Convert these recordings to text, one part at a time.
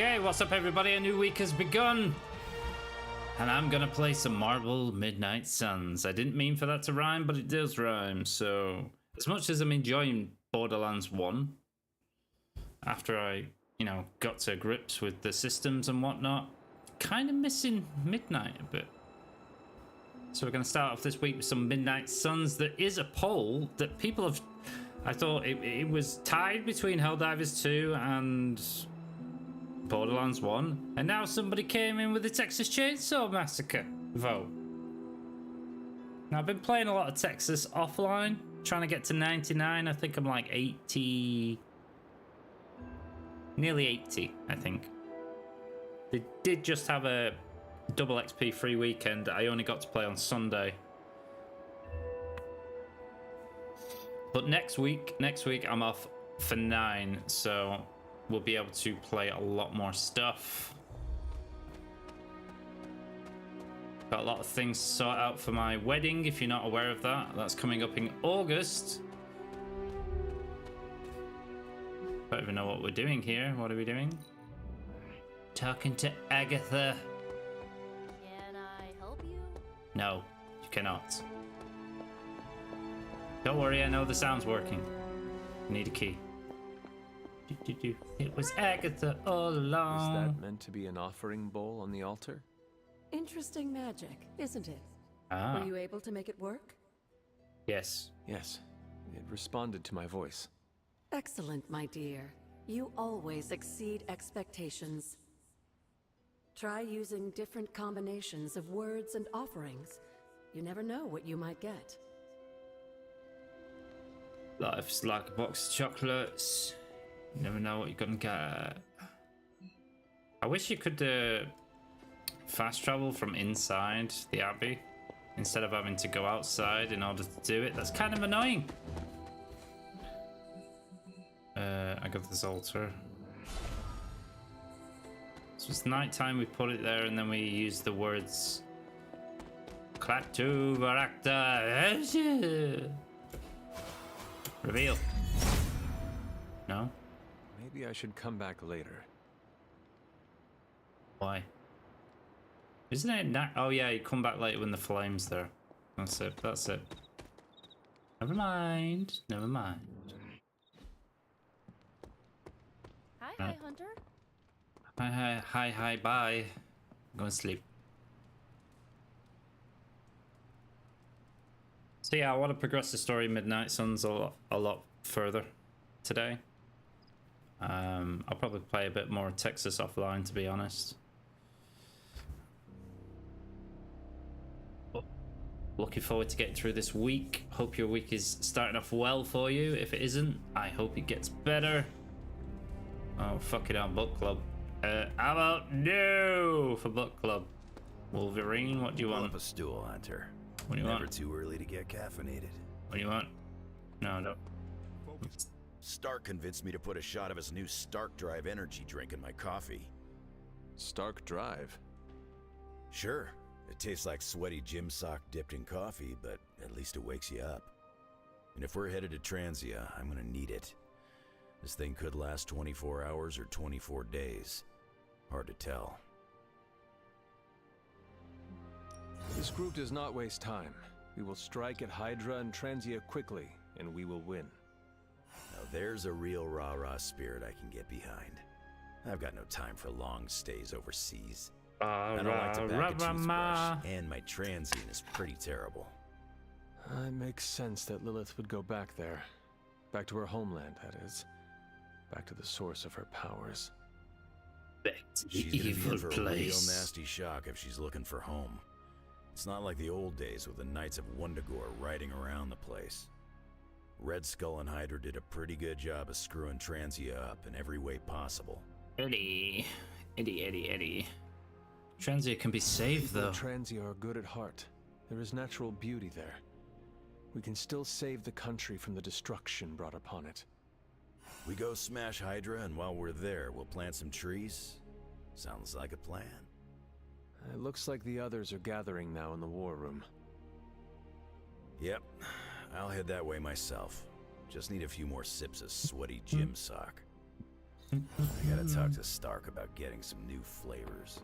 Okay, what's up everybody? A new week has begun. And I'm gonna play some Marvel Midnight Suns. I didn't mean for that to rhyme, but it does rhyme. So, as much as I'm enjoying Borderlands 1, after I, got to grips with the systems and whatnot, kind of missing Midnight a bit. So we're gonna start off this week with some Midnight Suns. There is a poll that people have... I thought it was tied between Helldivers 2 and Borderlands 1, and now somebody came in with the Texas Chainsaw Massacre vote. Now, I've been playing a lot of Texas offline, trying to get to 99. I think I'm like 80, nearly 80, I think. They did just have a double XP free weekend. I only got to play on Sunday. But next week I'm off for 9, so we'll be able to play a lot more stuff. Got a lot of things to sort out for my wedding, if you're not aware of that. That's coming up in August. Don't even know what we're doing here. What are we doing? Talking to Agatha. Can I help you? No, you cannot. Don't worry, I know the sound's working. I need a key. It was Agatha all along. Is that meant to be an offering bowl on the altar? Interesting magic, isn't it? Ah. Were you able to make it work? Yes. Yes. It responded to my voice. Excellent, my dear. You always exceed expectations. Try using different combinations of words and offerings. You never know what you might get. Life's like a box of chocolates. You never know what you're gonna get. I wish you could fast travel from inside the Abbey instead of having to go outside in order to do it. That's kind of annoying. I got this altar. So it's nighttime, we put it there and then we use the words Klaatu Varakta. Reveal. No? Maybe I should come back later. Why? Isn't it oh yeah, you come back later when the flame's there. That's it, that's it. Never mind, never mind. Hi, Hunter. Hi, bye. I'm going to sleep. So yeah, I want to progress the story Midnight Suns a lot further today. I'll probably play a bit more Texas offline, to be honest. Looking forward to getting through this week. Hope your week is starting off well for you. If it isn't, I hope it gets better. Oh, fuck it, on book club. How about no for book club? Wolverine, what do you want? Pull up a stool, Hunter. What do you Never want? too early to get caffeinated. What do you want? No. Stark convinced me to put a shot of his new Stark Drive energy drink in my coffee. Stark Drive? Sure, it tastes like sweaty gym sock dipped in coffee, but at least it wakes you up. And if we're headed to Transia, I'm gonna need it. This thing could last 24 hours or 24 days. Hard to tell. This group does not waste time. We will strike at Hydra and Transia quickly, and we will win. Now there's a real rah-rah spirit I can get behind. I've got no time for long stays overseas. I don't like to pack a toothbrush, and my transient is pretty terrible. It makes sense that Lilith would go back there. Back to her homeland, that is. Back to the source of her powers. Back to the She's gonna be in evil for a real place. nasty shock if she's looking for home. It's not like the old days with the Knights of Wundagore riding around the place. Red Skull and Hydra did a pretty good job of screwing Transia up in every way possible. Eddie. Transia can be saved, though. Transia are good at heart. There is natural beauty there. We can still save the country from the destruction brought upon it. We go smash Hydra, and while we're there, we'll plant some trees? Sounds like a plan. It looks like the others are gathering now in the war room. Yep, I'll head that way myself. Just need a few more sips of sweaty gym sock. I gotta talk to Stark about getting some new flavors.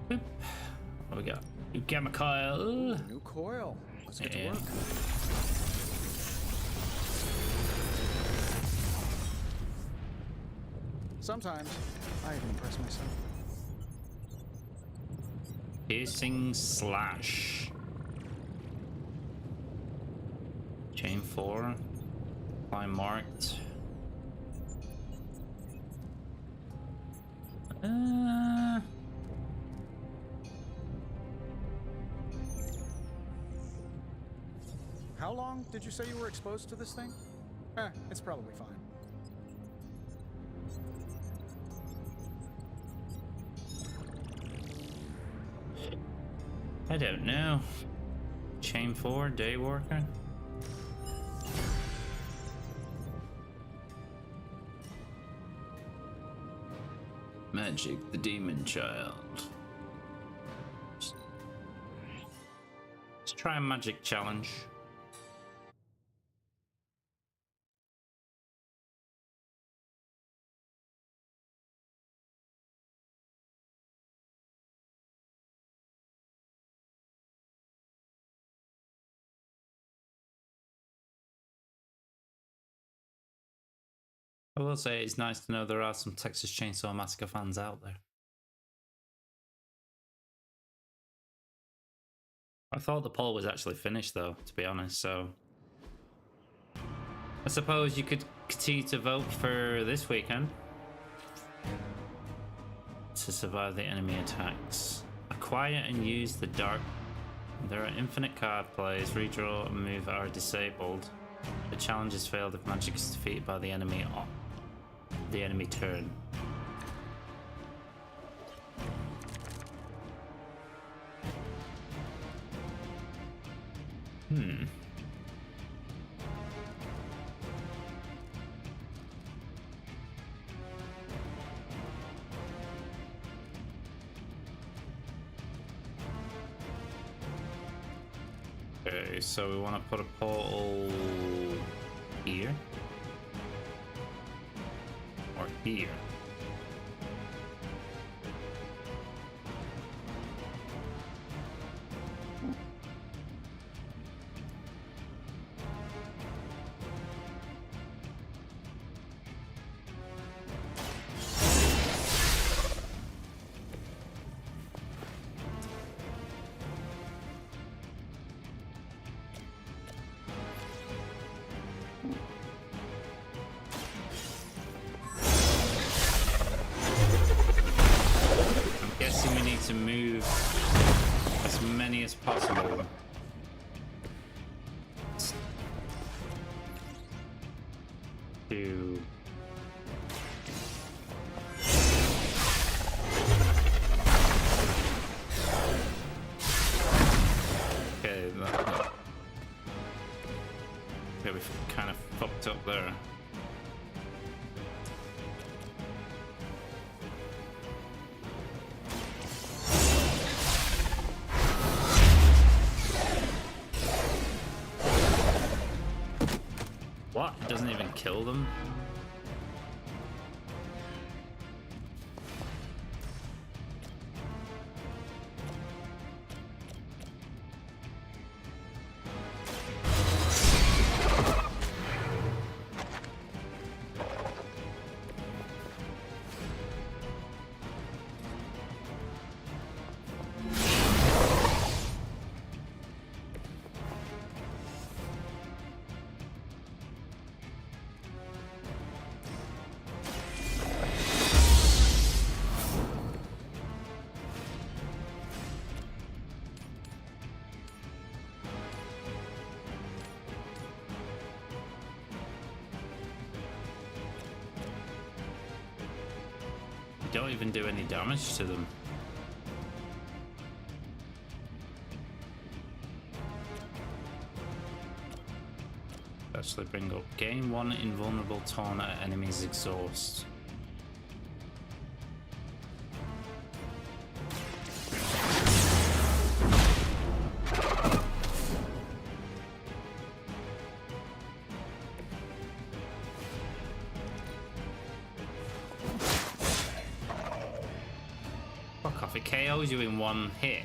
What we got? New gamma coil. New coil. Let's get to Yeah. work. Sometimes I even impress myself. Piercing slash. Chain 4. Apply marked. How long did you say you were exposed to this thing? It's probably fine. I don't know. Chain 4, day worker. Magic, the demon child. Let's try a magic challenge. I will say it's nice to know there are some Texas Chainsaw Massacre fans out there. I thought the poll was actually finished though, to be honest, so I suppose you could continue to vote for this weekend to survive the enemy attacks. Acquire and use the dark. There are infinite card plays. Redraw and move are disabled. The challenge is failed if magic is defeated by the enemy on the enemy turn. Okay, so we want to put a portal here or here. We need to move as many as possible. To okay, yeah, we kind of fucked up there. What? It doesn't even kill them? Don't even do any damage to them. Actually bring up gain 1 invulnerable taunt at enemy's exhaust. off. It KOs you in one hit.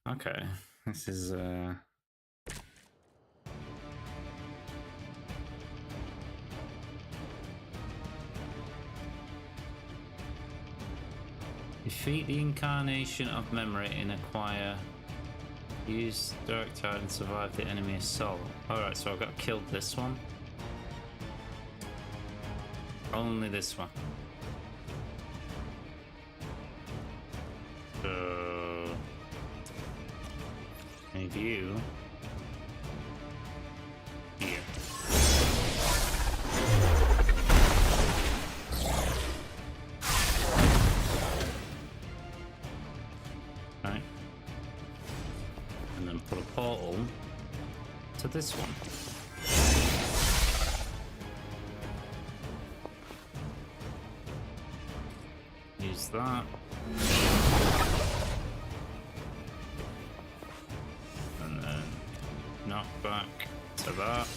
Okay, this is defeat the incarnation of memory and acquire. Use dark tide and survive the enemy assault. Alright, so I've got killed this one. Only this one. So move you here. Right. And then put a portal to this one. Use that. And then knock back to that.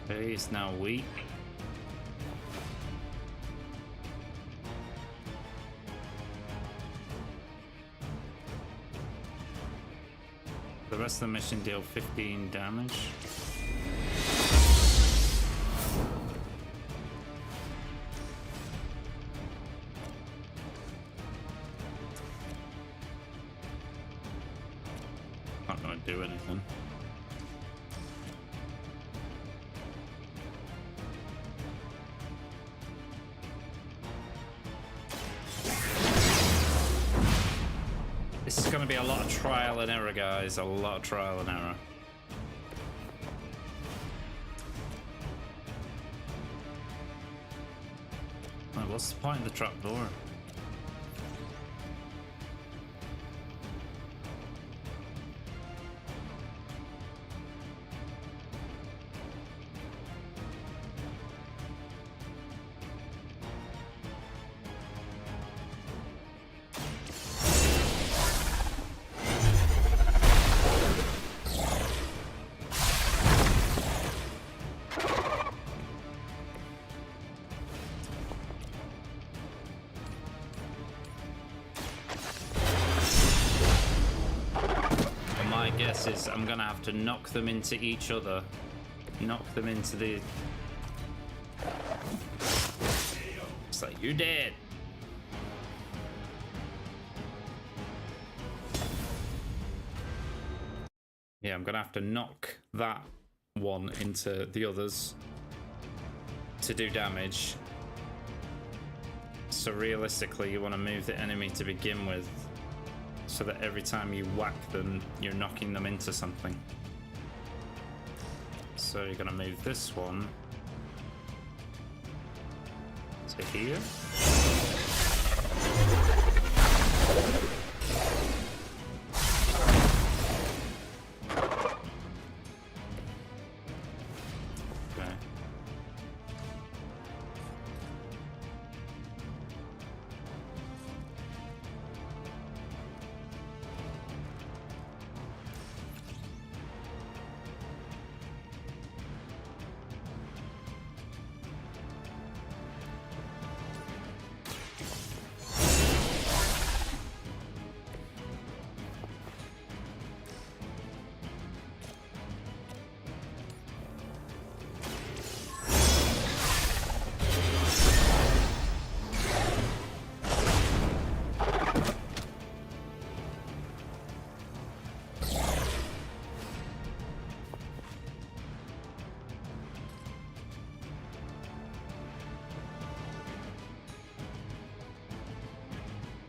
Okay, he's now weak. The rest of the mission deal 15 damage. Not gonna do anything. This is going to be a lot of trial and error, guys. A lot of trial and error. Well, what's the point of the trapdoor? Is I'm gonna have to knock them into each other, knock them into the. It's like you're dead. Yeah, I'm gonna have to knock that one into the others to do damage. So realistically, you want to move the enemy to begin with, so that every time you whack them, you're knocking them into something. So you're gonna move this one to here. Okay.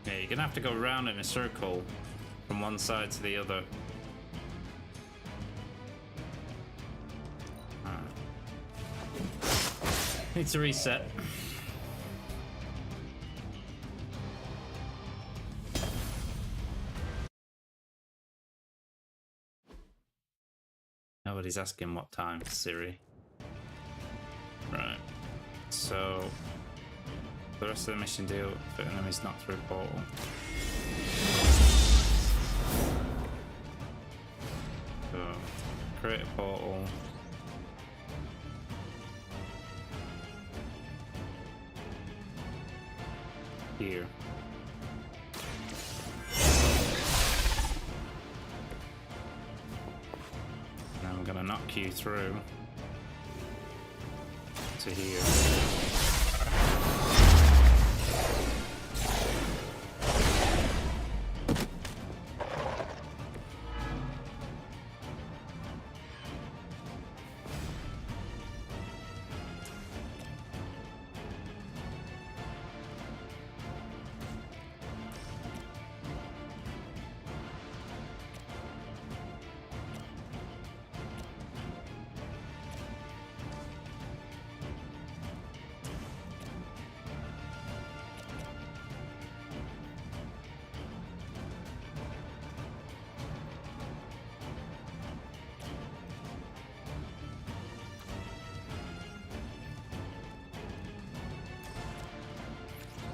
Yeah, you're gonna have to go around in a circle from one side to the other. Need to reset. Nobody's asking what time, Siri. Right. So the rest of the mission deal, the enemy's not through a portal. Create a portal. Here. Now I'm gonna knock you through to here.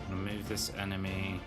Remove this enemy.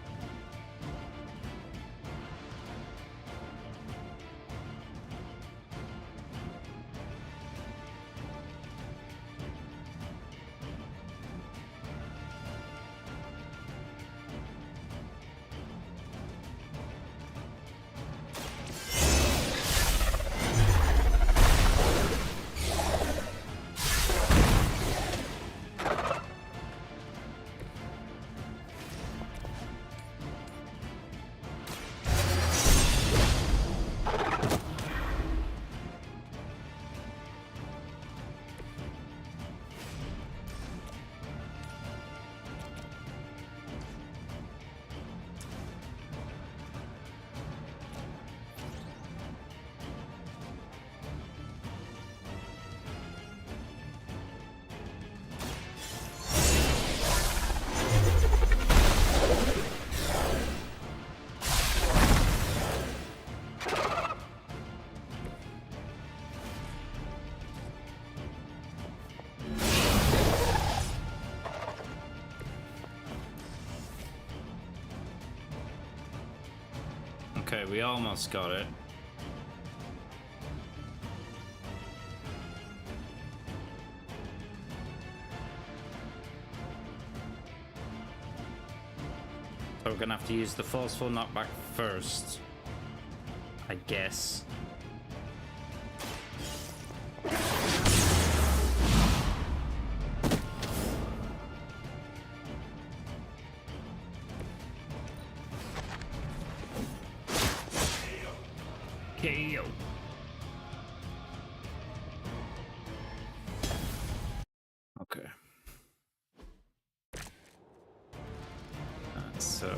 Okay, we almost got it. So we're gonna have to use the forceful knockback first, I guess. KO. Okay. So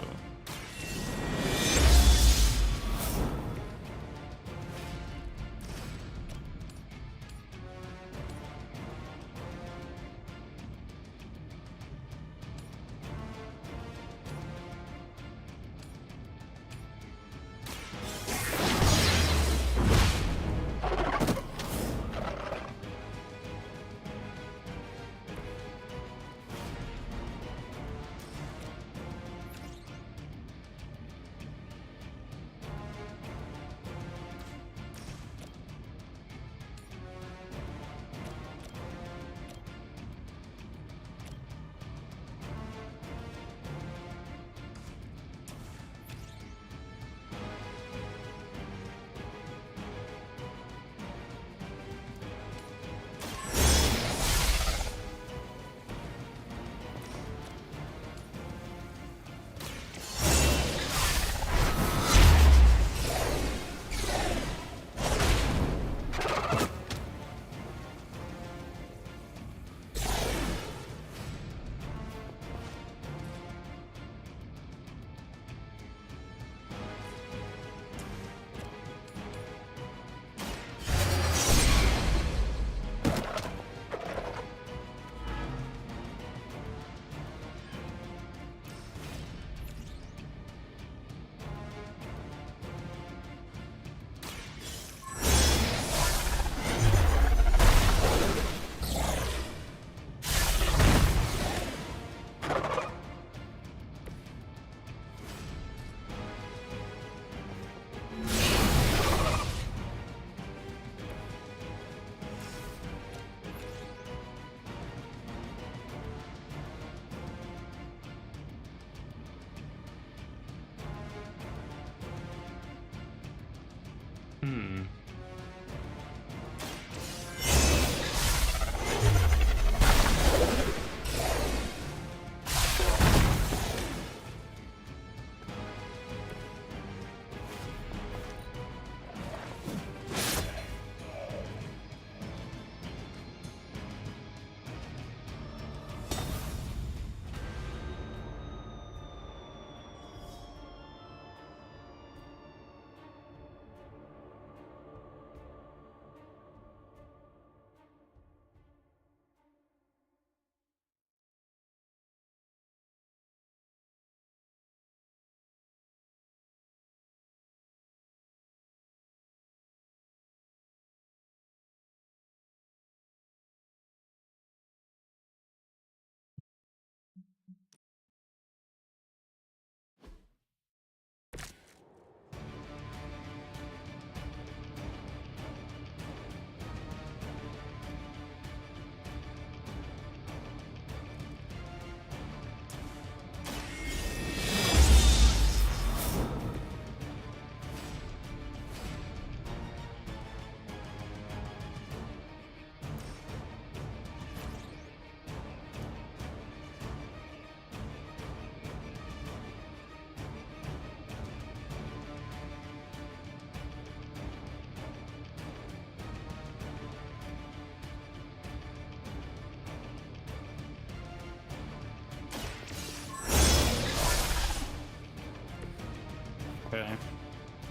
Okay.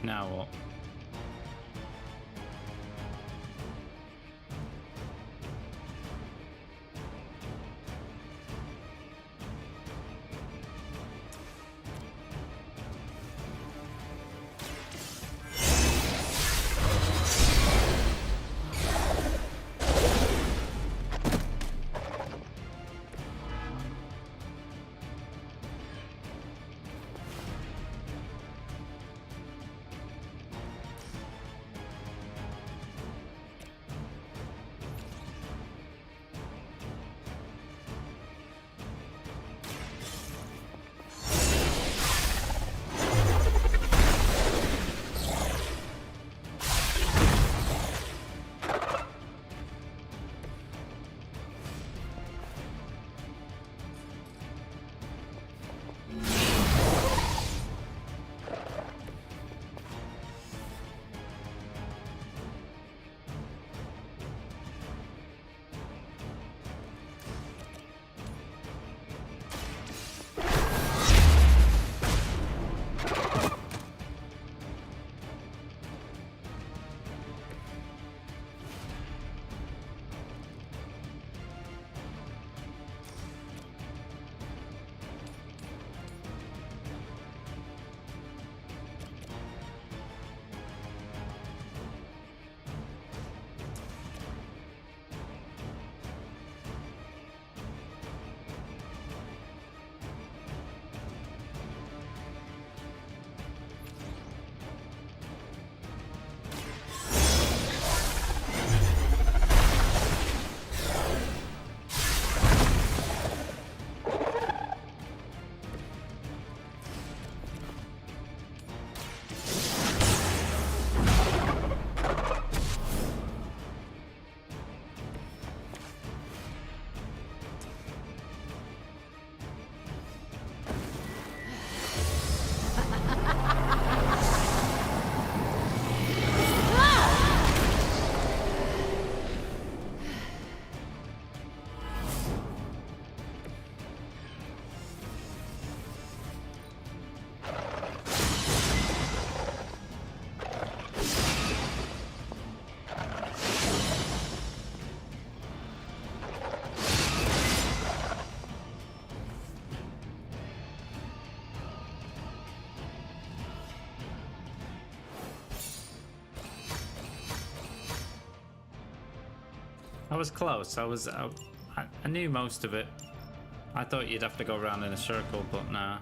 Now what? I was close. I knew most of it. I thought you'd have to go around in a circle, but nah.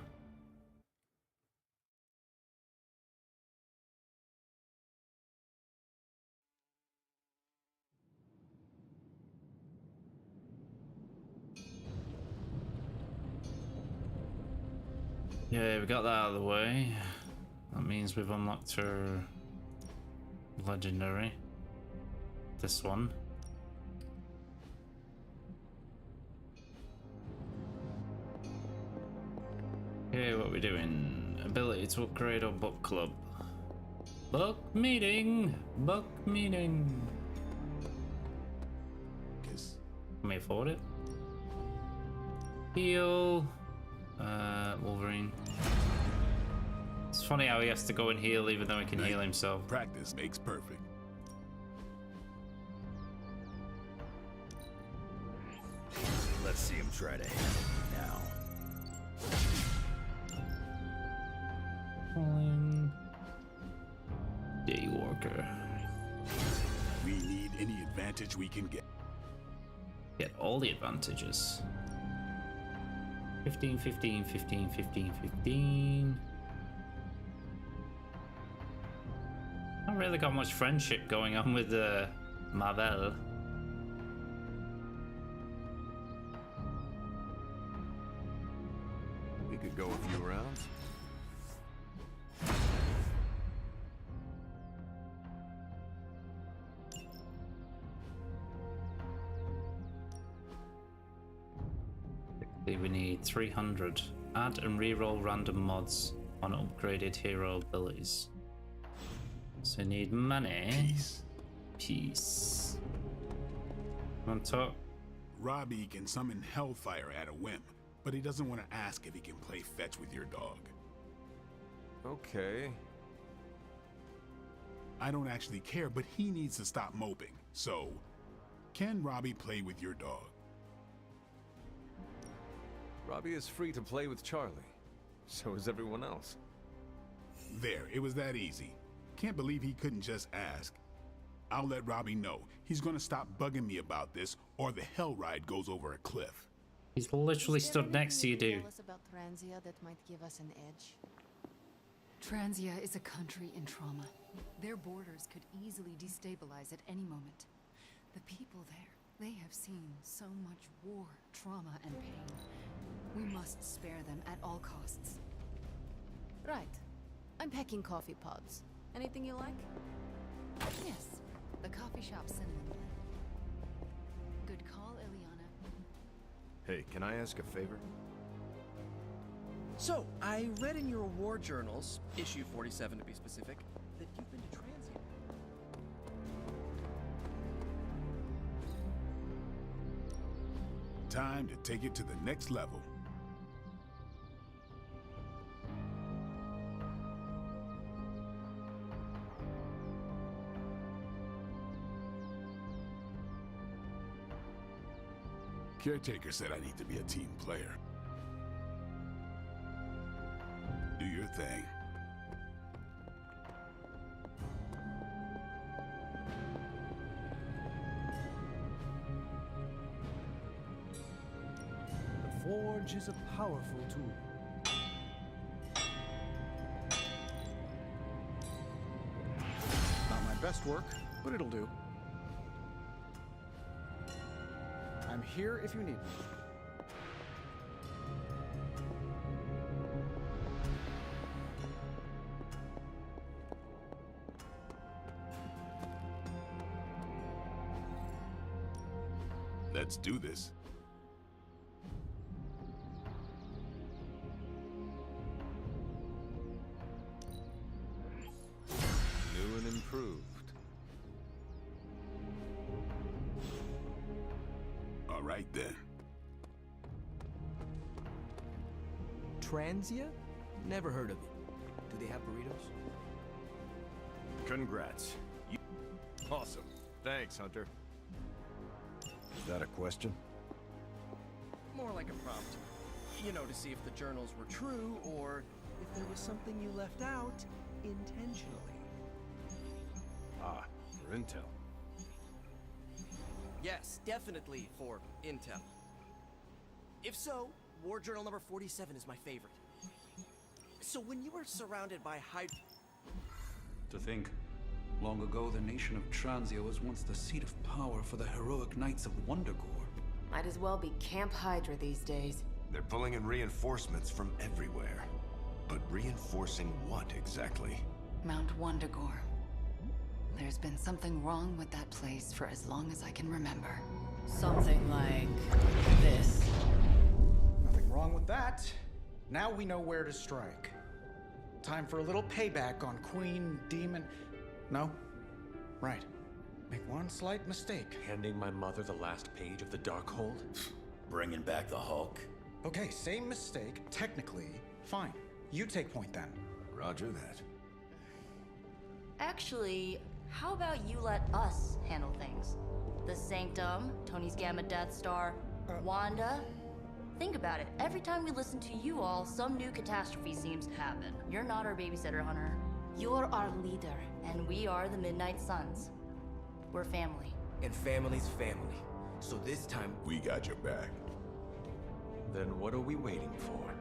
Yeah, we got that out of the way. That means we've unlocked her legendary. This one. Okay, what are we doing? Ability to upgrade our book club. Book meeting! Book meeting! Can we afford it? Heal. Wolverine. It's funny how he has to go and heal even though he can heal himself. Practice makes perfect. Let's see him try to handle me now. Daywalker. We need any advantage we can get. Get all the advantages. 15, 15, 15, 15, 15. Not really got much friendship going on with Marvel. We could go a few rounds. We need 300. Add and reroll random mods on upgraded hero abilities. So need money. Peace. On top. Robbie can summon Hellfire at a whim, but he doesn't want to ask if he can play fetch with your dog. Okay. I don't actually care, but he needs to stop moping. So, can Robbie play with your dog? Robbie is free to play with Charlie. So is everyone else. There, it was that easy. Can't believe he couldn't just ask. I'll let Robbie know. He's gonna stop bugging me about this, or the hell ride goes over a cliff. He's literally Is there stood next to you, anything dude. tell us about Transia that might give us an edge? Transia is a country in trauma. Their borders could easily destabilize at any moment. The people there, they have seen so much war, trauma, and pain. We must spare them at all costs. Right. I'm packing coffee pods. Anything you like? Yes, the coffee shop cinnamon blend. Good call, Ileana. Hey, can I ask a favor? So, I read in your war journals, issue 47 to be specific, that you've been to Transia. Time to take it to the next level. Caretaker said I need to be a team player. Do your thing. The Forge is a powerful tool. Not my best work, but it'll do. I'm here if you need me. Let's do this. New and improved. All right then. Transia? Never heard of it. Do they have burritos? Congrats. Awesome. Thanks, Hunter. Is that a question? More like a prompt. You know, to see if the journals were true, or if there was something you left out intentionally. Ah, for intel. Yes, definitely for intel. If so, War Journal number 47 is my favorite. So when you were surrounded by To think, long ago the nation of Transia was once the seat of power for the heroic knights of Wundagore. Might as well be Camp Hydra these days. They're pulling in reinforcements from everywhere. But reinforcing what exactly? Mount Wundagore. There's been something wrong with that place for as long as I can remember. Something like this. Nothing wrong with that. Now we know where to strike. Time for a little payback on Queen, Demon... No? Right. Make one slight mistake. Handing my mother the last page of the Darkhold? Bringing back the Hulk. Okay, same mistake. Technically, fine. You take point then. Roger that. Actually, how about you let us handle things? The Sanctum, Tony's Gamma Death Star, Wanda. Think about it. Every time we listen to you all, some new catastrophe seems to happen. You're not our babysitter, Hunter. You're our leader. And we are the Midnight Suns. We're family. And family's family. So this time, We got your back. Then what are we waiting for?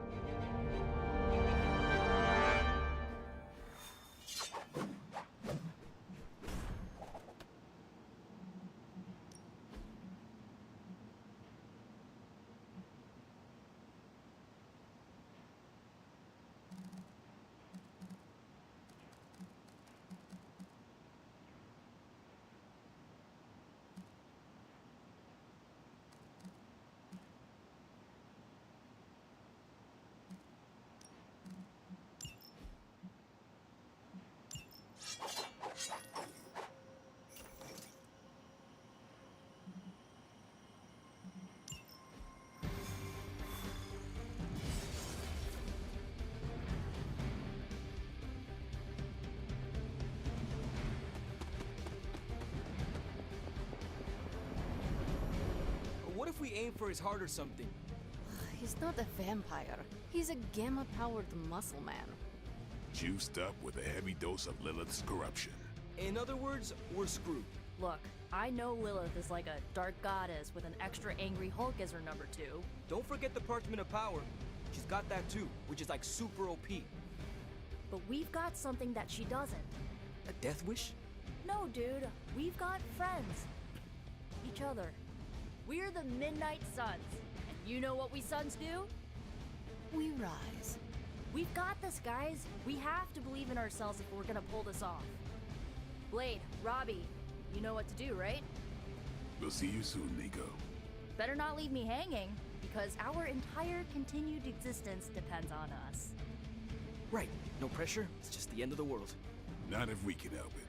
if we aim for his heart or something? He's not a vampire. He's a gamma-powered muscle man. Juiced up with a heavy dose of Lilith's corruption. In other words, we're screwed. Look, I know Lilith is like a dark goddess with an extra angry Hulk as her number 2. Don't forget the Parchment of Power. She's got that too, which is like super OP. But we've got something that she doesn't. A death wish? No, dude. We've got friends. Each other. We're the Midnight Suns. And you know what we Suns do? We rise. We've got this, guys. We have to believe in ourselves if we're gonna pull this off. Blade, Robbie, you know what to do, right? We'll see you soon, Nico. Better not leave me hanging, because our entire continued existence depends on us. Right. No pressure. It's just the end of the world. Not if we can help it.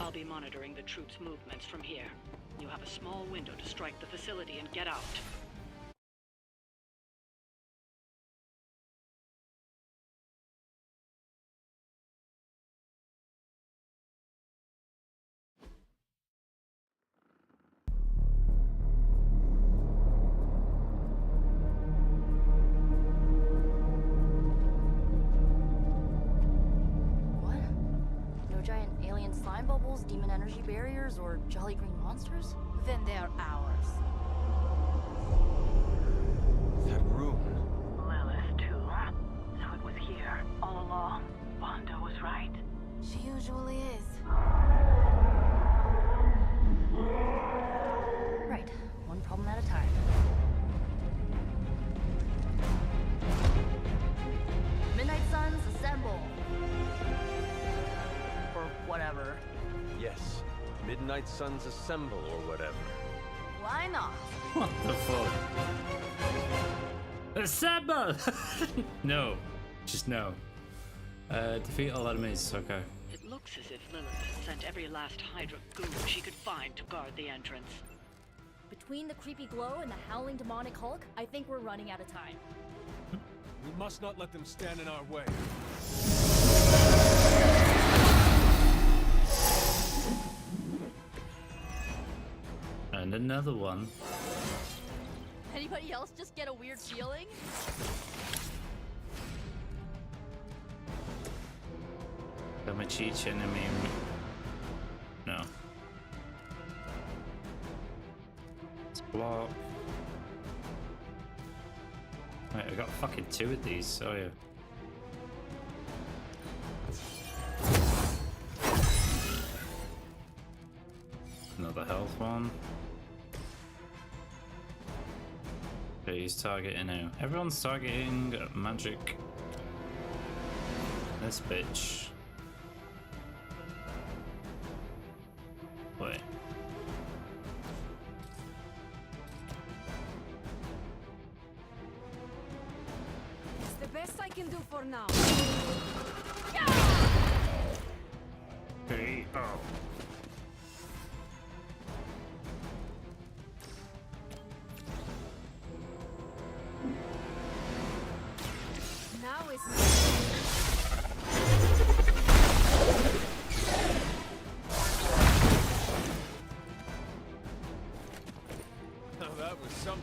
I'll be monitoring the troops' movements from here. You have a small window to strike the facility and get out. Demon energy barriers or jolly green monsters? Then they are ours. That room. Lilith, too. So it was here, all along. Wanda was right. She usually is. Right. One problem at a time. Midnight Suns, assemble! Or whatever. Yes. Midnight Suns assemble or whatever. Why not? What the fuck? Assemble! No. Just no. Defeat all enemies, okay. It looks as if Lilith has sent every last Hydra goon she could find to guard the entrance. Between the creepy glow and the howling demonic Hulk, I think we're running out of time. We must not let them stand in our way. And another one. Anybody else just get a weird feeling? I'm a cheat enemy. No. Let's block. Wait, I got fucking 2 of these, oh yeah. Another health one. Okay, he's targeting now. Everyone's targeting magic. This bitch. Wait. It's the best I can do for now. Hey, oh. Now is Oh, that was something.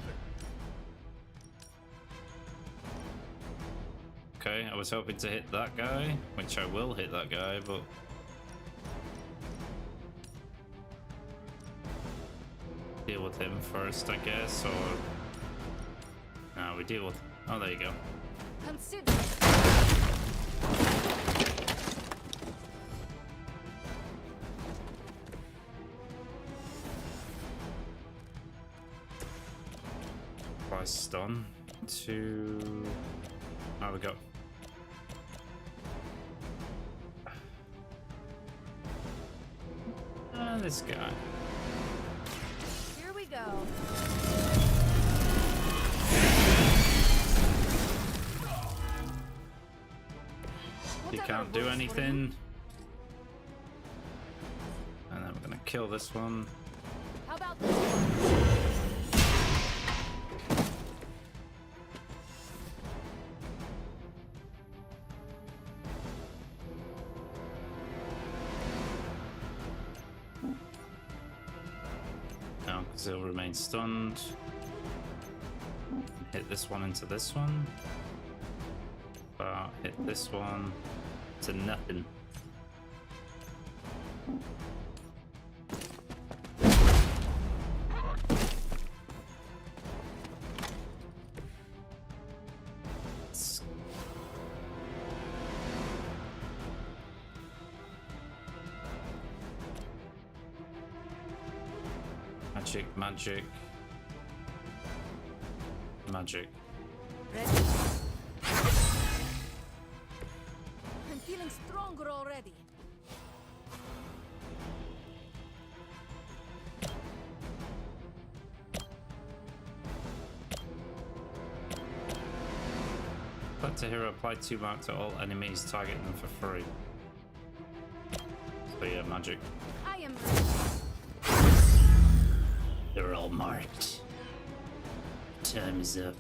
Okay, I was hoping to hit that guy, which I will hit that guy, but deal with him first, I guess, or no, we deal with. Oh, there you go. consider. By stun to. There we go. This guy. Here we go. He can't do anything. And then we're gonna kill this one. How about this one? Because he'll remain stunned. Hit this one into this one. Hit this one to nothing. Magic, magic, magic. Ready? I'm feeling stronger already. Let a hero apply 2 mark to all enemies, target them for free. So yeah, magic. I am ready. They're all marked. Time is up.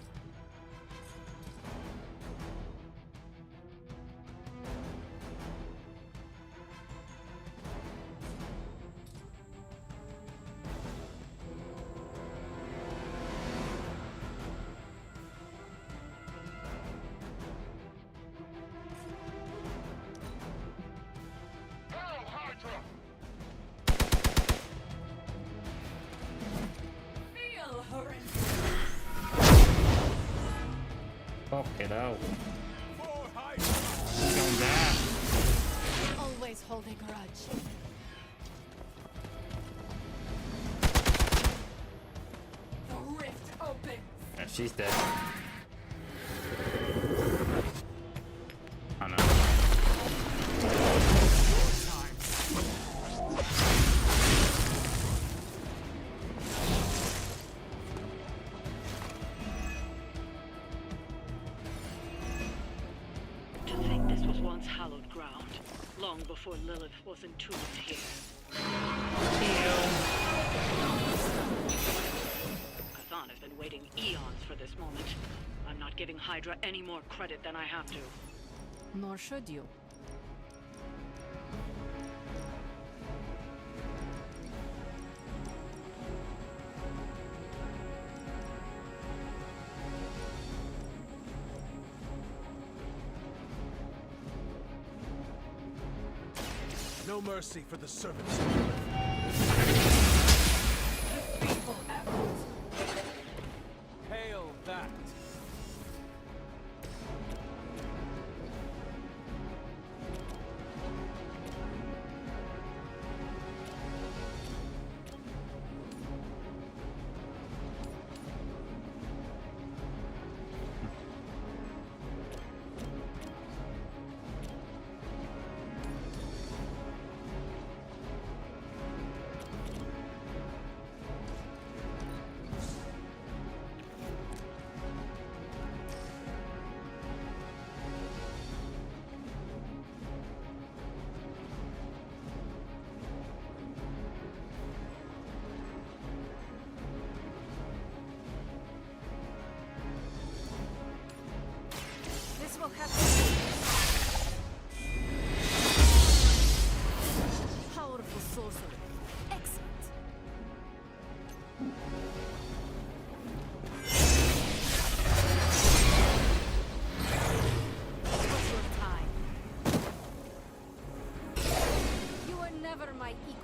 Fuck it out. She's going down. Always hold a grudge. The rift opens. Yeah, she's dead. I know. Hallowed ground, long before Lilith was entombed here. Kazan has been waiting eons for this moment. I'm not giving Hydra any more credit than I have to. Nor should you. No mercy for the servants. Hail that. This will happen. Powerful sorcery. Excellent. What's your time? You are never my equal.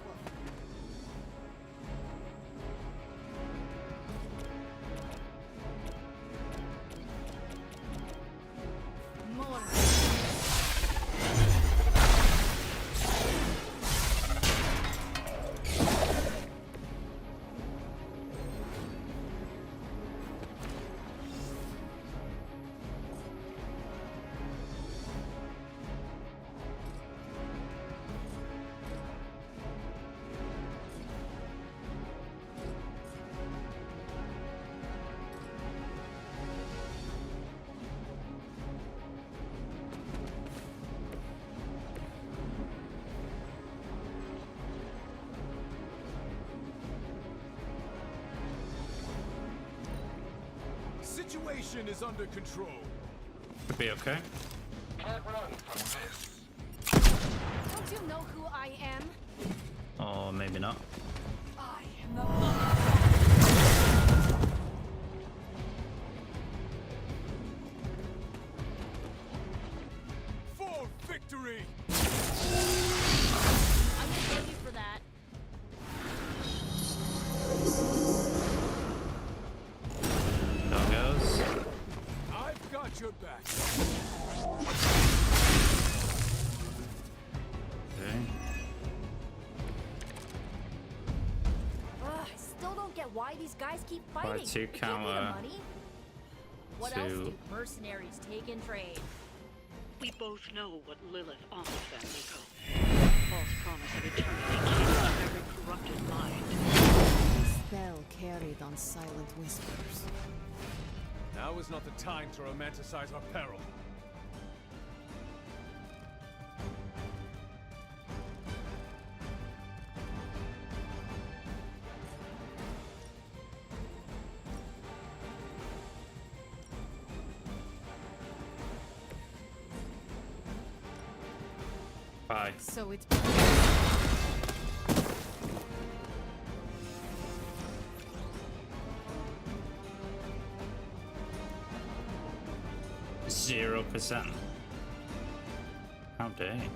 Situation is under control. Could be okay. Can't run from this. Don't you know who I am? Or maybe not. I am the out why these guys keep Buy fighting. 2 Give me the counter. money. What else do mercenaries take in trade? We both know what Lilith offers them, Nico. False promise of eternity keeps every corrupted mind. A spell carried on silent whispers. Now is not the time to romanticize our peril. Bye. So it's 0%. How dang.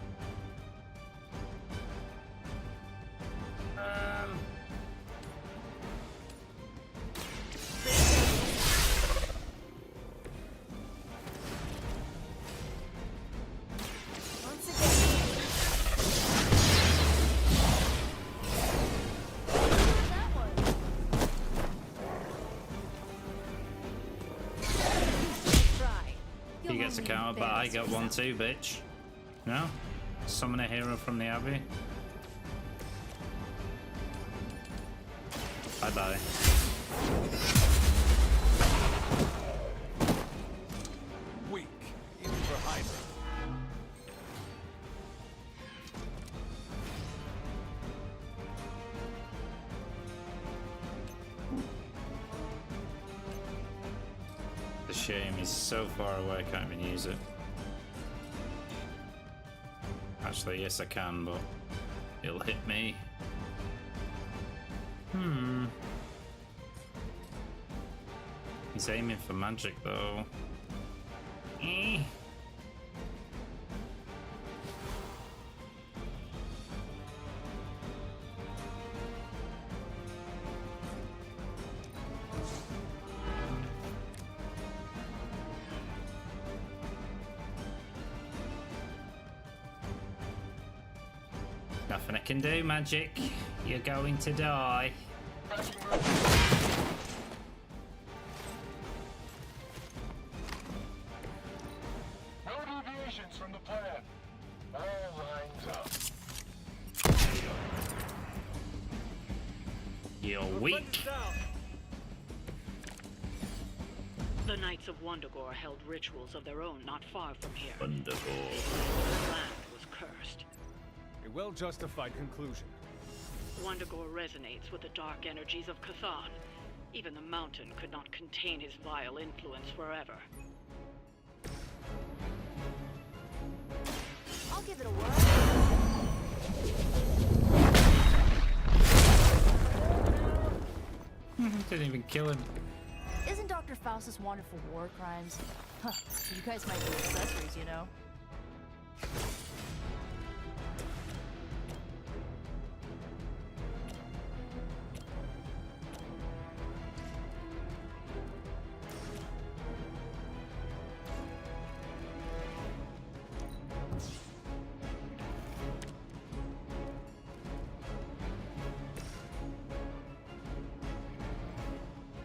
He gets a counter, but I get one too, bitch. No? Summon a hero from the Abbey. Bye bye. Weak, even for Hydra. The shame he's so far away, I can't even use it. Actually, yes I can, but it'll hit me. He's aiming for magic though. Nothing I can do, magic. You're going to die. No deviations from the plan. All lines up. You're weak. The Knights of Wundagore held rituals of their own not far from here. Wundagore. The land was cursed. A well-justified conclusion. Wundagore resonates with the dark energies of Cthon. Even the mountain could not contain his vile influence forever. I'll give it a whirl. Didn't even kill him. Isn't Dr. Faustus wanted for war crimes? Huh. You guys might be accessories, you know?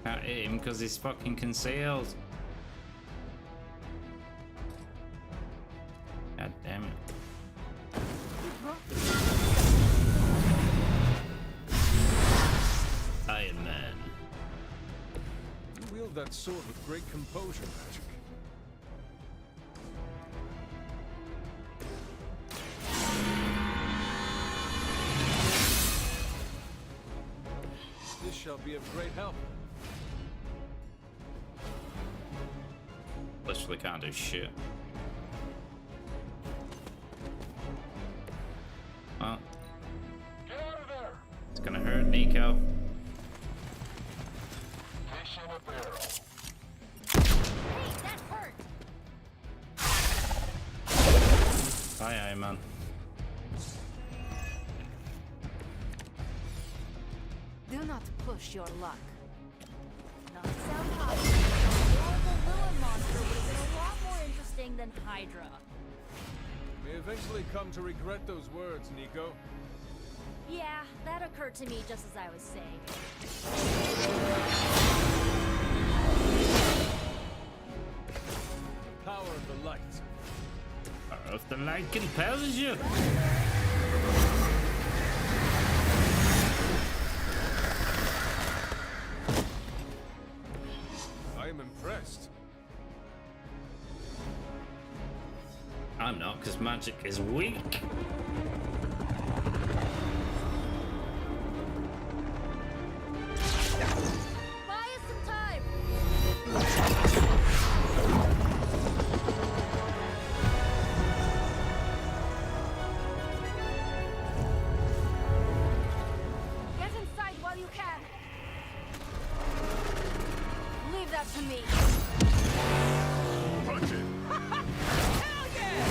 Can't hit him because he's fucking concealed. God damn it. Iron Man. You wield that sword with great composure, Magic. This shall be of great help. Literally can't do shit. Well, Get out of there! it's gonna hurt Nico. Fish in a barrel. Hey, that hurt! Aye, aye, man. do not push your luck. Not to sound hot, but the horrible villain monster would have been a lot more interesting than Hydra. You may eventually come to regret those words, Nico. Yeah, that occurred to me just as I was saying. Power of the light. Power of the light compels you. I am impressed. I'm not, because magic is weak. Buy us some time! Get inside while you can! Leave that to me! Punch it! Hell yeah!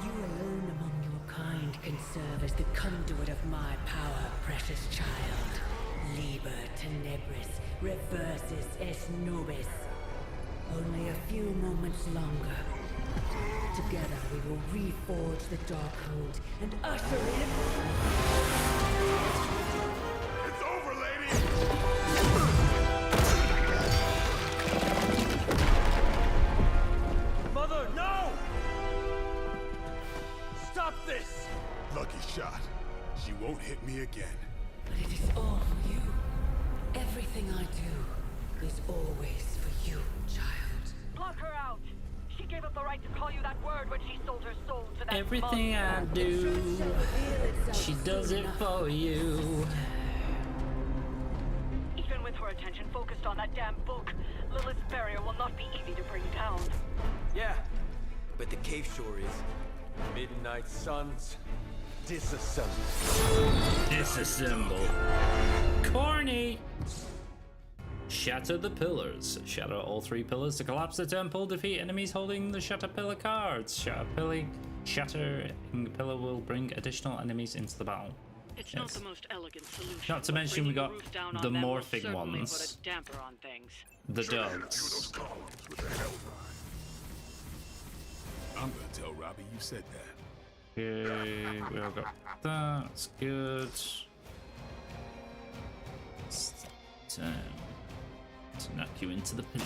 You alone among your kind can serve as the conduit of my power, precious child. Liber tenebris, reversus es nobis. Only a few moments longer. Together we will reforge the Darkhold and usher in... It's over, lady! Mother, no! Stop this! Lucky shot. She won't hit me again. But it is all for you. Everything I do is always for you, child. Block her out! She gave up the right to call you that word when she sold her soul to that Everything I do, she does it for you. Even with her attention focused on that damn book, Lilith's barrier will not be easy to bring down. Yeah, but the cave shore is. Midnight suns. Disassemble. Disassemble. Corny. Shatter the pillars. Shatter all 3 pillars to collapse the temple. Defeat enemies holding the shatter pillar cards. Shattering the pillar will bring additional enemies into the battle. It's not the most elegant solution. Not to but mention we bringing got roof down the on them will morphing certainly ones. Put a damper on things. The Through dogs. those columns with the Hellride. I'm gonna tell Robbie you said that. Okay, we all got that. That's good. It's time to knock you into the pillar.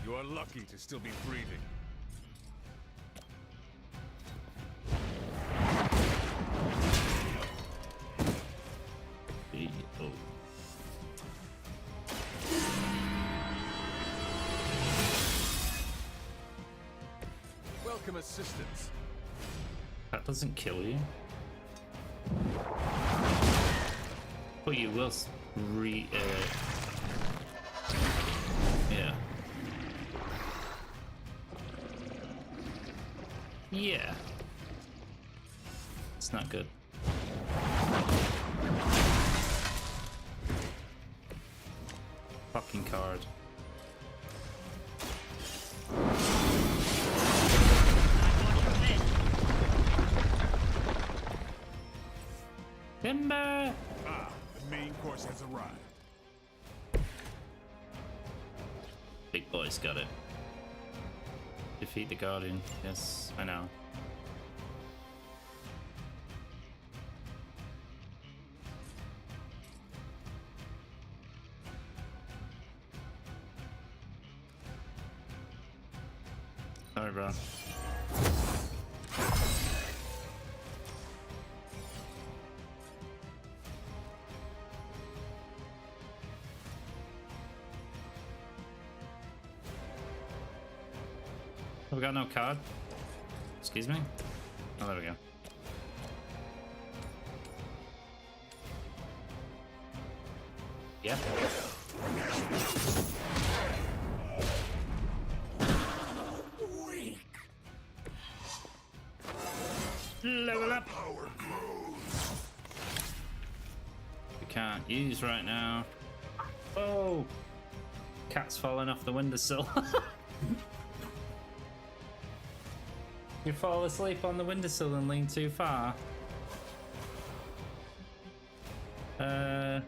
You are lucky to still be breathing. Oh. Welcome assistance. That doesn't kill you. But you will yeah. Yeah. It's not good. Fucking card. Timber! Ah, the main course has arrived. Big boy's got it. Defeat the Guardian. Yes, I know. Sorry, bro. Have we got no card? Excuse me? Oh, there we go. Yeah. Level up! We can't use right now. Oh! Cat's falling off the windowsill. You fall asleep on the windowsill and lean too far. As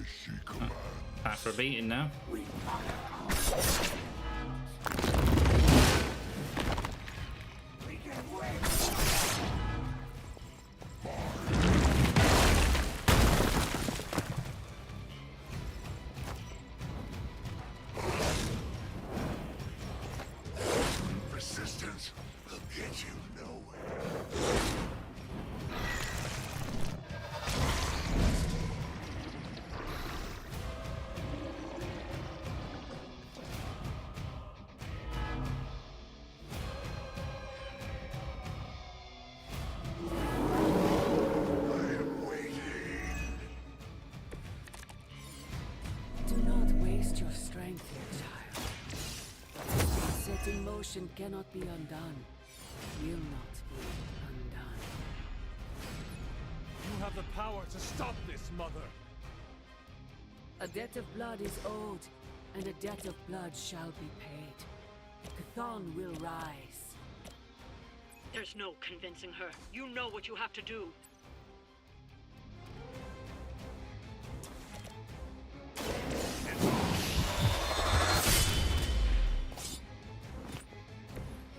she commands. Back for a beating now. Resistance will get you nowhere. Do not waste your strength here, child. What is set in motion cannot be undone. Will not be undone. You have the power to stop this, Mother. A debt of blood is owed, and a debt of blood shall be paid. Chthon will rise. There's no convincing her. You know what you have to do.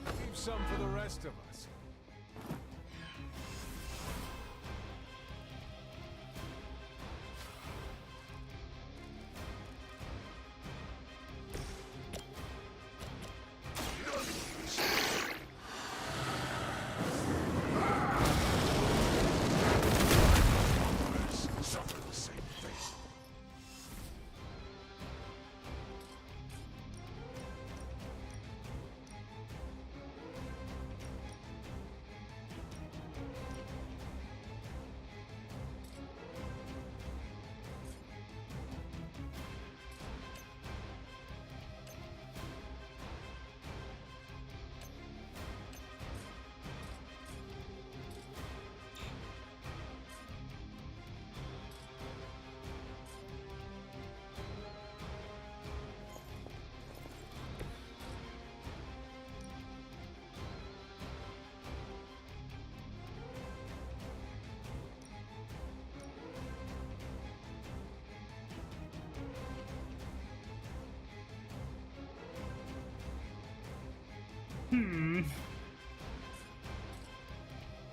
Leave some for the rest of us. Suffer the same fate.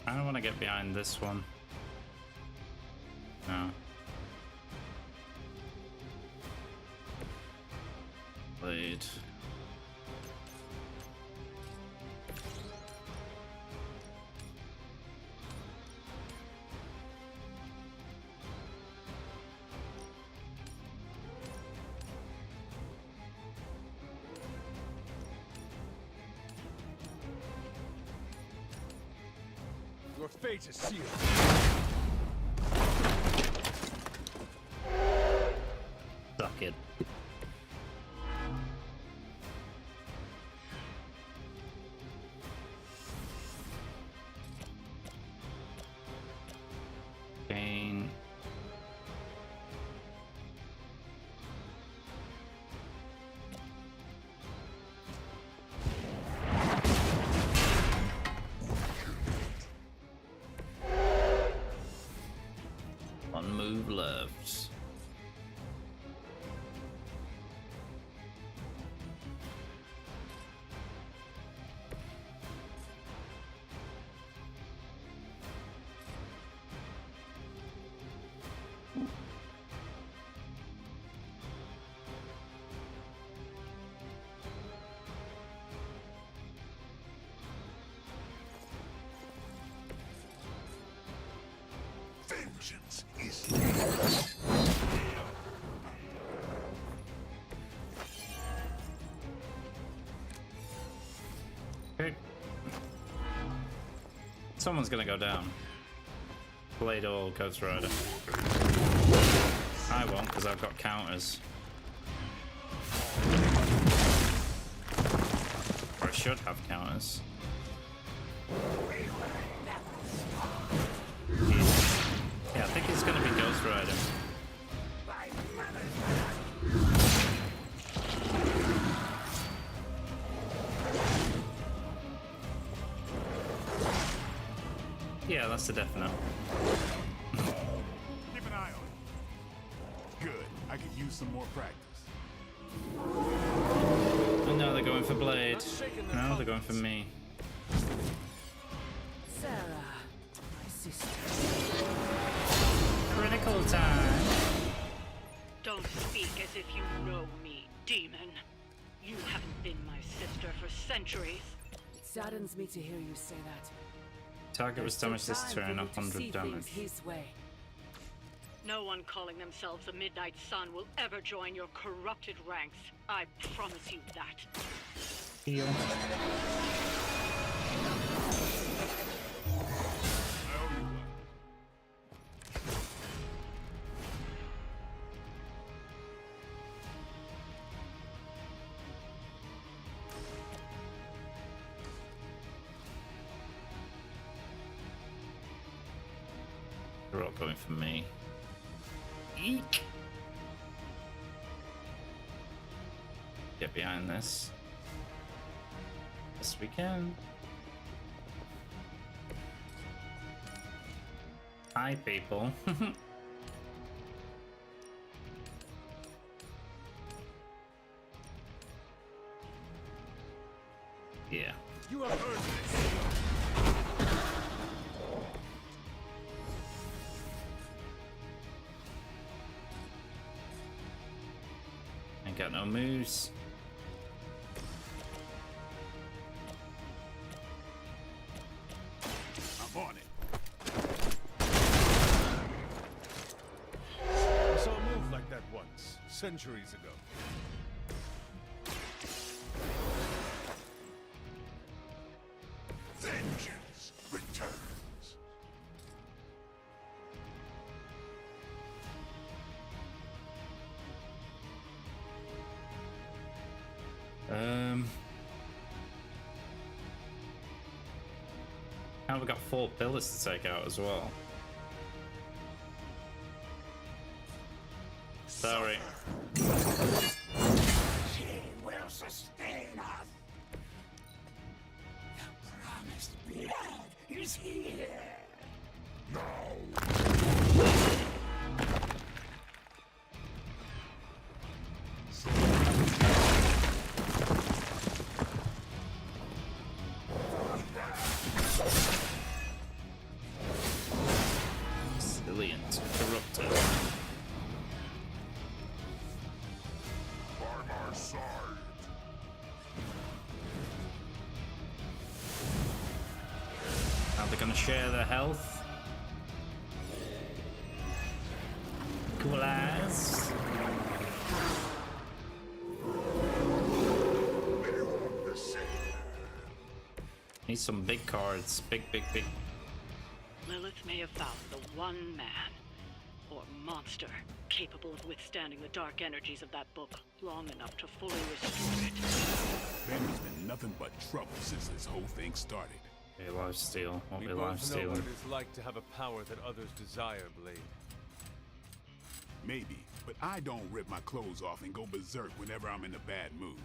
I don't want to get behind this one. No. Blade. Your fate is sealed. Suck it. Pain. One move left. Vengeance is needed. Okay. Someone's gonna go down. Blade or Ghost Rider. I won't because I've got counters. Or I should have counters. Yeah, I think it's gonna be Ghost Rider. Yeah, that's a definite. Keep an eye on it. Good. I can use some more practice. Oh no, they're going for Blade. No, they're going for me. Sarah, my sister. Critical time. Don't speak as if you know me, demon. You haven't been my sister for centuries. It saddens me to hear you say that. Target was damaged this turn, 100 damage. His way. No one calling themselves a Midnight Sun will ever join your corrupted ranks. I promise you that. Heal. They're all going for me. Eek! Get behind this. Yes, we can. Hi, people. Yeah. You have earned this. Ain't got no moves. I'm on it. I saw a move like that once, centuries ago. Vengeance returns. Now we've got 4 pillars to take out as well. Sorry. She will sustain us. The promised blood is here. Resilient, corrupted. By my side. Now they're gonna share their health. Cool as. Need some big cards. Big. Lilith may have found the one man, or monster, capable of withstanding the dark energies of that book long enough to fully restore it. Benny's been nothing but trouble since this whole thing started. Okay, lifesteal. Won't We be both know lifesteal. what it is like to have a power that others desire, Blade. Maybe, but I don't rip my clothes off and go berserk whenever I'm in a bad mood.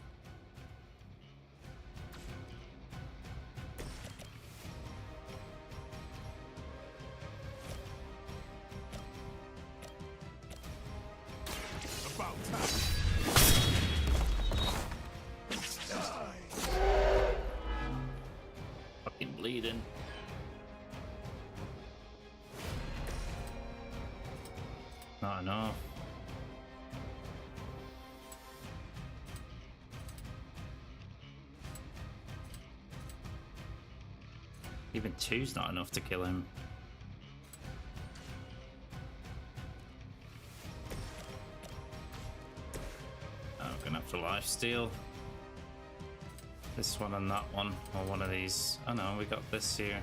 About time. Fucking bleeding. Not enough. Even 2's not enough to kill him. I'm gonna have to lifesteal. This one and that one, or one of these. Oh no, we got this here.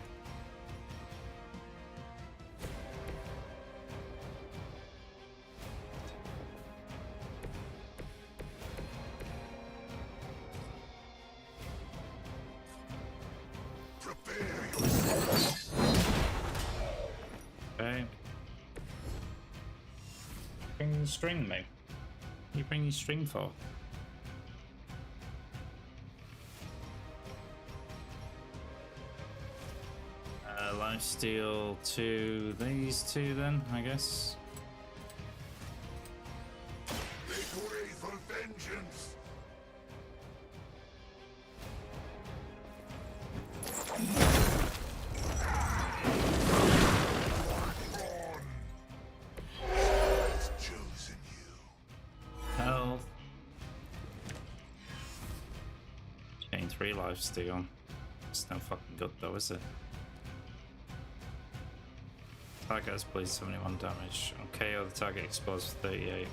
Okay. Bring the string, mate. What you bring your string for? Lifesteal to these two then, I guess. vengeance. It's chosen you. Health. Chain 3 life steal. It's no fucking good though, is it? Target has played 71 damage. Okay, the target exposed for 38.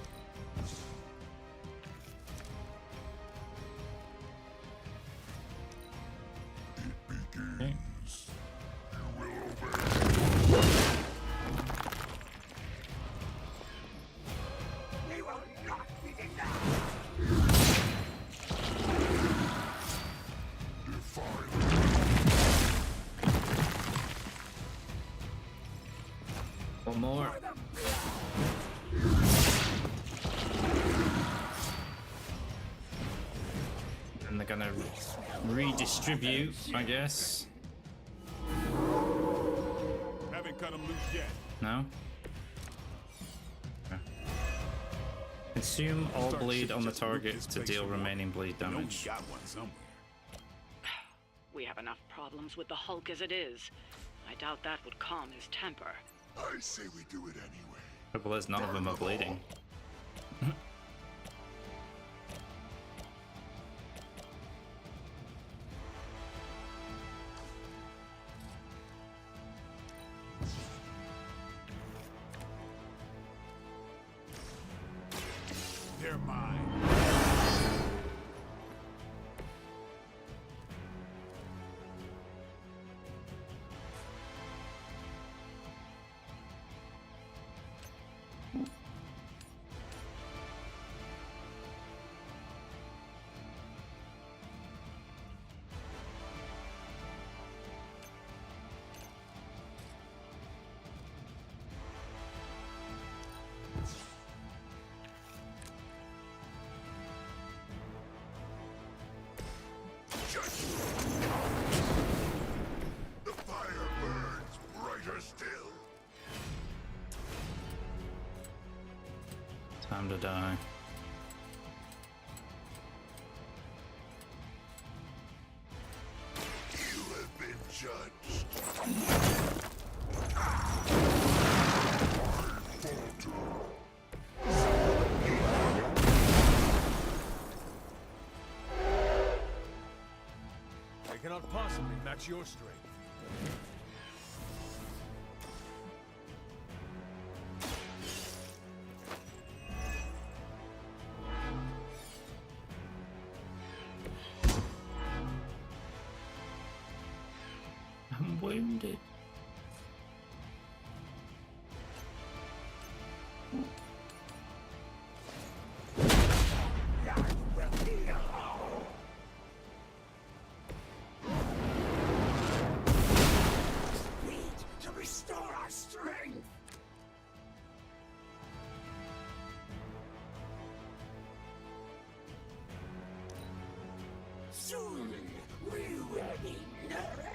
Okay. We will not be denied. One more. And they're gonna redistribute, I guess. Haven't cut him loose yet. No? Okay. Consume all bleed on the target to deal remaining bleed damage. Got one somewhere. We have enough problems with the Hulk as it is. I doubt that would calm his temper. I say we do it anyway. Trouble is, none of them are bleeding. They're mine. The fire burns brighter still. Time to die. You have been judged. I cannot possibly match your strength. I'm wounded. To restore our strength. Soon we will be nourished.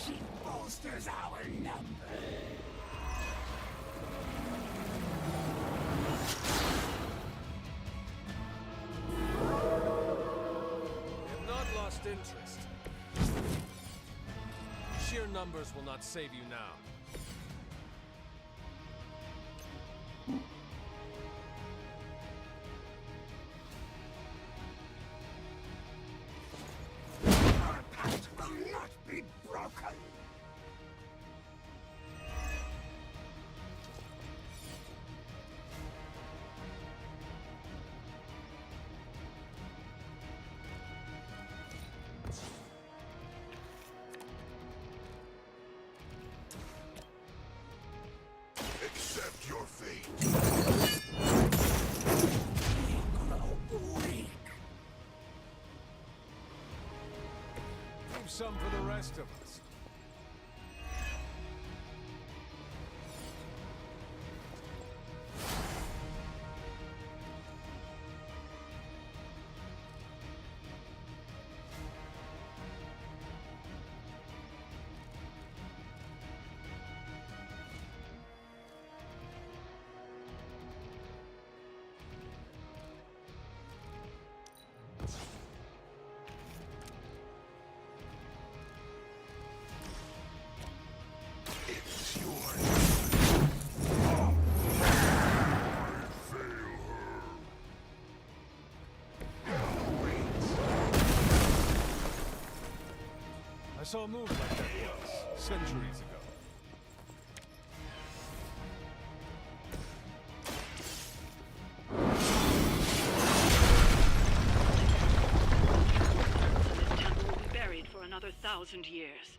She bolsters our number. We have not lost interest. Sheer numbers will not save you now. Our pact will not be broken. Accept your fate. Weak. Leave some for the rest of us. saw a move like that once, centuries ago. This temple will be buried for another 1,000 years.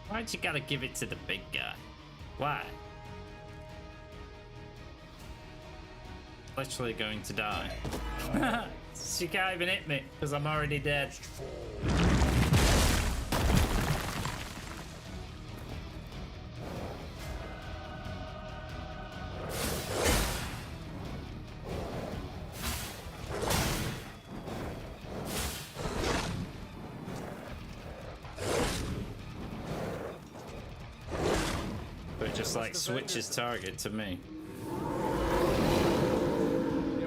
Why'd you gotta give it to the big guy? Why? Literally going to die. She can't even hit me because I'm already dead. But it just like switches target to me.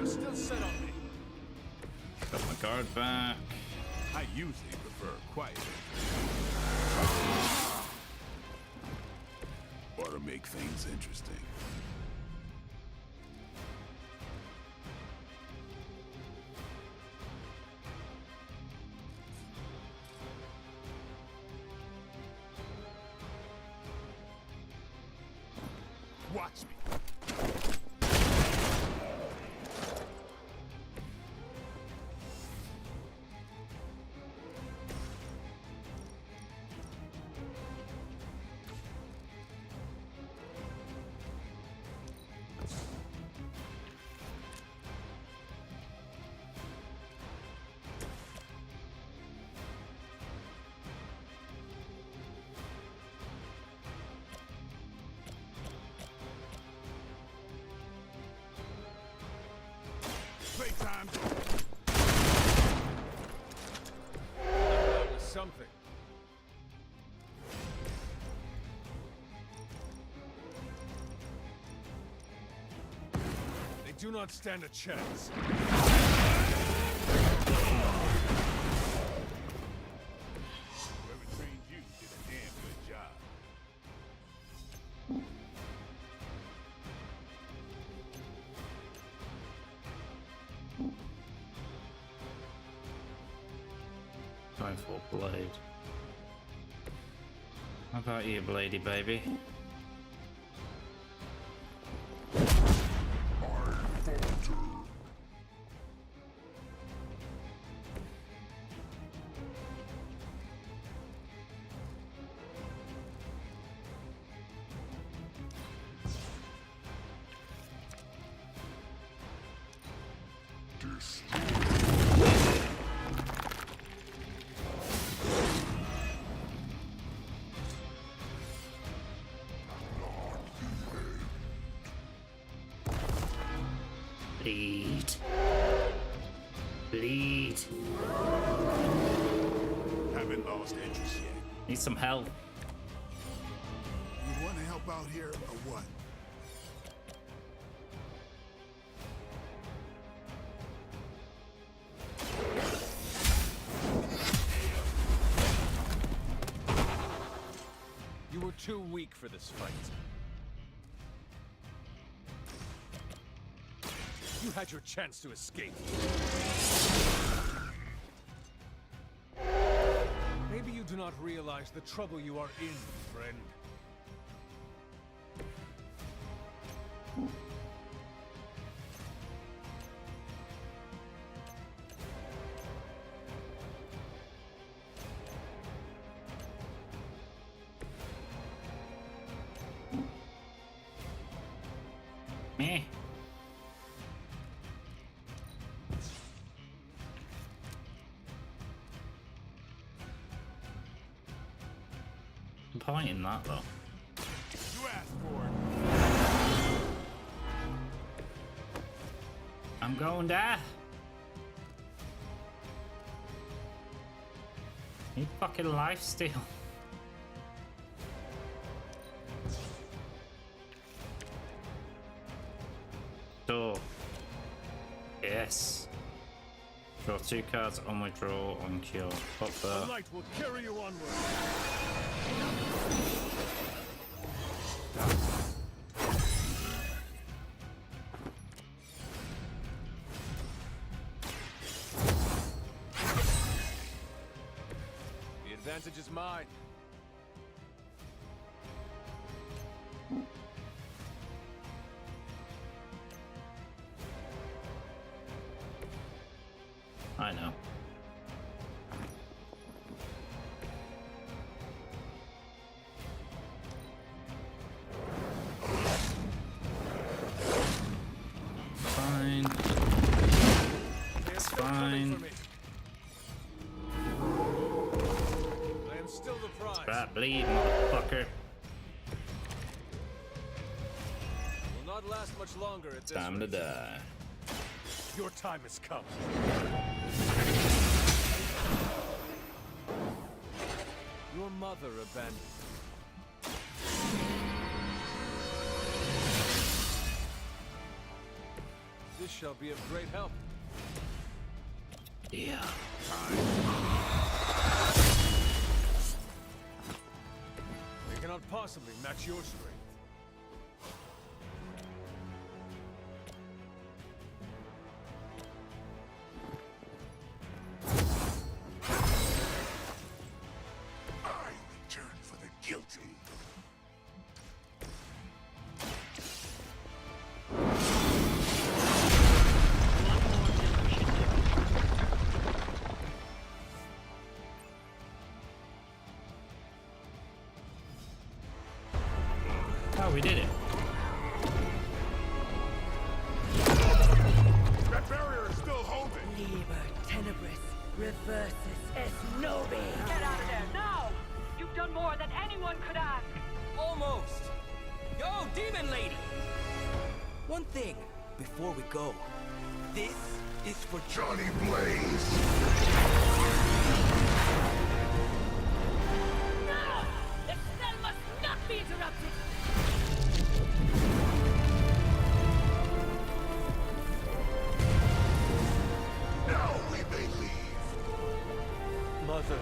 Still set on me. Got my guard back. I usually prefer quiet. Or to make things interesting. Watch me. Playtime. That was something. They do not stand a chance. Whoever trained you did a damn good job. Going for blade. How about you, Bladey baby? Bleed. Bleed. Haven't lost interest yet. Need some help. You want to help out here or what? You were too weak for this fight. You had your chance to escape. Maybe you do not realize the trouble you are in, friend. Meh. I'm pointing that though. You asked for it. I'm going there. Need fucking lifesteal. Door. Yes. Draw 2 cards on my draw on cure. Pop The that. light will carry you onward. advantage is mine. I know. Fine. It's fine. I am still the prize. Right, bleed, motherfucker. Will not last much longer at this Time to rate. die. Your time has come. Your mother abandoned you. This shall be of great help. Yeah. We cannot possibly match your strength. I return for the guilty. Oh, we did it. That barrier is still holding. Liber tenebris reversus es nobi. Get out of there, now! You've done more than anyone could ask. Almost. Yo, demon lady! One thing before we go. This is for Johnny Blaze. No! The spell must not be interrupted! Now we may leave. Mother.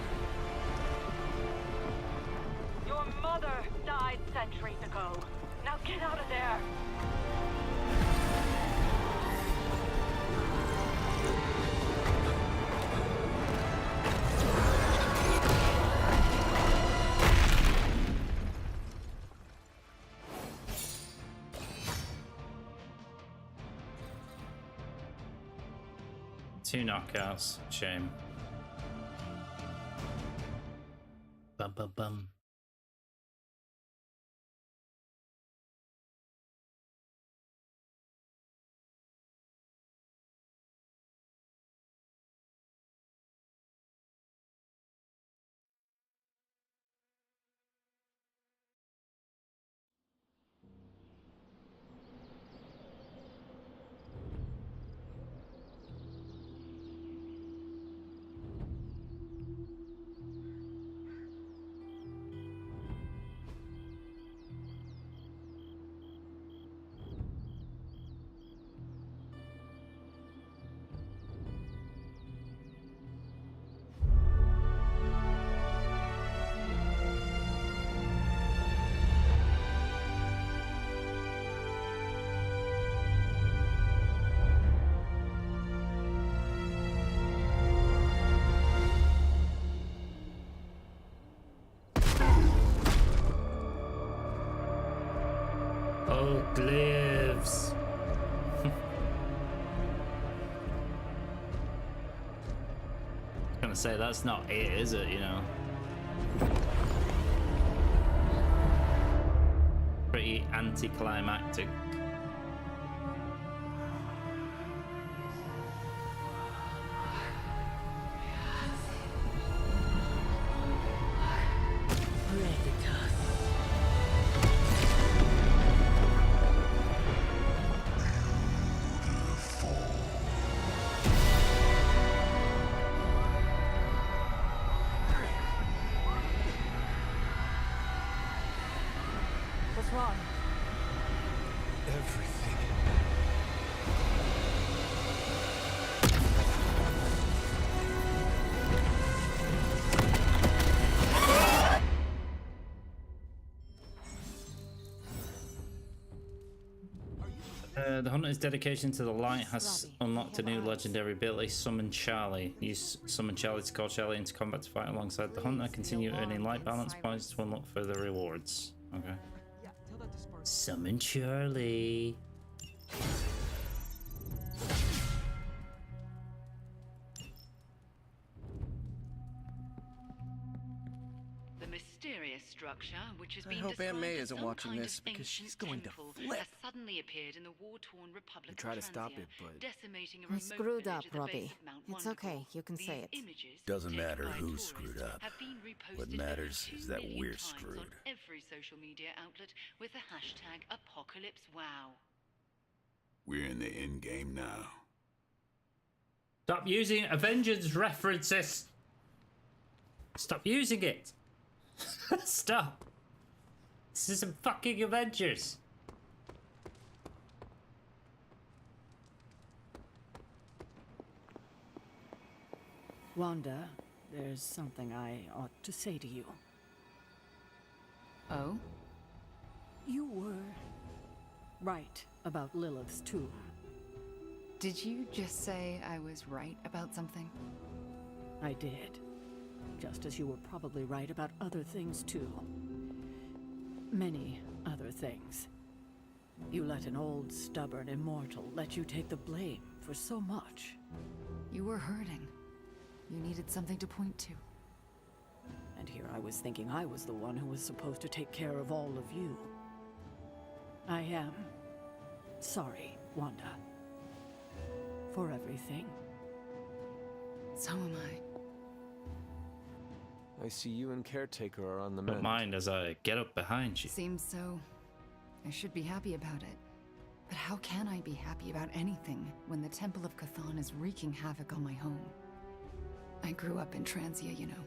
Your mother died centuries ago. Now get out of there. Two knockouts. Shame. Bum bum bum. Oh, glyphs. Gonna say that's not it, is it? You know. Pretty anticlimactic. What's wrong? Everything. The hunter's dedication to the light has unlocked a new legendary ability, Summon Charlie. Use Summon Charlie to call Charlie into combat to fight alongside the hunter. Continue earning light balance points to unlock further rewards. Okay. Summon Charlie. The mysterious structure, which has I been hope Aunt May described as isn't some watching kind this of because ancient she's going to temple, flip. has suddenly appeared in the war-torn Republic We try to of stop Transia, it, but decimating a I remote screwed up, village at the base Robbie. of Mount It's Wonderful. okay, you can say it. These images, Doesn't taken matter by who tourists, screwed up. have been reposted What over matters 2 is that million we're times screwed. on every social media outlet with the hashtag #ApocalypseWow. We're in the end game now. Stop using Avengers references. Stop using it. Stop. This isn't fucking Avengers. Wanda, there's something I ought to say to you. Oh? You were right about Lilith's tomb. Did you just say I was right about something? I did. Just as you were probably right about other things too. Many other things. You let an old, stubborn immortal let you take the blame for so much. You were hurting. You needed something to point to. And here I was thinking I was the one who was supposed to take care of all of you. I am sorry, Wanda. For everything. So am I. I see you and Caretaker are on the Don't mend. mind as I get up behind you. Seems so. I should be happy about it. But how can I be happy about anything when the Temple of Cthon is wreaking havoc on my home? I grew up in Transia, you know.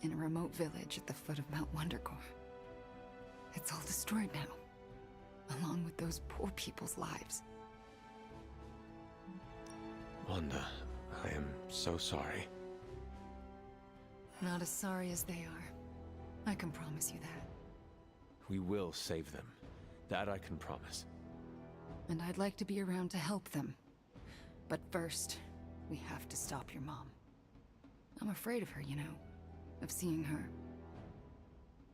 In a remote village at the foot of Mount Wondercore. It's all destroyed now. Along with those poor people's lives. Wanda, I am so sorry. Not as sorry as they are. I can promise you that. We will save them. That I can promise. And I'd like to be around to help them. But first, we have to stop your mom. I'm afraid of her, you know. Of seeing her.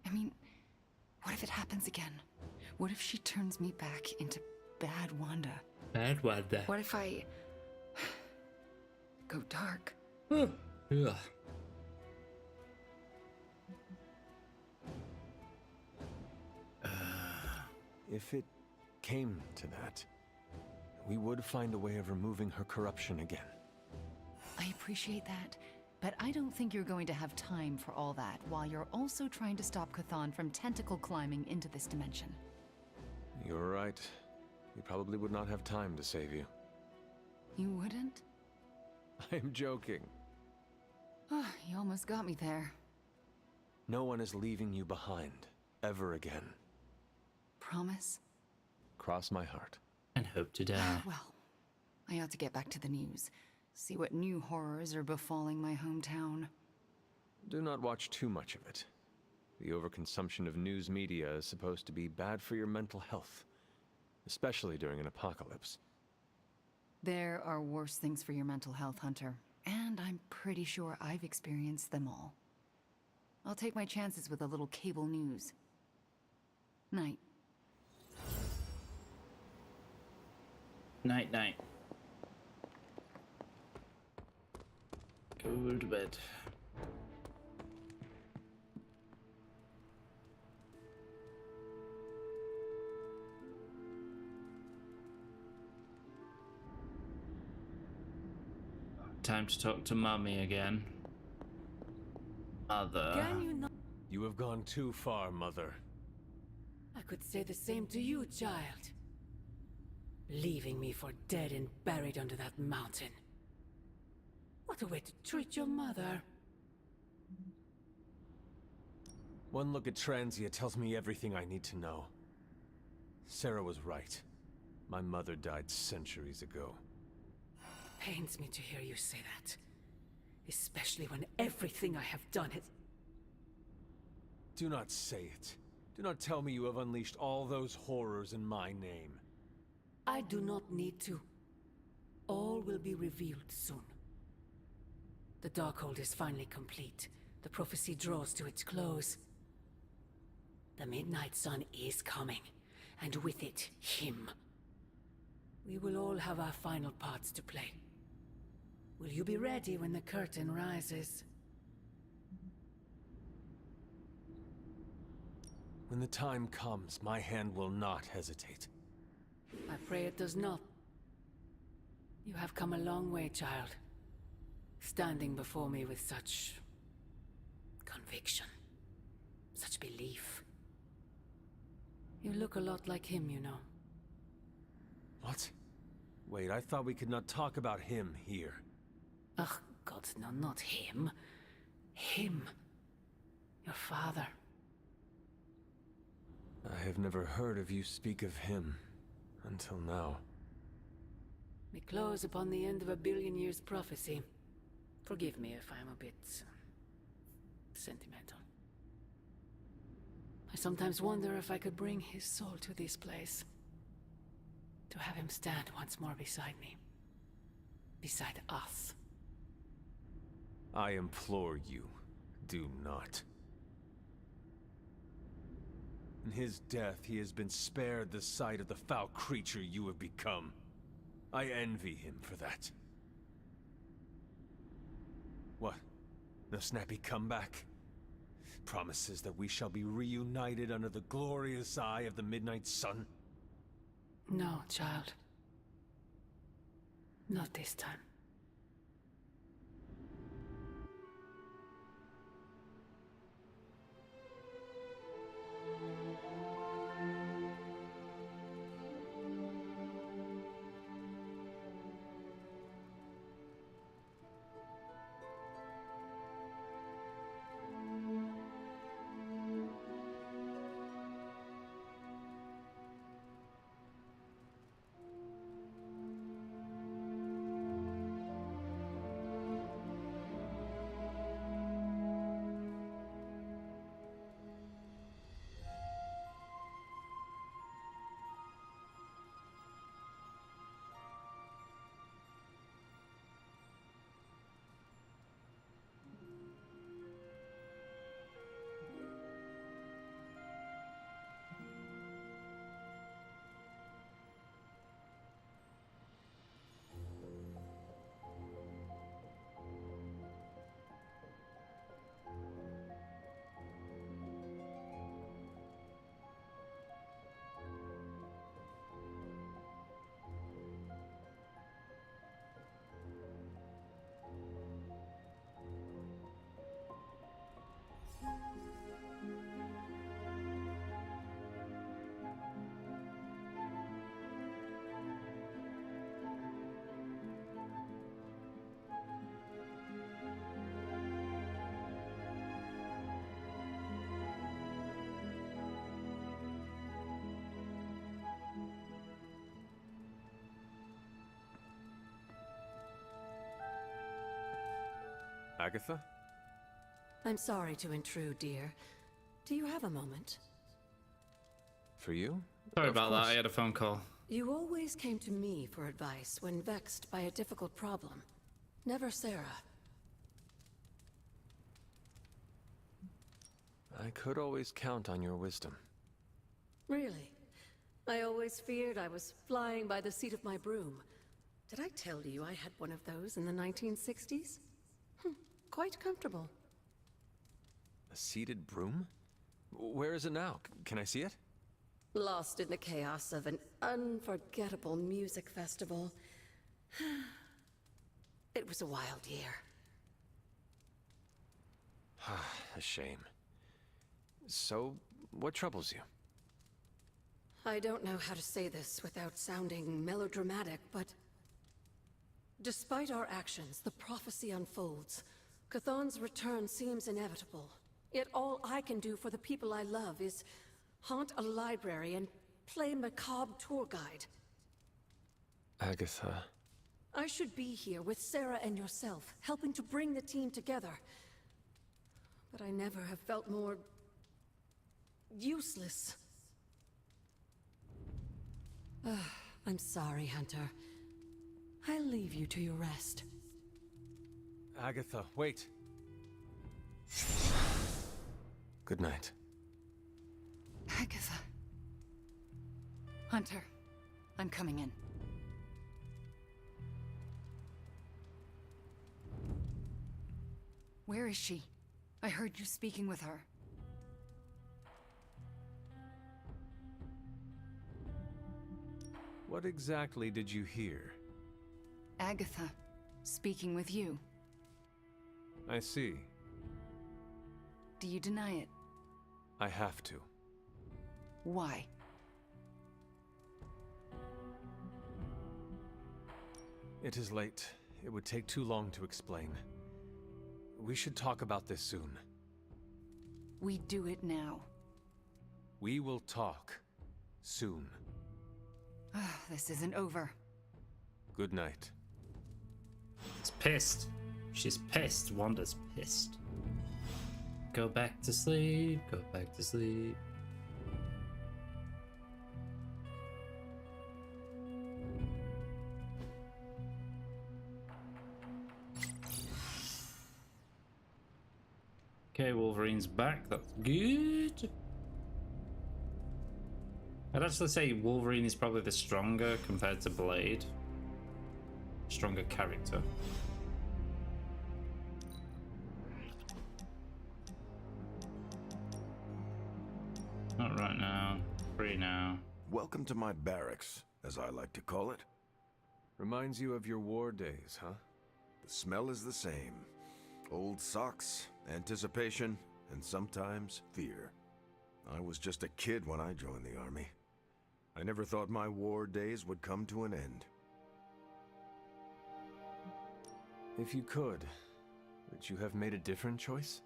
I mean, what if it happens again? What if she turns me back into bad Wanda? Bad Wanda. What if I go dark? Yeah. If it came to that, we would find a way of removing her corruption again. I appreciate that, but I don't think you're going to have time for all that while you're also trying to stop Cthon from tentacle climbing into this dimension. You're right. We probably would not have time to save you. You wouldn't? I am joking. Oh, you almost got me there. No one is leaving you behind, ever again. Promise? Cross my heart. And hope to die. Well, I ought to get back to the news. See what new horrors are befalling my hometown. Do not watch too much of it. The overconsumption of news media is supposed to be bad for your mental health, especially during an apocalypse. There are worse things for your mental health, Hunter, and I'm pretty sure I've experienced them all. I'll take my chances with a little cable news. Night. Night, night. Go to bed. Time to talk to Mummy again. Mother. Can you not? You have gone too far, Mother. I could say the same to you, child. Leaving me for dead and buried under that mountain. What a way to treat your mother. One look at Transia tells me everything I need to know. Sarah was right. My mother died centuries ago. Pains me to hear you say that. Especially when everything I have done has... Do not say it. Do not tell me you have unleashed all those horrors in my name. I do not need to. All will be revealed soon. The Darkhold is finally complete. The prophecy draws to its close. The Midnight Sun is coming, and with it, him. We will all have our final parts to play. Will you be ready when the curtain rises? When the time comes, my hand will not hesitate. I pray it does not. You have come a long way, child. Standing before me with such conviction, such belief. You look a lot like him, you know. What? Wait, I thought we could not talk about him here. Ugh, God, no, not him. Him. Your father. I have never heard of you speak of him until now. We close upon the end of a billion years prophecy. Forgive me if I'm a bit sentimental. I sometimes wonder if I could bring his soul to this place. To have him stand once more beside me. Beside us. I implore you, do not. In his death, he has been spared the sight of the foul creature you have become. I envy him for that. What? No snappy comeback? Promises that we shall be reunited under the glorious eye of the Midnight Sun? No, child. Not this time. Agatha? I'm sorry to intrude, dear. Do you have a moment? For you? Sorry Of about that, course. I had a phone call. You always came to me for advice when vexed by a difficult problem. Never Sarah. I could always count on your wisdom. Really? I always feared I was flying by the seat of my broom. Did I tell you I had one of those in the 1960s? Quite comfortable. A seated broom? Where is it now? Can I see it? Lost in the chaos of an unforgettable music festival. It was a wild year. A shame. So, what troubles you? I don't know how to say this without sounding melodramatic, but despite our actions, the prophecy unfolds. Chthon's return seems inevitable. Yet all I can do for the people I love is haunt a library and play macabre tour guide. Agatha. I should be here with Sarah and yourself, helping to bring the team together. But I never have felt more useless. I'm sorry, Hunter. I'll leave you to your rest. Agatha, wait. Good night. Agatha. Hunter, I'm coming in. Where is she? I heard you speaking with her. What exactly did you hear? Agatha, speaking with you. I see. Do you deny it? I have to. Why? It is late. It would take too long to explain. We should talk about this soon. We do it now. We will talk. Soon. This isn't over. Good night. She's pissed. She's pissed. Wanda's pissed. Go back to sleep. Go back to sleep. Okay, Wolverine's back. That's good. I'd actually say Wolverine is probably the stronger compared to Blade. Stronger character. Not right now. Free now. Welcome to my barracks, as I like to call it. Reminds you of your war days, huh? The smell is the same. Old socks, anticipation, and sometimes fear. I was just a kid when I joined the army. I never thought my war days would come to an end. If you could, would you have made a different choice?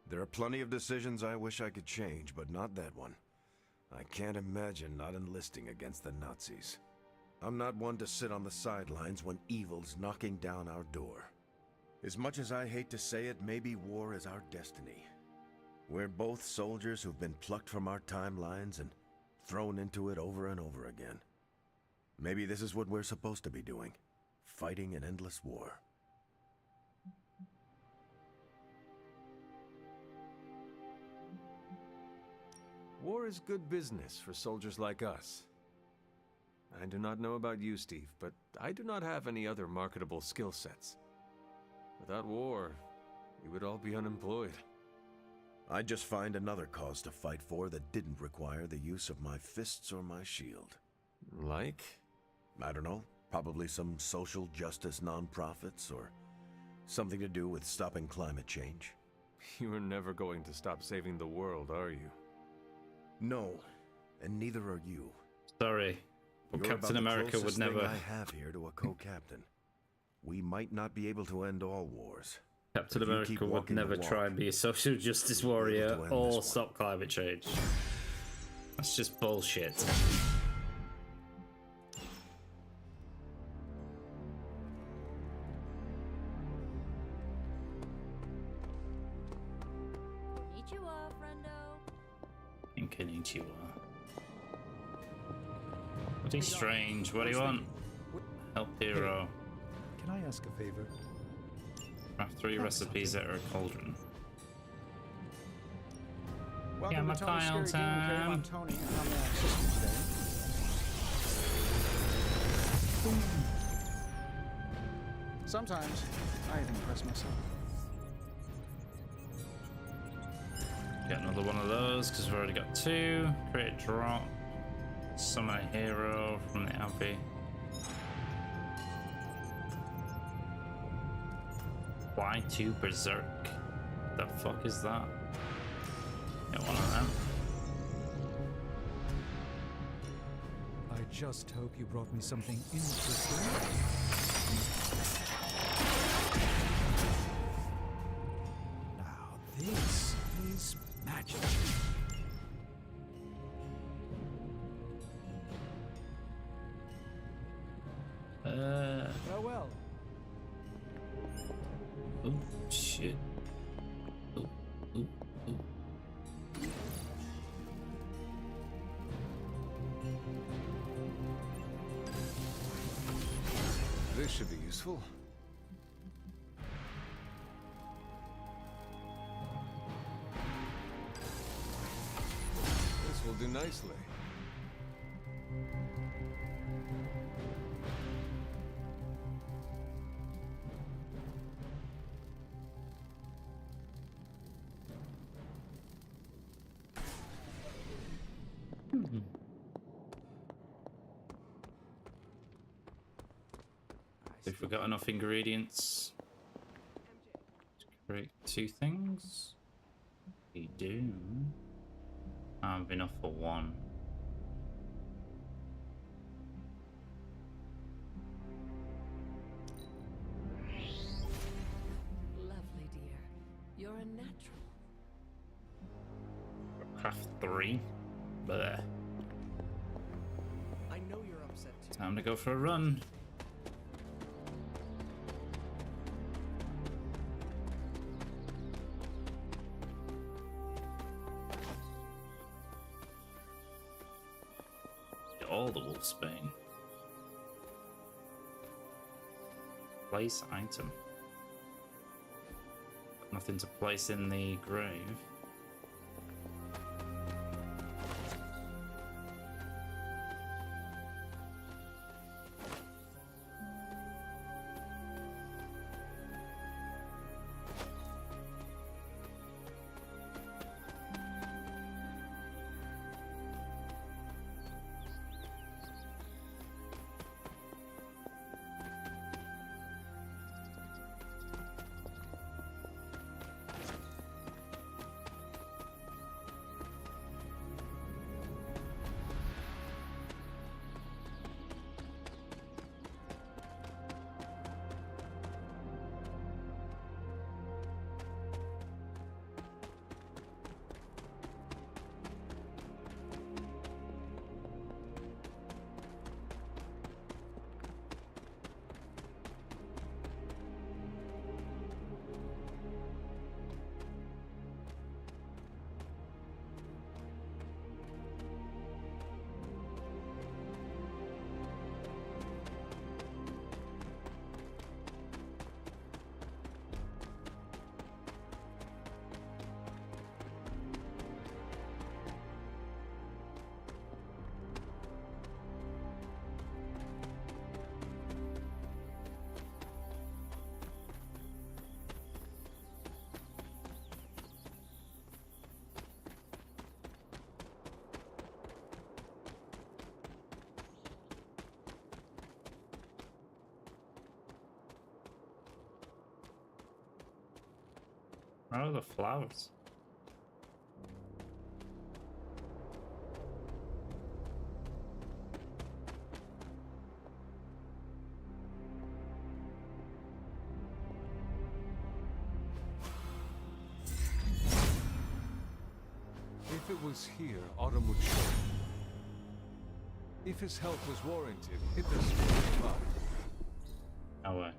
There are plenty of decisions I wish I could change, but not that one. I can't imagine not enlisting against the Nazis. I'm not one to sit on the sidelines when evil's knocking down our door. As much as I hate to say it, maybe war is our destiny. We're both soldiers who've been plucked from our timelines and thrown into it over and over again. Maybe this is what we're supposed to be doing, fighting an endless war. War is good business for soldiers like us. I do not know about you, Steve, but I do not have any other marketable skill sets. Without war, we would all be unemployed. I'd just find another cause to fight for that didn't require the use of my fists or my shield. Like? I don't know. Probably some social justice nonprofits or something to do with stopping climate change. You are never going to stop saving the world, are you? No, and neither are you. Sorry, but You're Captain about the America would closest thing never. I have here to a co-captain. We might not be able to end all wars. Captain If you keep America would walking the never walk, try and be a social justice you'll be warrior able to end or this one. stop climate change. That's just bullshit. Konnichiwa, friendo. In Konnichiwa. Bloody strange. What do you want? Help hero. Can I ask a favor? Craft 3 recipes that are a cauldron. Welcome my to Tony's Kyle Scary Gaming Cave. time. I'm Tony, and I'm the Systems Day. Sometimes, I even impress myself. Get another one of those because we've already got 2. Create a drop. Summon a hero from the Abbey. Y2 Berserk. The fuck is that? Get one of them. I just hope you brought me something interesting. Now this is magic. Farewell. Oh shit. Oh, oh, oh. useful? This will do nicely. If we got enough ingredients to create 2 things, we do. I have enough for 1. Lovely, dear. You're a natural. Craft 3. Bleh. I know you're upset too. Time to go for a run. All the wolfsbane. Place item. Nothing to place in the grave. Where are the flowers? If it was here, Autumn would show. If his help was warranted, hit the spot by. No way.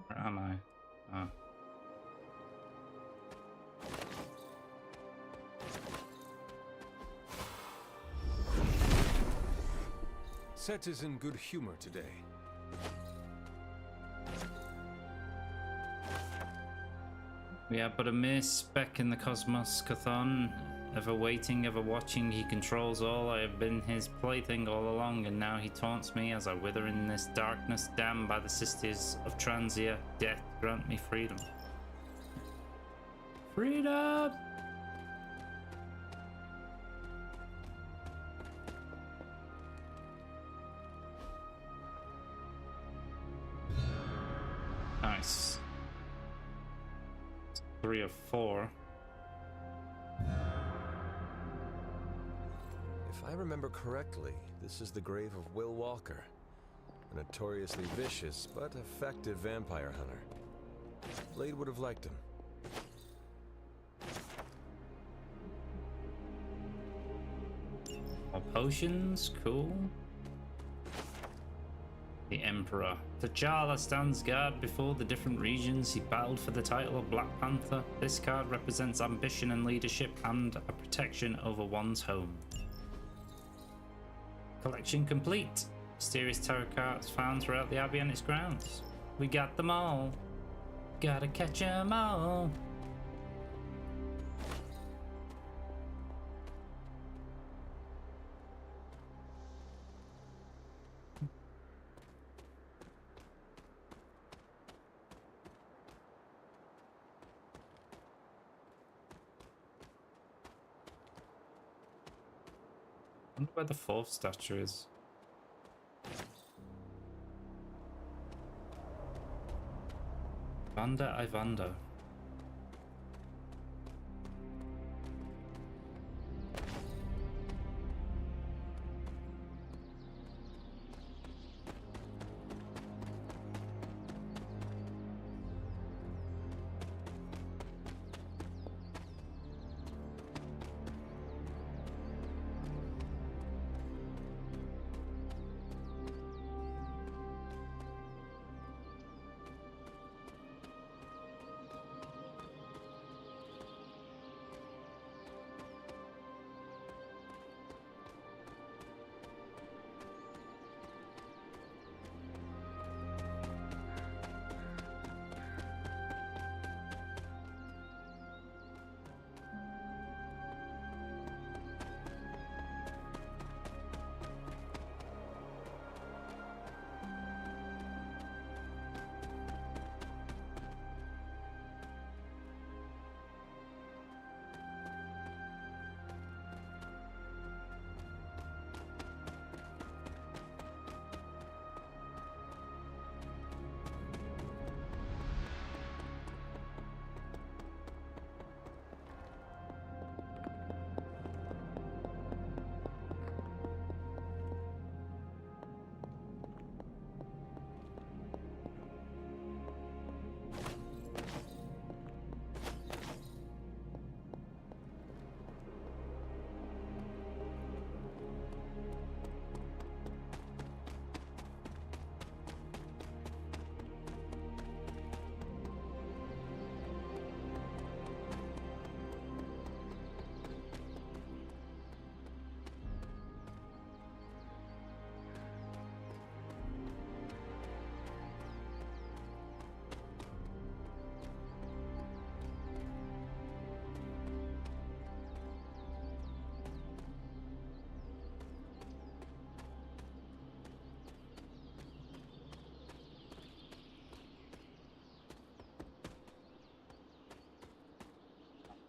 Where am I? Oh. Set is in good humor today. We are but a mere speck in the cosmos, Cthon. Ever waiting, ever watching, he controls all. I have been his plaything all along, and now he taunts me as I wither in this darkness. Damned by the sisters of Transia, death grant me freedom. Freedom! Nice. 3 of 4. If I remember correctly, this is the grave of Will Walker, a notoriously vicious but effective vampire hunter. Blade would have liked him. More potions, cool. The Emperor. T'Challa stands guard before the different regions. He battled for the title of Black Panther. This card represents ambition and leadership and a protection over one's home. Collection complete. Mysterious tarot cards found throughout the Abbey and its grounds. We got them all. Gotta catch 'em all. I wonder where the fourth statue is. I wonder.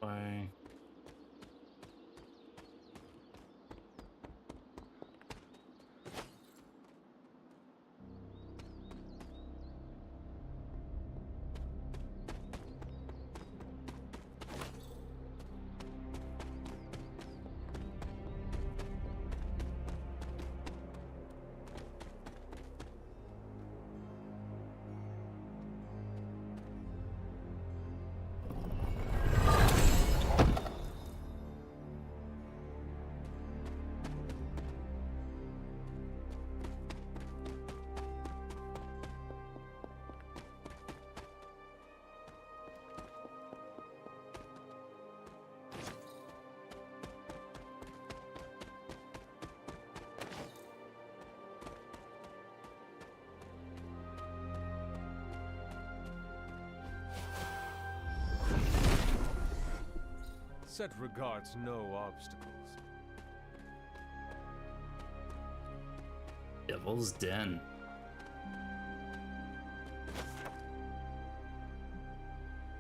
Way. Set regards no obstacles. Devil's Den.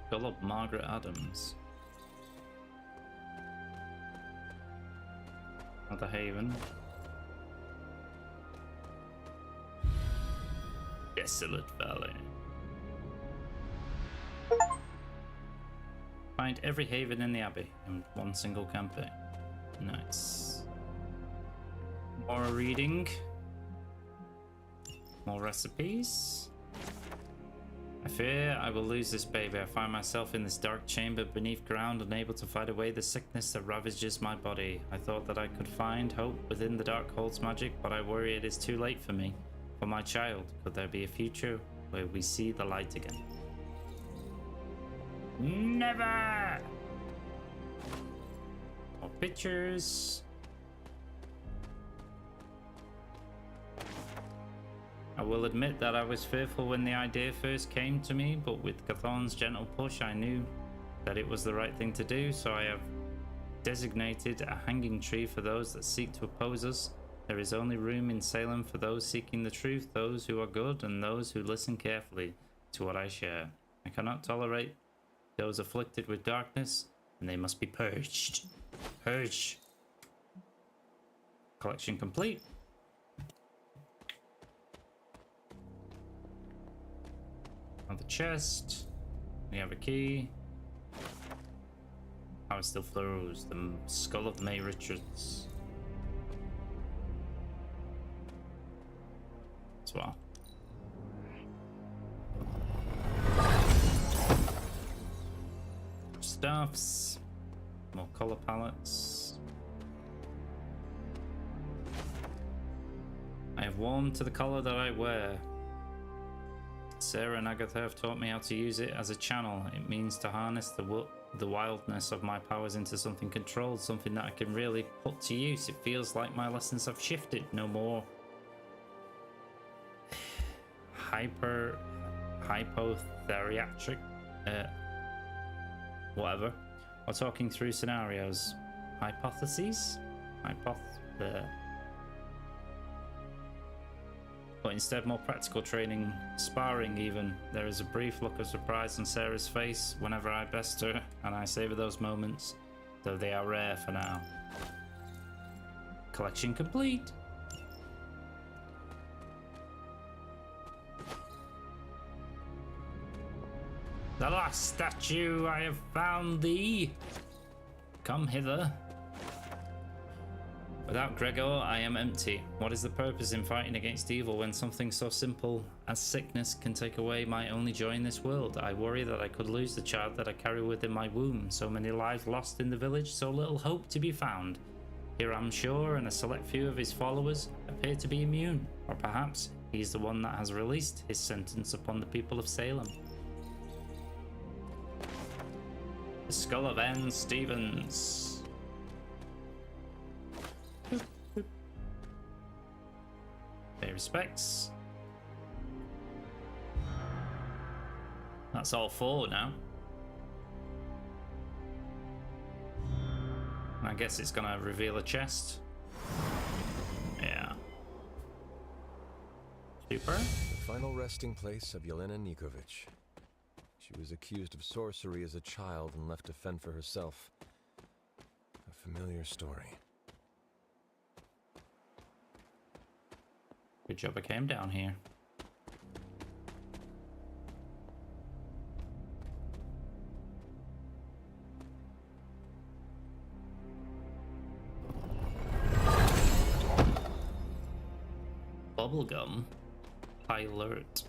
Call up Margaret Adams. Another Haven. Desolate Valley. Find every haven in the Abbey in one single campaign. Nice. More reading. More recipes. I fear I will lose this baby. I find myself in this dark chamber beneath ground, unable to fight away the sickness that ravages my body. I thought that I could find hope within the dark hold's magic, but I worry it is too late for me. For my child, could there be a future where we see the light again? Never! More pictures. I will admit that I was fearful when the idea first came to me, but with Cathorn's gentle push I knew that it was the right thing to do, so I have designated a hanging tree for those that seek to oppose us. There is only room in Salem for those seeking the truth, those who are good, and those who listen carefully to what I share. I cannot tolerate those afflicted with darkness, and they must be purged. Purge. Collection complete. Another chest. We have a key. Power still flows. The skull of May Richards. As well. Stuffs. More color palettes. I have warmed to the color that I wear. Sarah and Agatha have taught me how to use it as a channel. It means to harness the wildness of my powers into something controlled, something that I can really put to use. It feels like my lessons have shifted. No more hypotheriatric, whatever, or talking through scenarios. Hypotheses? But instead more practical training, sparring even. There is a brief look of surprise on Sarah's face whenever I best her, and I savor those moments, though they are rare for now. Collection complete. The last statue, I have found thee. Come hither. Without Gregor, I am empty. What is the purpose in fighting against evil when something so simple as sickness can take away my only joy in this world? I worry that I could lose the child that I carry within my womb. So many lives lost in the village, so little hope to be found. Hiram Shore and a select few of his followers appear to be immune. Or perhaps he's the one that has released his sentence upon the people of Salem. The skull of Anne Stevens. Pay respects. That's all 4 now. I guess it's gonna reveal a chest. Yeah. Super. The final resting place of Yelena Nikovic. She was accused of sorcery as a child and left to fend for herself. A familiar story. Good job I came down here. Bubblegum Pilot.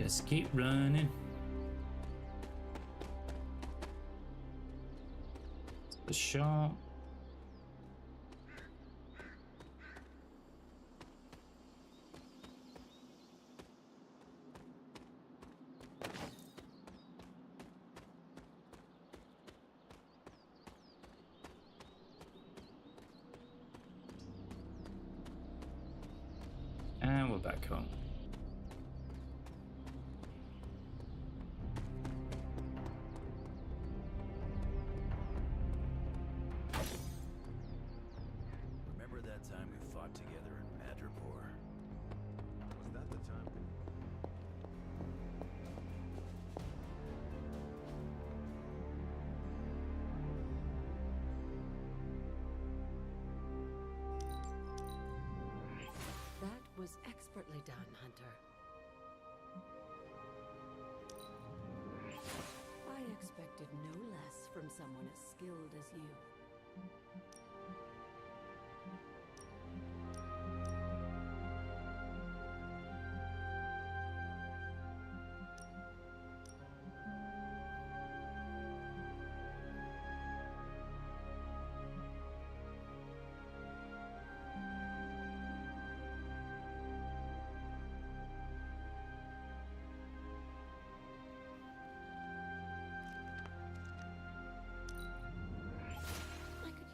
Just keep running. The shop. And we're back home. Remember that time we fought together in Madripoor? Was that the time? That was expertly done, Hunter. I expected no less from someone as skilled as you.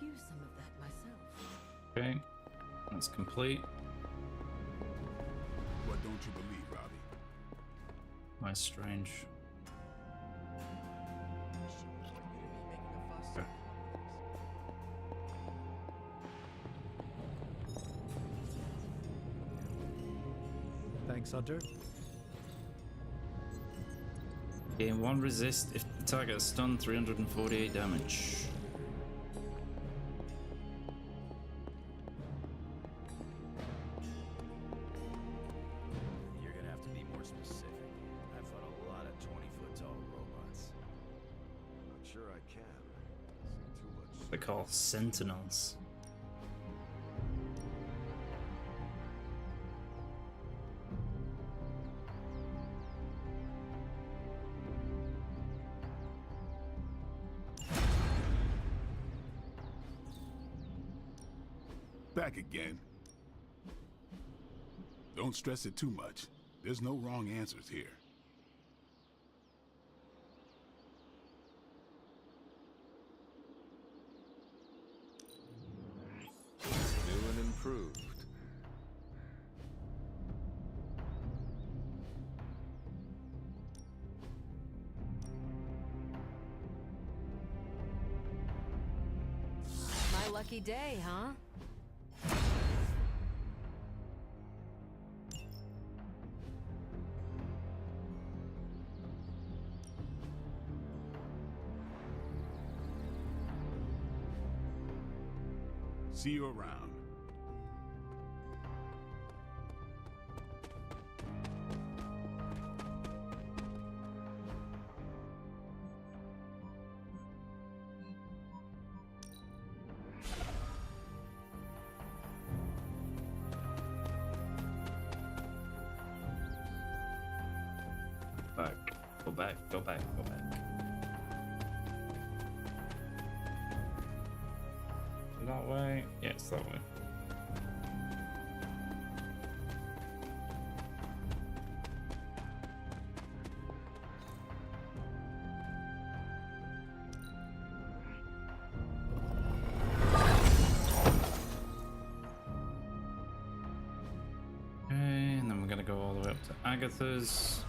Use some of that myself. Okay, that's complete. What don't you believe, Robbie? My strange. Thanks, Hunter. Gain 1 resist if the target is stunned, 348 damage. You're gonna have to be more specific. I've fought a lot of 20-foot tall robots. Not sure I can. See too much. They're called sentinels. Back again. Don't stress it too much. There's no wrong answers here. New and improved. My lucky day, huh? See you around. Back. Go back. Go back. Go back. That way? Yes, that way. Okay, and then we're gonna go all the way up to Agatha's.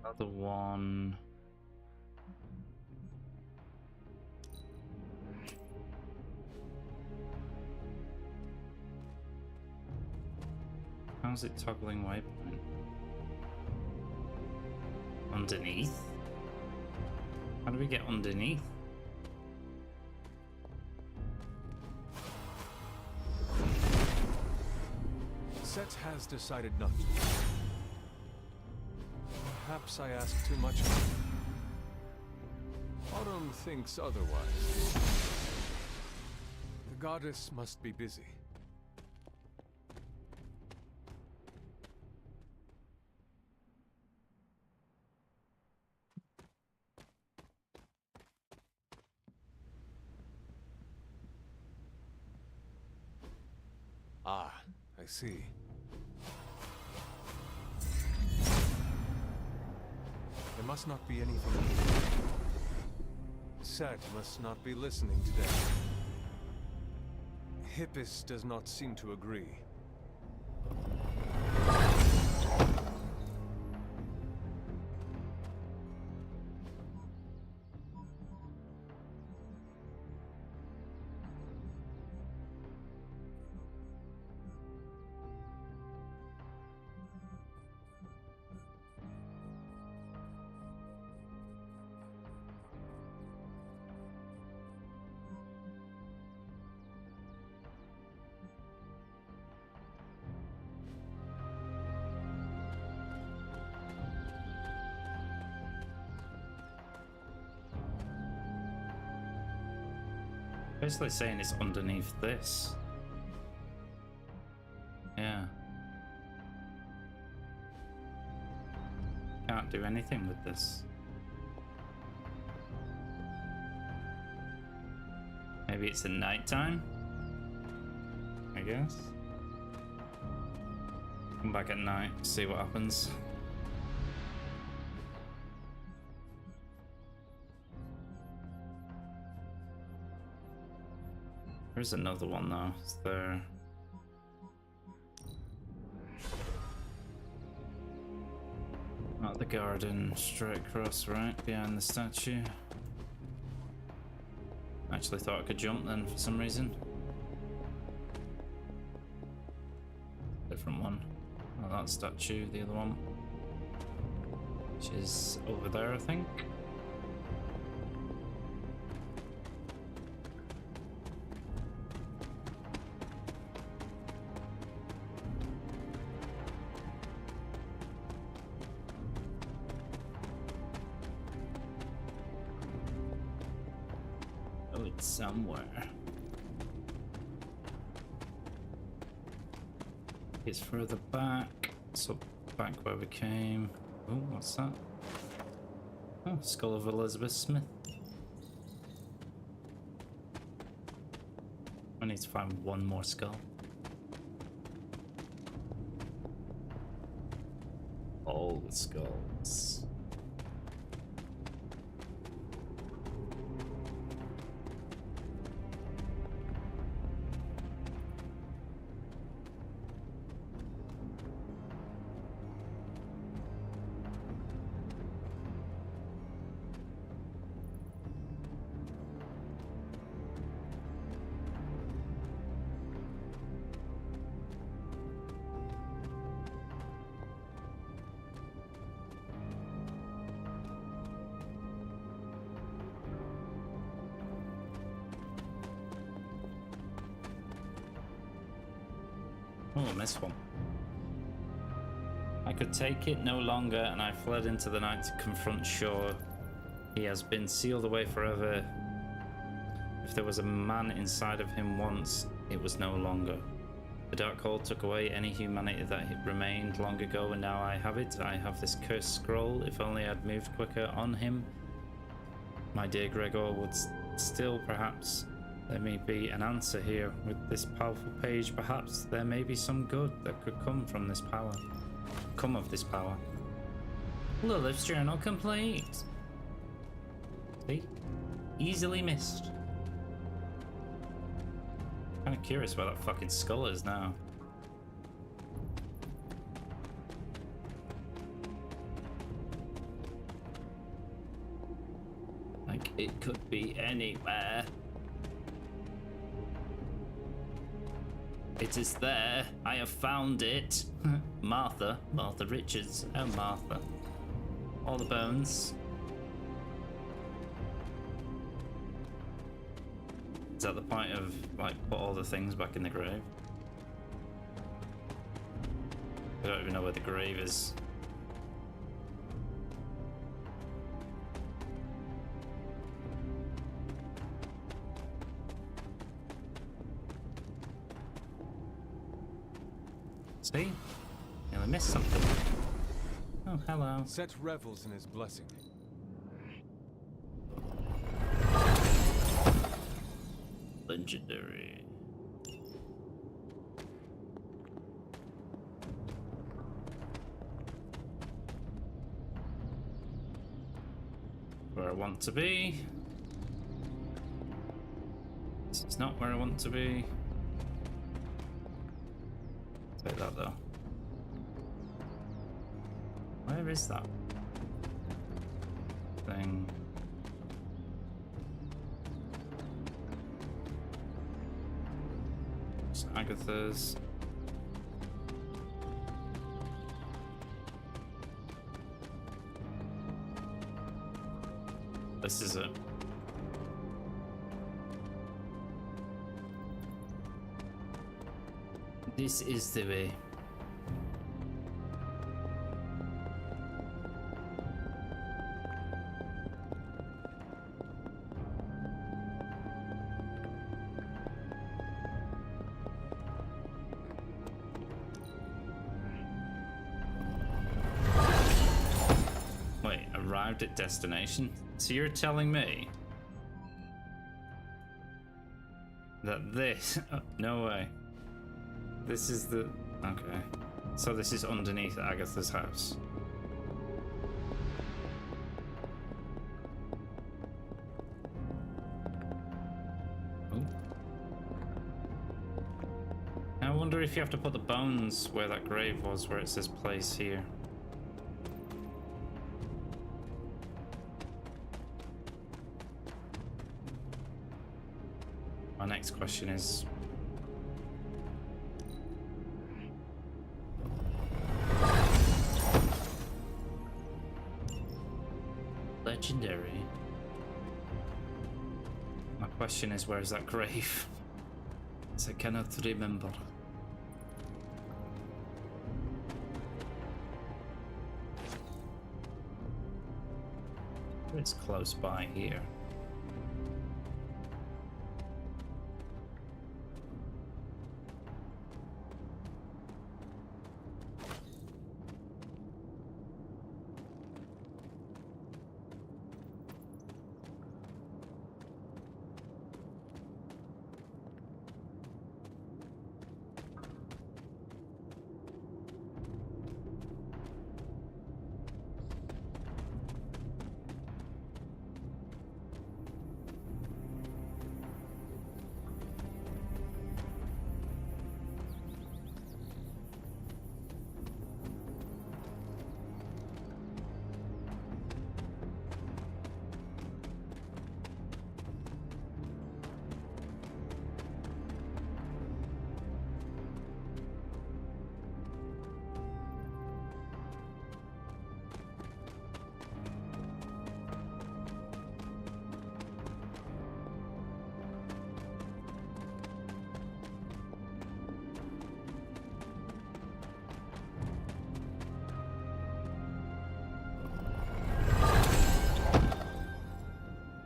Other one. How's it toggling waypoint? Underneath? How do we get underneath? Set has decided not to. Perhaps I ask too much. Autumn thinks otherwise. The goddess must be busy. Ah, I see. There must not be anything here. Set must not be listening today. Hippus does not seem to agree. Basically saying it's underneath this. Yeah. Can't do anything with this. Maybe it's at nighttime? I guess. Come back at night, see what happens. There's another one though. It's there. Out the garden, straight across, right behind the statue. Actually thought I could jump then for some reason. Different one. Oh, that statue, the other one. Which is over there, I think. Somewhere. It's further back. So back where we came. Oh, what's that? Oh, Skull of Elizabeth Smith. I need to find one more skull. All the skulls. Oh, I missed one. I could take it no longer, and I fled into the night to confront Shaw. He has been sealed away forever. If there was a man inside of him once, it was no longer. The Darkhold took away any humanity that had remained long ago, and now I have it. I have this cursed scroll. If only I'd moved quicker on him. My dear Gregor would still, perhaps. There may be an answer here. With this powerful page, perhaps there may be some good that could come from this power. Come of this power. Lilith's journal complete. See? Easily missed. Kind of curious where that fucking skull is now. Like, it could be anywhere. It is there. I have found it. Martha Richards. Oh, Martha. All the bones. Is that the point of, like, put all the things back in the grave? I don't even know where the grave is. See? Nearly missed something. Oh, hello. Set revels in his blessing. Legendary. Where I want to be. This is not where I want to be. Take that though. Where is that thing? It's Agatha's. This is it. This is the way. Wait, arrived at destination? So you're telling me that this... no way. This is the... okay. So this is underneath Agatha's house. Ooh. I wonder if you have to put the bones where that grave was, where it says place here. My next question is... legendary. My question is, where's that grave? As I cannot remember. It's close by here.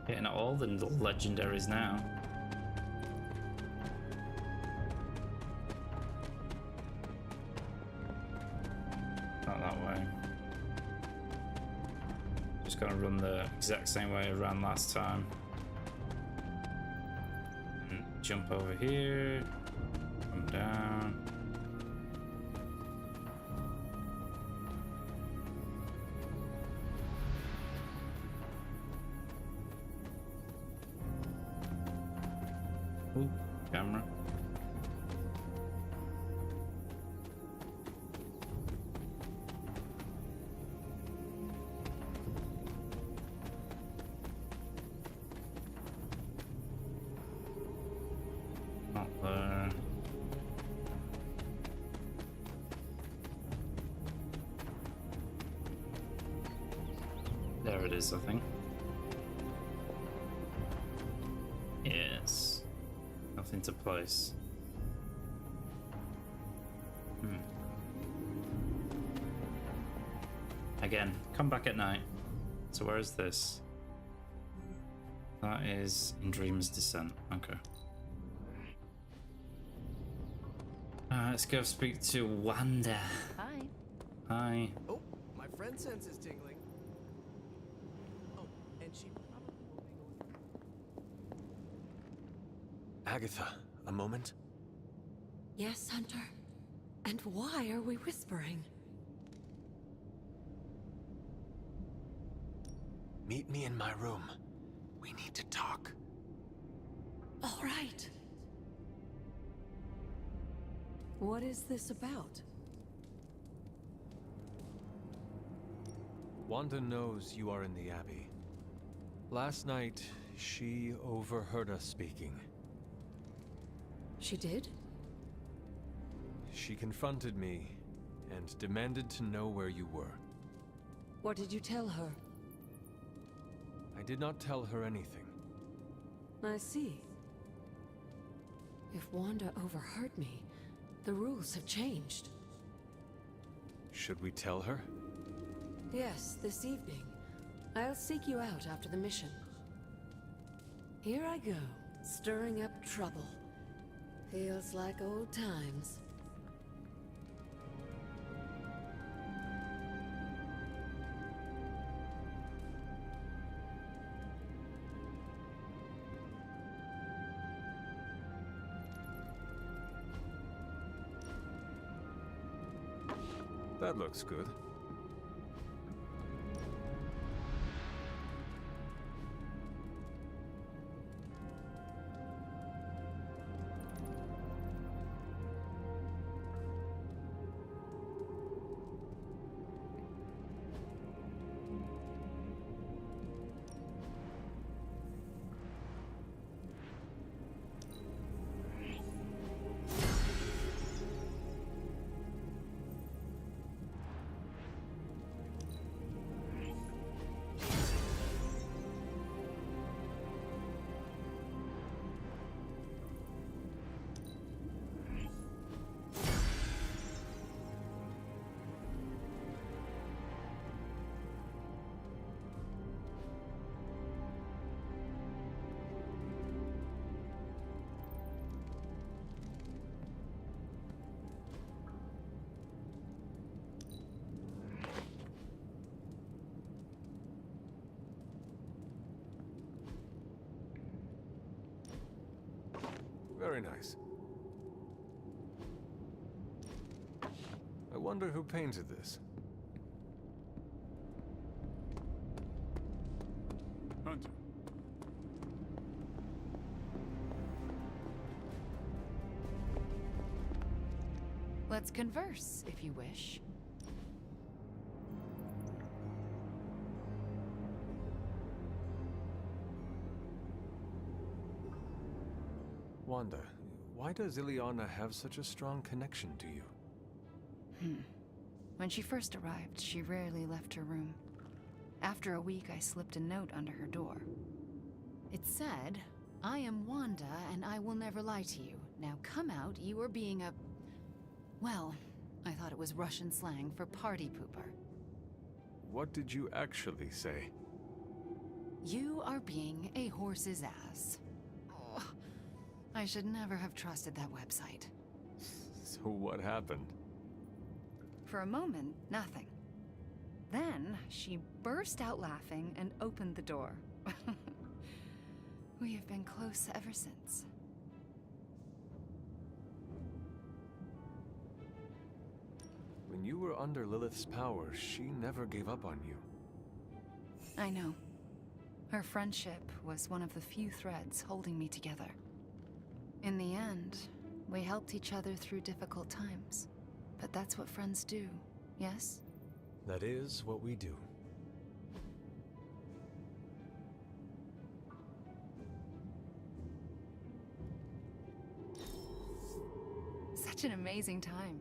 Getting all the legendaries now. Not that way. Just gonna run the exact same way I ran last time. And jump over here. Come down. Ooh, camera. Not there. There it is, I think. Yes. Nothing to place. Again, come back at night. So where is this? That is in Dreamer's Descent. Okay. Let's go speak to Wanda. Hi. Hi. Oh, my friend sense is tingling. Oh, and she probably will be going. Agatha, a moment? Yes, Hunter? And why are we whispering? Meet me in my room. We need to talk. All right. What is this about? Wanda knows you are in the Abbey. Last night, she overheard us speaking. She did? She confronted me and demanded to know where you were. What did you tell her? I did not tell her anything. I see. If Wanda overheard me, the rules have changed. Should we tell her? Yes, this evening. I'll seek you out after the mission. Here I go, stirring up trouble. Feels like old times. That looks good. Very nice. I wonder who painted this. Hunter. Let's converse, if you wish. Wanda, why does Ileana have such a strong connection to you? When she first arrived, she rarely left her room. After a week, I slipped a note under her door. It said, "I am Wanda, and I will never lie to you. Now come out, you are being a..." Well, I thought it was Russian slang for party pooper. What did you actually say? You are being a horse's ass. Oh, I should never have trusted that website. So what happened? For a moment, nothing. Then, she burst out laughing and opened the door. We have been close ever since. When you were under Lilith's power, she never gave up on you. I know. Her friendship was one of the few threads holding me together. In the end, we helped each other through difficult times. But that's what friends do, yes? That is what we do. Such an amazing time.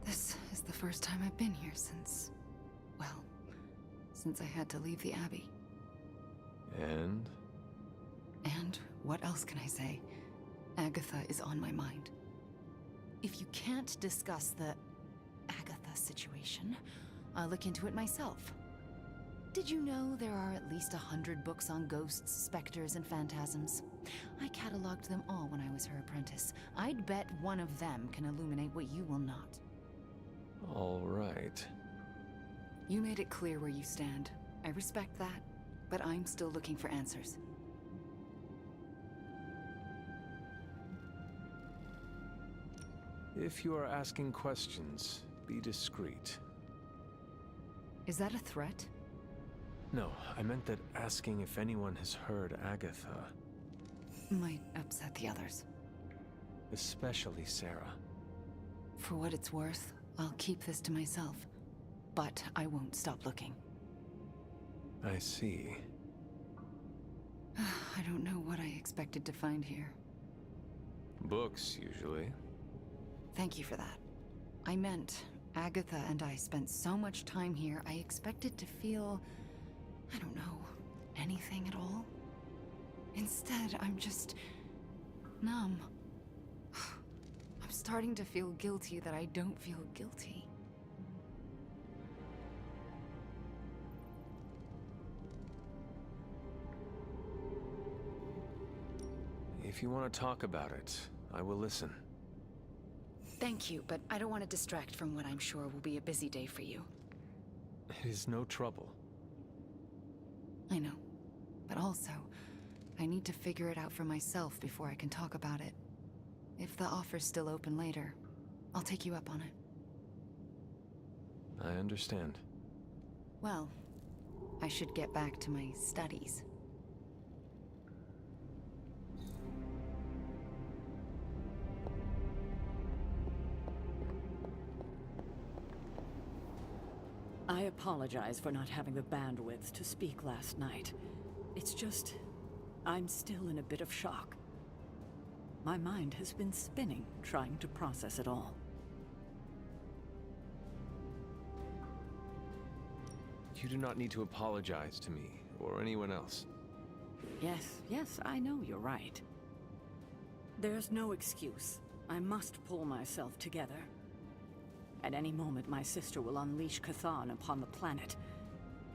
This is the first time I've been here since... well, since I had to leave the Abbey. And? And what else can I say? Agatha is on my mind. If you can't discuss the Agatha situation, I'll look into it myself. Did you know there are at least 100 books on ghosts, specters, and phantasms? I cataloged them all when I was her apprentice. I'd bet one of them can illuminate what you will not. All right. You made it clear where you stand. I respect that, but I'm still looking for answers. If you are asking questions, be discreet. Is that a threat? No, I meant that asking if anyone has heard Agatha. Might upset the others. Especially Sarah. For what it's worth, I'll keep this to myself. But I won't stop looking. I see. I don't know what I expected to find here. Books, usually. Thank you for that. I meant, Agatha and I spent so much time here, I expected to feel, I don't know, anything at all. Instead, I'm just numb. I'm starting to feel guilty that I don't feel guilty. If you want to talk about it, I will listen. Thank you, but I don't want to distract from what I'm sure will be a busy day for you. It is no trouble. I know. But also, I need to figure it out for myself before I can talk about it. If the offer's still open later, I'll take you up on it. I understand. Well, I should get back to my studies. I apologize for not having the bandwidth to speak last night. It's just, I'm still in a bit of shock. My mind has been spinning, trying to process it all. You do not need to apologize to me, or anyone else. Yes, I know you're right. There's no excuse. I must pull myself together. At any moment, my sister will unleash Chthon upon the planet.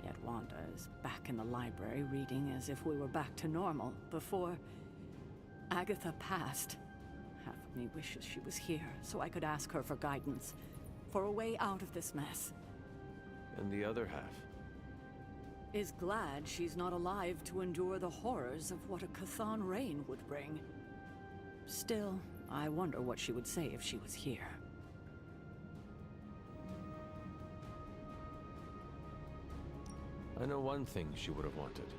Yet Wanda is back in the library reading as if we were back to normal before Agatha passed. Half of me wishes she was here so I could ask her for guidance, for a way out of this mess. And the other half? Is glad she's not alive to endure the horrors of what a Chthon reign would bring. Still, I wonder what she would say if she was here. I know one thing she would have wanted.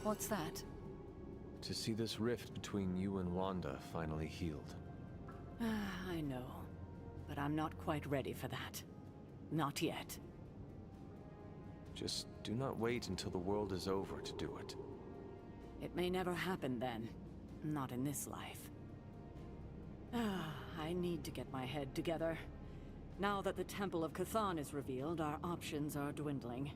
What's that? To see this rift between you and Wanda finally healed. I know, but I'm not quite ready for that. Not yet. Just do not wait until the world is over to do it. It may never happen then. Not in this life. I need to get my head together. Now that the Temple of Chthon is revealed, our options are dwindling.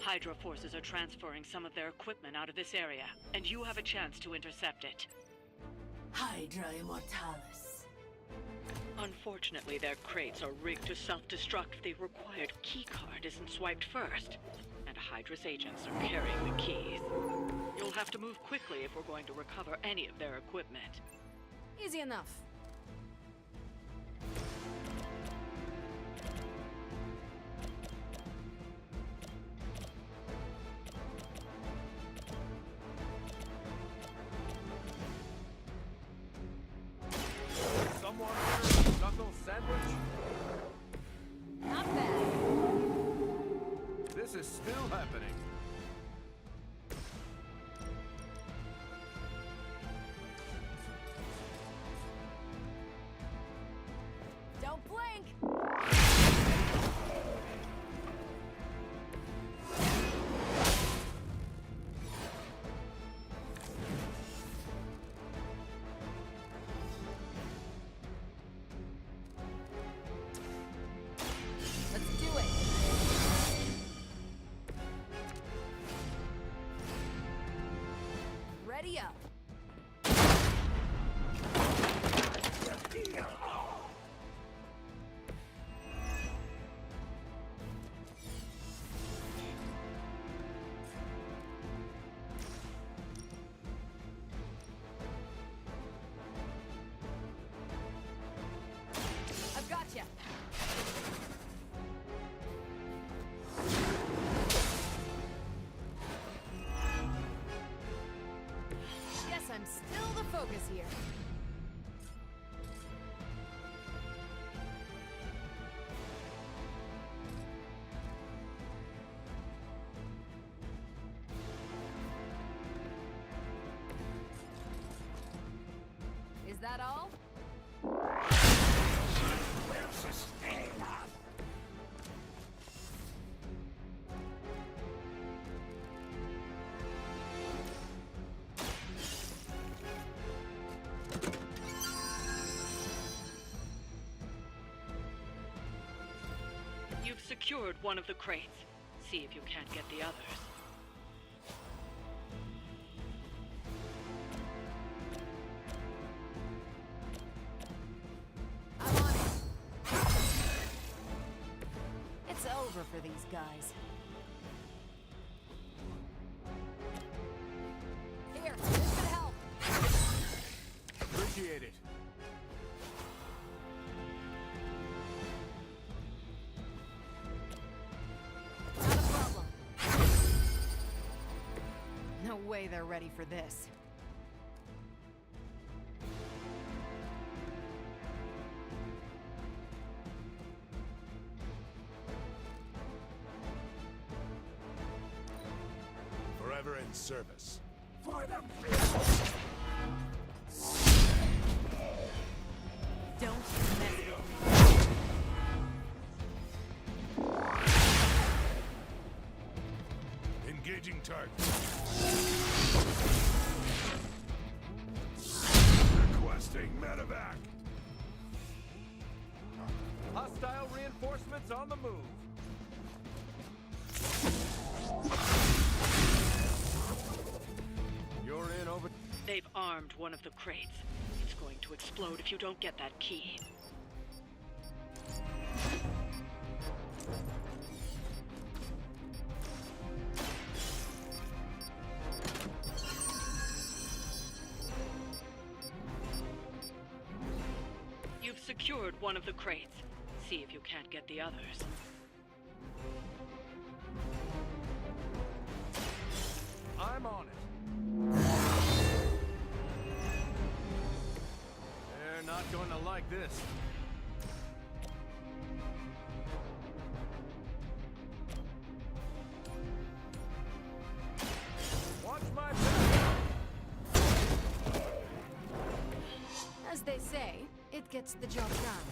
Hydra forces are transferring some of their equipment out of this area, and you have a chance to intercept it. Hydra Immortalis. Unfortunately, their crates are rigged to self-destruct if the required keycard isn't swiped first, and Hydra's agents are carrying the keys. You'll have to move quickly if we're going to recover any of their equipment. Easy enough. Someone order a knuckle sandwich? Not bad. This is still happening. Don't blink! Let's do it! Ready up! I've got you. Guess I'm still the focus here. Is that all? You've secured one of the crates. See if you can't get the others. I'm on it. It's over for these guys. Here, this could help. Appreciate it. Not a problem. No way they're ready for this. Forever in service. For the Don't mess with me. Engaging target. Requesting medevac. Hostile reinforcements on the move. You're in over. They've armed one of the crates. It's going to explode if you don't get that key. You've secured one of the crates. See if you can't get the others. I'm on it. They're not going to like this. Watch my back. As they say, it gets the job done.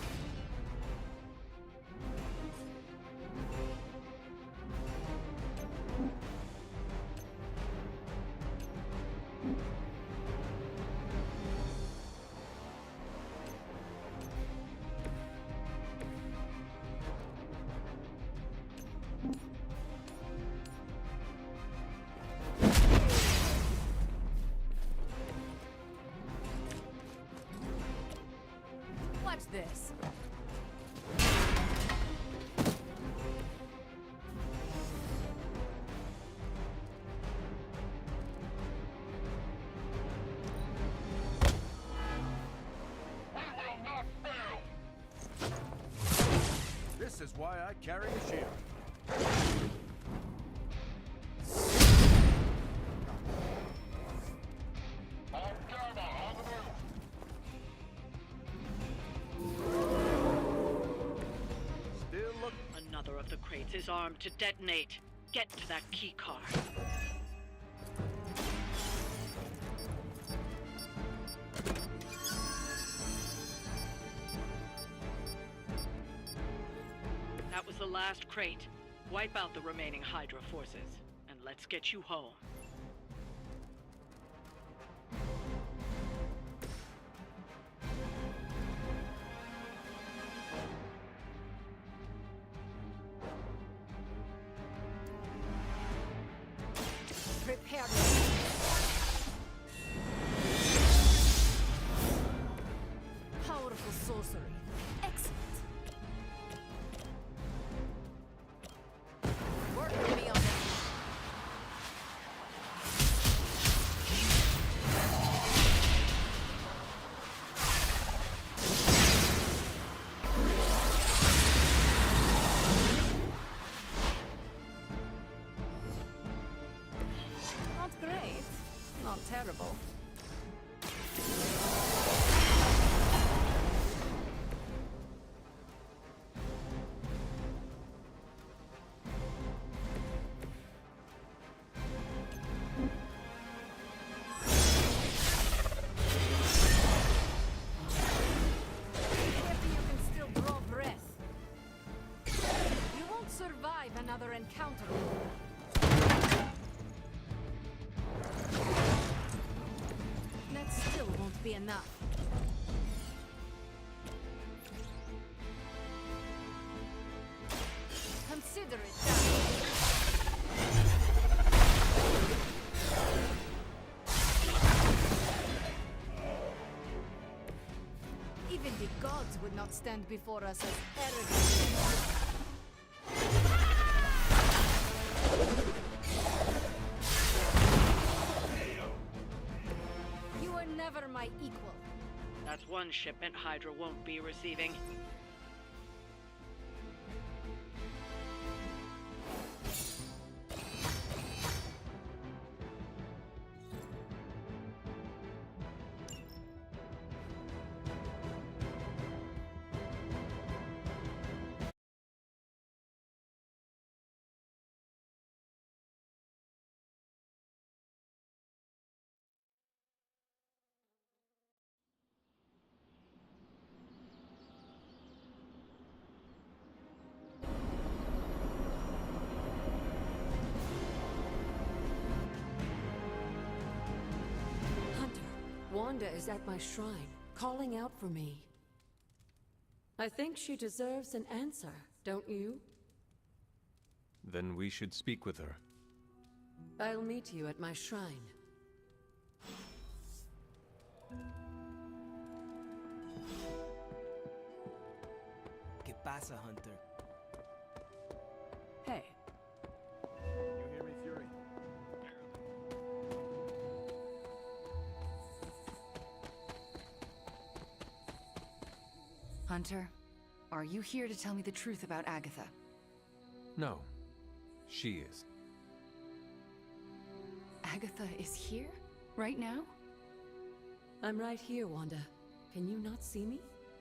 why I carry a shield. Still look. Another of the crates is armed to detonate. Get to that key card. That was the last crate. Wipe out the remaining Hydra forces, and let's get you home. Prepare Powerful sorcery. Excellent. Work with me on this. Not great. Not terrible. If you can still draw breath, you won't survive another encounter. That still won't be enough. Consider it done. Even the gods would not stand before us as arrogant. You were never my equal. That's one shipment Hydra won't be receiving. Wanda is at my shrine, calling out for me. I think she deserves an answer, don't you? Then we should speak with her. I'll meet you at my shrine. ¿Qué pasa, Hunter? Hey. You hear me, Fury? Hunter, are you here to tell me the truth about Agatha? No. She is. Agatha is here? Right now? I'm right here, Wanda. Can you not see me?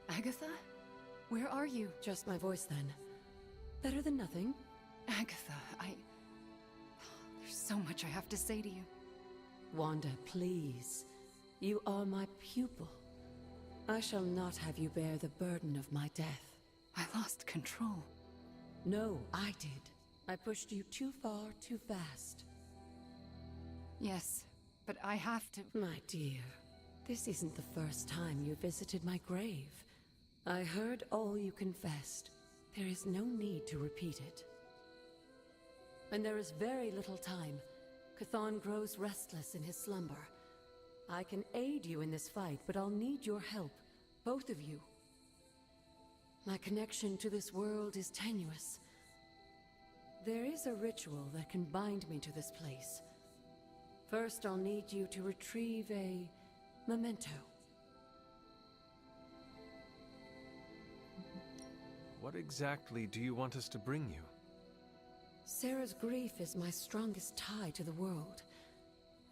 Agatha? Where are you? Just my voice, then. Better than nothing. Agatha, there's so much I have to say to you. Wanda, please. You are my pupil. I shall not have you bear the burden of my death. I lost control. No, I did. I pushed you too far, too fast. Yes, but I have to... My dear, this isn't the first time you visited my grave. I heard all you confessed. There is no need to repeat it. And there is very little time. Chthon grows restless in his slumber. I can aid you in this fight, but I'll need your help. Both of you. My connection to this world is tenuous. There is a ritual that can bind me to this place. First, I'll need you to retrieve a memento. What exactly do you want us to bring you? Sarah's grief is my strongest tie to the world.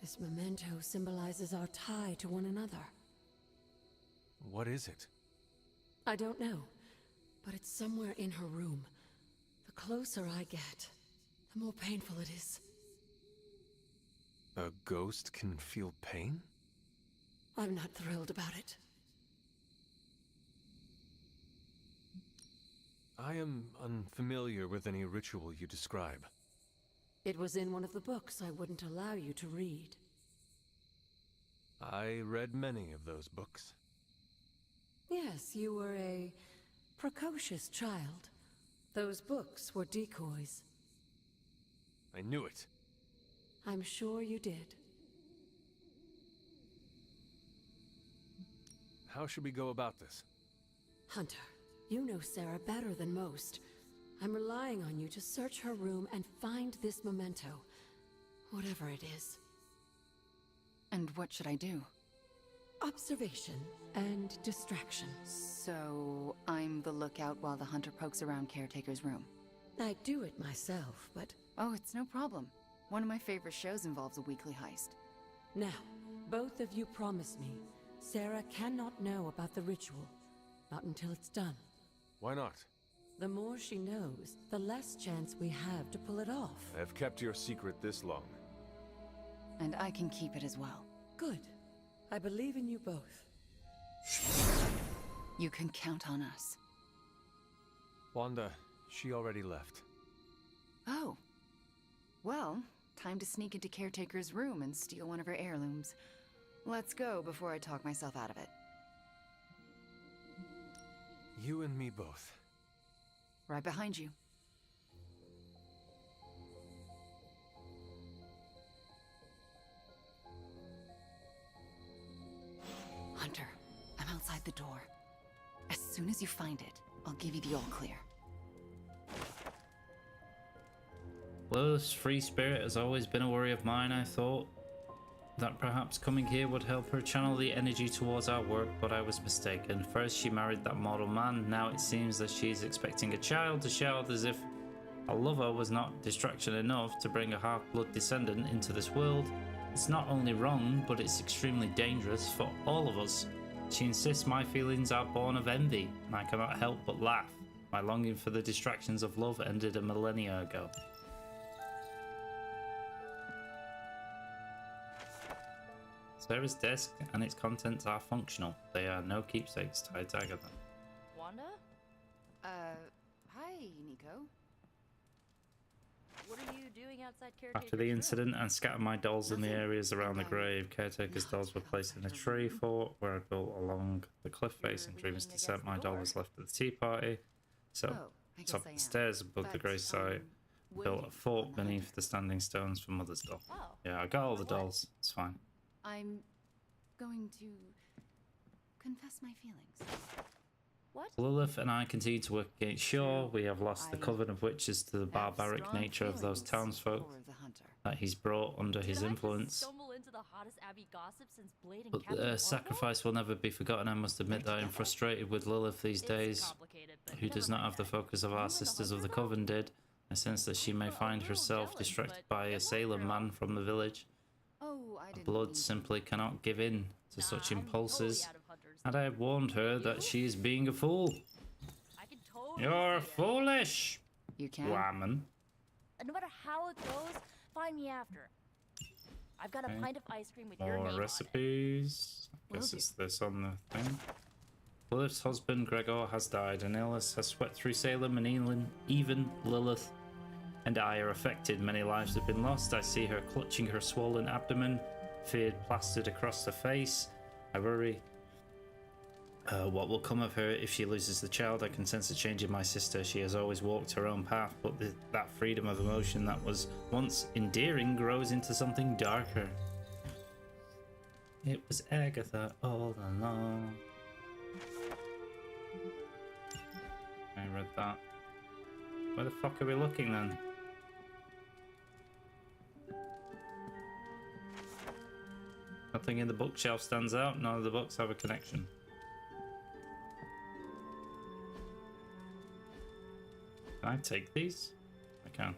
This memento symbolizes our tie to one another. What is it? I don't know, but it's somewhere in her room. The closer I get, the more painful it is. A ghost can feel pain? I'm not thrilled about it. I am unfamiliar with any ritual you describe. It was in one of the books I wouldn't allow you to read. I read many of those books. Yes, you were a precocious child. Those books were decoys. I knew it. I'm sure you did. How should we go about this? Hunter, you know Sarah better than most. I'm relying on you to search her room and find this memento. Whatever it is. And what should I do? Observation and distraction. So, I'm the lookout while the hunter pokes around Caretaker's room. I do it myself, but... Oh, it's no problem. One of my favorite shows involves a weekly heist. Now, both of you promise me, Sarah cannot know about the ritual. Not until it's done. Why not? The more she knows, the less chance we have to pull it off. I have kept your secret this long. And I can keep it as well. Good. I believe in you both. You can count on us. Wanda, she already left. Oh. Well, time to sneak into Caretaker's room and steal one of her heirlooms. Let's go before I talk myself out of it. You and me both. Right behind you. Hunter, I'm outside the door. As soon as you find it, I'll give you the all clear. Lilith's free spirit has always been a worry of mine. I thought that perhaps coming here would help her channel the energy towards our work, but I was mistaken. First she married that mortal man, now it seems that she's expecting a child to shout as if a lover was not distraction enough to bring a half-blood descendant into this world. It's not only wrong, but it's extremely dangerous for all of us. She insists my feelings are born of envy, and I cannot help but laugh. My longing for the distractions of love ended a millennia ago. Sarah's desk and its contents are functional. They are no keepsakes tied to Agatha. Wanda? Hi, Nico. What are you doing outside Caretaker's After the room? incident, I scattered my dolls in the areas around the grave. Caretaker's dolls were placed in a tree fort where I built along the cliff face in dreams to set. My doll was left at the tea party. So, top of the stairs above the grave site, built a fort beneath the standing stones for Mother's doll. Yeah, I got all the dolls. It's fine. I'm going to confess my feelings. What? Lilith and I continue to work against Shaw. We have lost the coven of witches to the barbaric nature of those townsfolk that he's brought under his influence. Stumble into the hottest Abbey gossip since Blade and But Captain the Marvel? sacrifice will never be forgotten. I must admit that I'm frustrated with Lilith these days, who does not have the focus of our sisters of the coven did. I sense that she may find herself distracted by a Salem man from the village. Blood simply cannot give in to such impulses, and I have warned her that she is being a fool. You're foolish, you can. woman. No matter how it goes, find me after. I've got a pint of ice cream with your name More on it. recipes. Guess it's this on the thing. Lilith's husband Gregor has died, and illness has swept through Salem, and even Lilith and I are affected. Many lives have been lost. I see her clutching her swollen abdomen, fear plastered across her face. I worry what will come of her if she loses the child. I can sense a change in my sister. She has always walked her own path, but that freedom of emotion that was once endearing grows into something darker. It was Agatha all along. I read that. Where the fuck are we looking then? Nothing in the bookshelf stands out. None of the books have a connection. Can I take these? I can.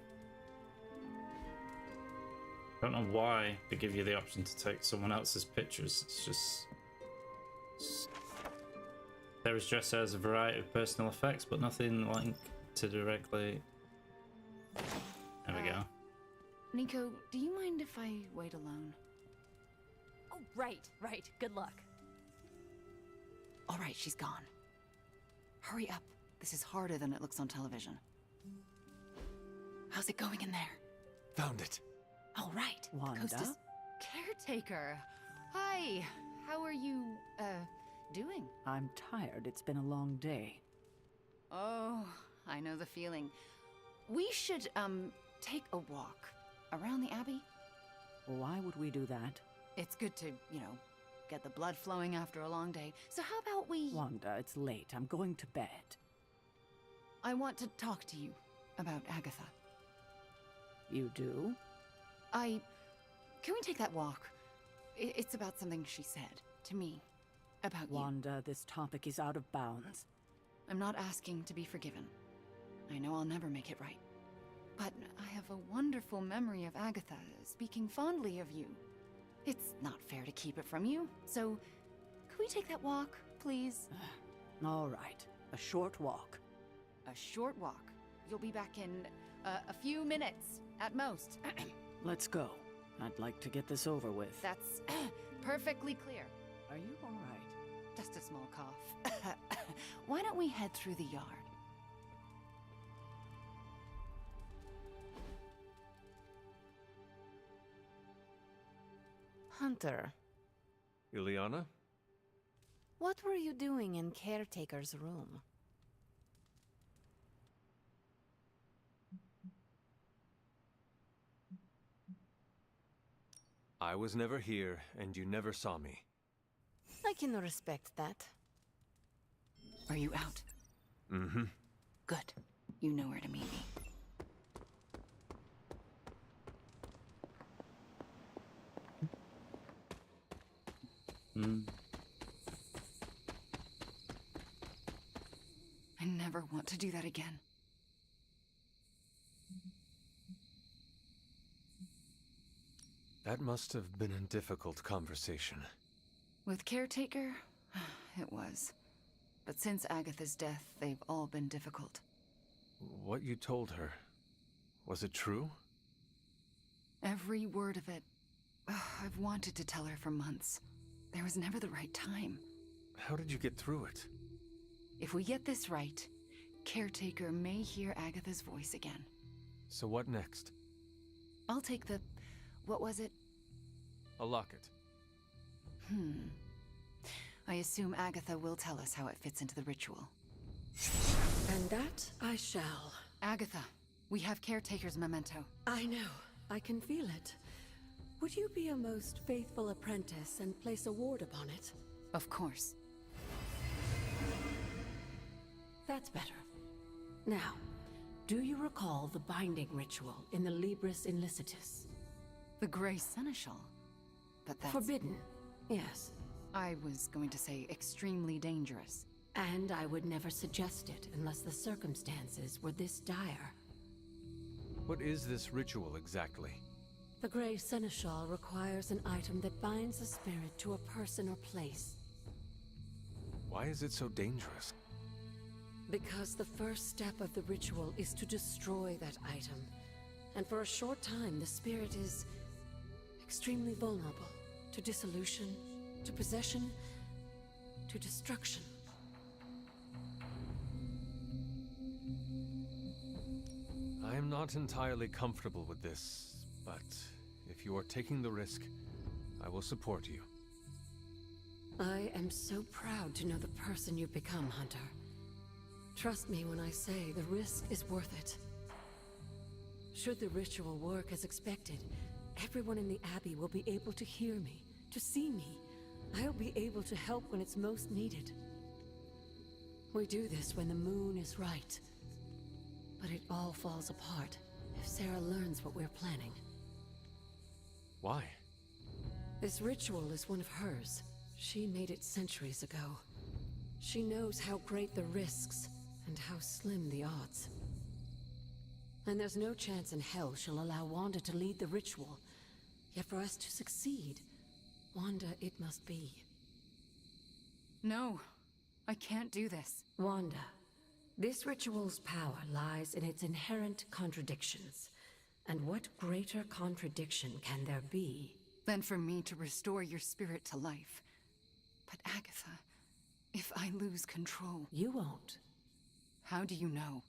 Don't know why they give you the option to take someone else's pictures. It's just... Sarah's dress has a variety of personal effects, but nothing linked to directly... There we go. Nico, do you mind if I wait alone? Oh, right. Good luck. All right, she's gone. Hurry up. This is harder than it looks on television. How's it going in there? Found it. All right. Wanda? Coast is caretaker. Hi. How are you, doing? I'm tired. It's been a long day. Oh, I know the feeling. We should, take a walk around the Abbey. Why would we do that? It's good to, get the blood flowing after a long day. So how about we... Wanda, it's late. I'm going to bed. I want to talk to you about Agatha. You do? Can we take that walk? It's about something she said to me. About you. Wanda, this topic is out of bounds. I'm not asking to be forgiven. I know I'll never make it right. But I have a wonderful memory of Agatha, speaking fondly of you. It's not fair to keep it from you, so could we take that walk, please? All right. A short walk. A short walk. You'll be back in a few minutes, at most. Let's go. I'd like to get this over with. That's perfectly clear. Are you all right? Just a small cough. Why don't we head through the yard? Hunter, Ileana? what were you doing in Caretaker's room? I was never here, and you never saw me. I can respect that. Are you out? Mm-hmm. Good. You know where to meet me. I never want to do that again. That must have been a difficult conversation. With Caretaker, it was. But since Agatha's death, they've all been difficult. What you told her, was it true? Every word of it. I've wanted to tell her for months. There was never the right time. How did you get through it? If we get this right, Caretaker may hear Agatha's voice again. So what next? I'll take the... what was it? A locket. I assume Agatha will tell us how it fits into the ritual. And that I shall. Agatha, we have Caretaker's memento. I know. I can feel it. Would you be a most faithful apprentice and place a ward upon it? Of course. That's better. Now, do you recall the binding ritual in the Libris Illicitius? The Grey Seneschal? But that's... Forbidden, yes. I was going to say extremely dangerous. And I would never suggest it unless the circumstances were this dire. What is this ritual exactly? The Grey Seneschal requires an item that binds a spirit to a person or place. Why is it so dangerous? Because the first step of the ritual is to destroy that item. And for a short time, the spirit is extremely vulnerable to dissolution, to possession, to destruction. I am not entirely comfortable with this, but if you are taking the risk, I will support you. I am so proud to know the person you've become, Hunter. Trust me when I say the risk is worth it. Should the ritual work as expected, everyone in the Abbey will be able to hear me, to see me. I'll be able to help when it's most needed. We do this when the moon is right. But it all falls apart if Sarah learns what we're planning. Why? This ritual is one of hers. She made it centuries ago. She knows how great the risks and how slim the odds. And there's no chance in hell she'll allow Wanda to lead the ritual. Yet for us to succeed, Wanda it must be. No, I can't do this. Wanda, this ritual's power lies in its inherent contradictions. And what greater contradiction can there be than for me to restore your spirit to life? But Agatha, if I lose control... You won't. How do you know?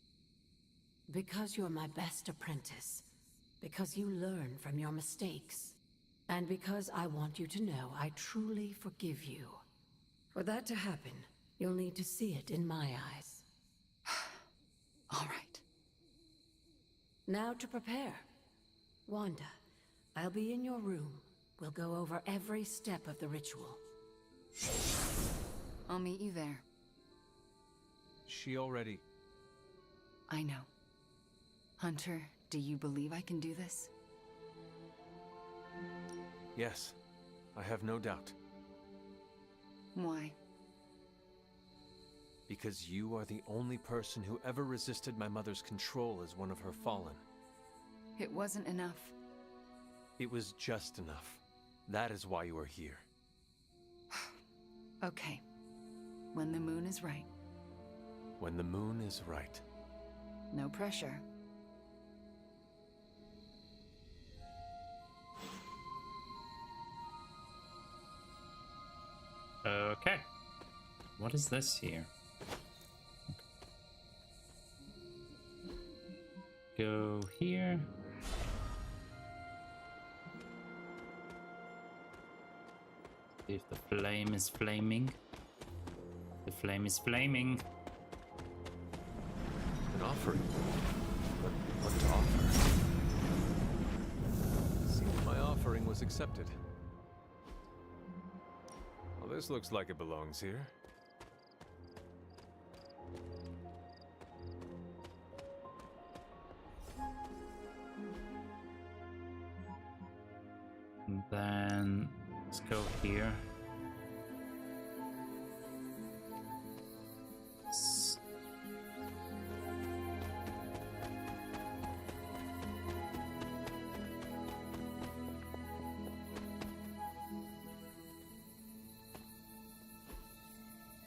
Because you're my best apprentice. Because you learn from your mistakes. And because I want you to know I truly forgive you. For that to happen, you'll need to see it in my eyes. All right. Now to prepare. Wanda, I'll be in your room. We'll go over every step of the ritual. I'll meet you there. She already... I know. Hunter, do you believe I can do this? Yes, I have no doubt. Why? Because you are the only person who ever resisted my mother's control as one of her fallen. It wasn't enough. It was just enough. That is why you are here. Okay. When the moon is right. When the moon is right. No pressure. Okay. What is this here? Go here. See if the flame is flaming. The flame is flaming. An offering? But what to offer? Seems my offering was accepted. Well, this looks like it belongs here. And then let's go here.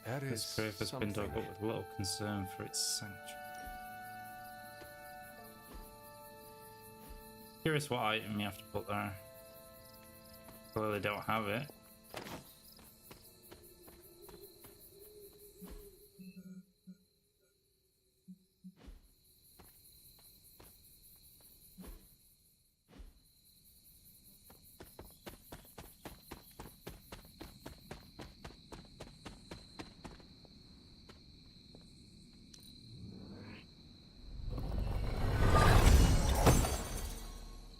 That is This grave has been dug up with little concern for its sanctuary. Curious what item you have to put there. Clearly don't have it.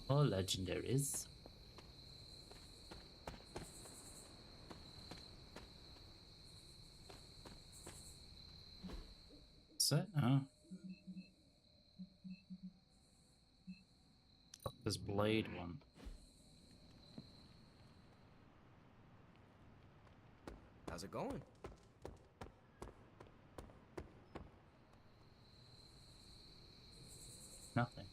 All legendaries. That's it? Oh. This blade one. How's it going? Nothing.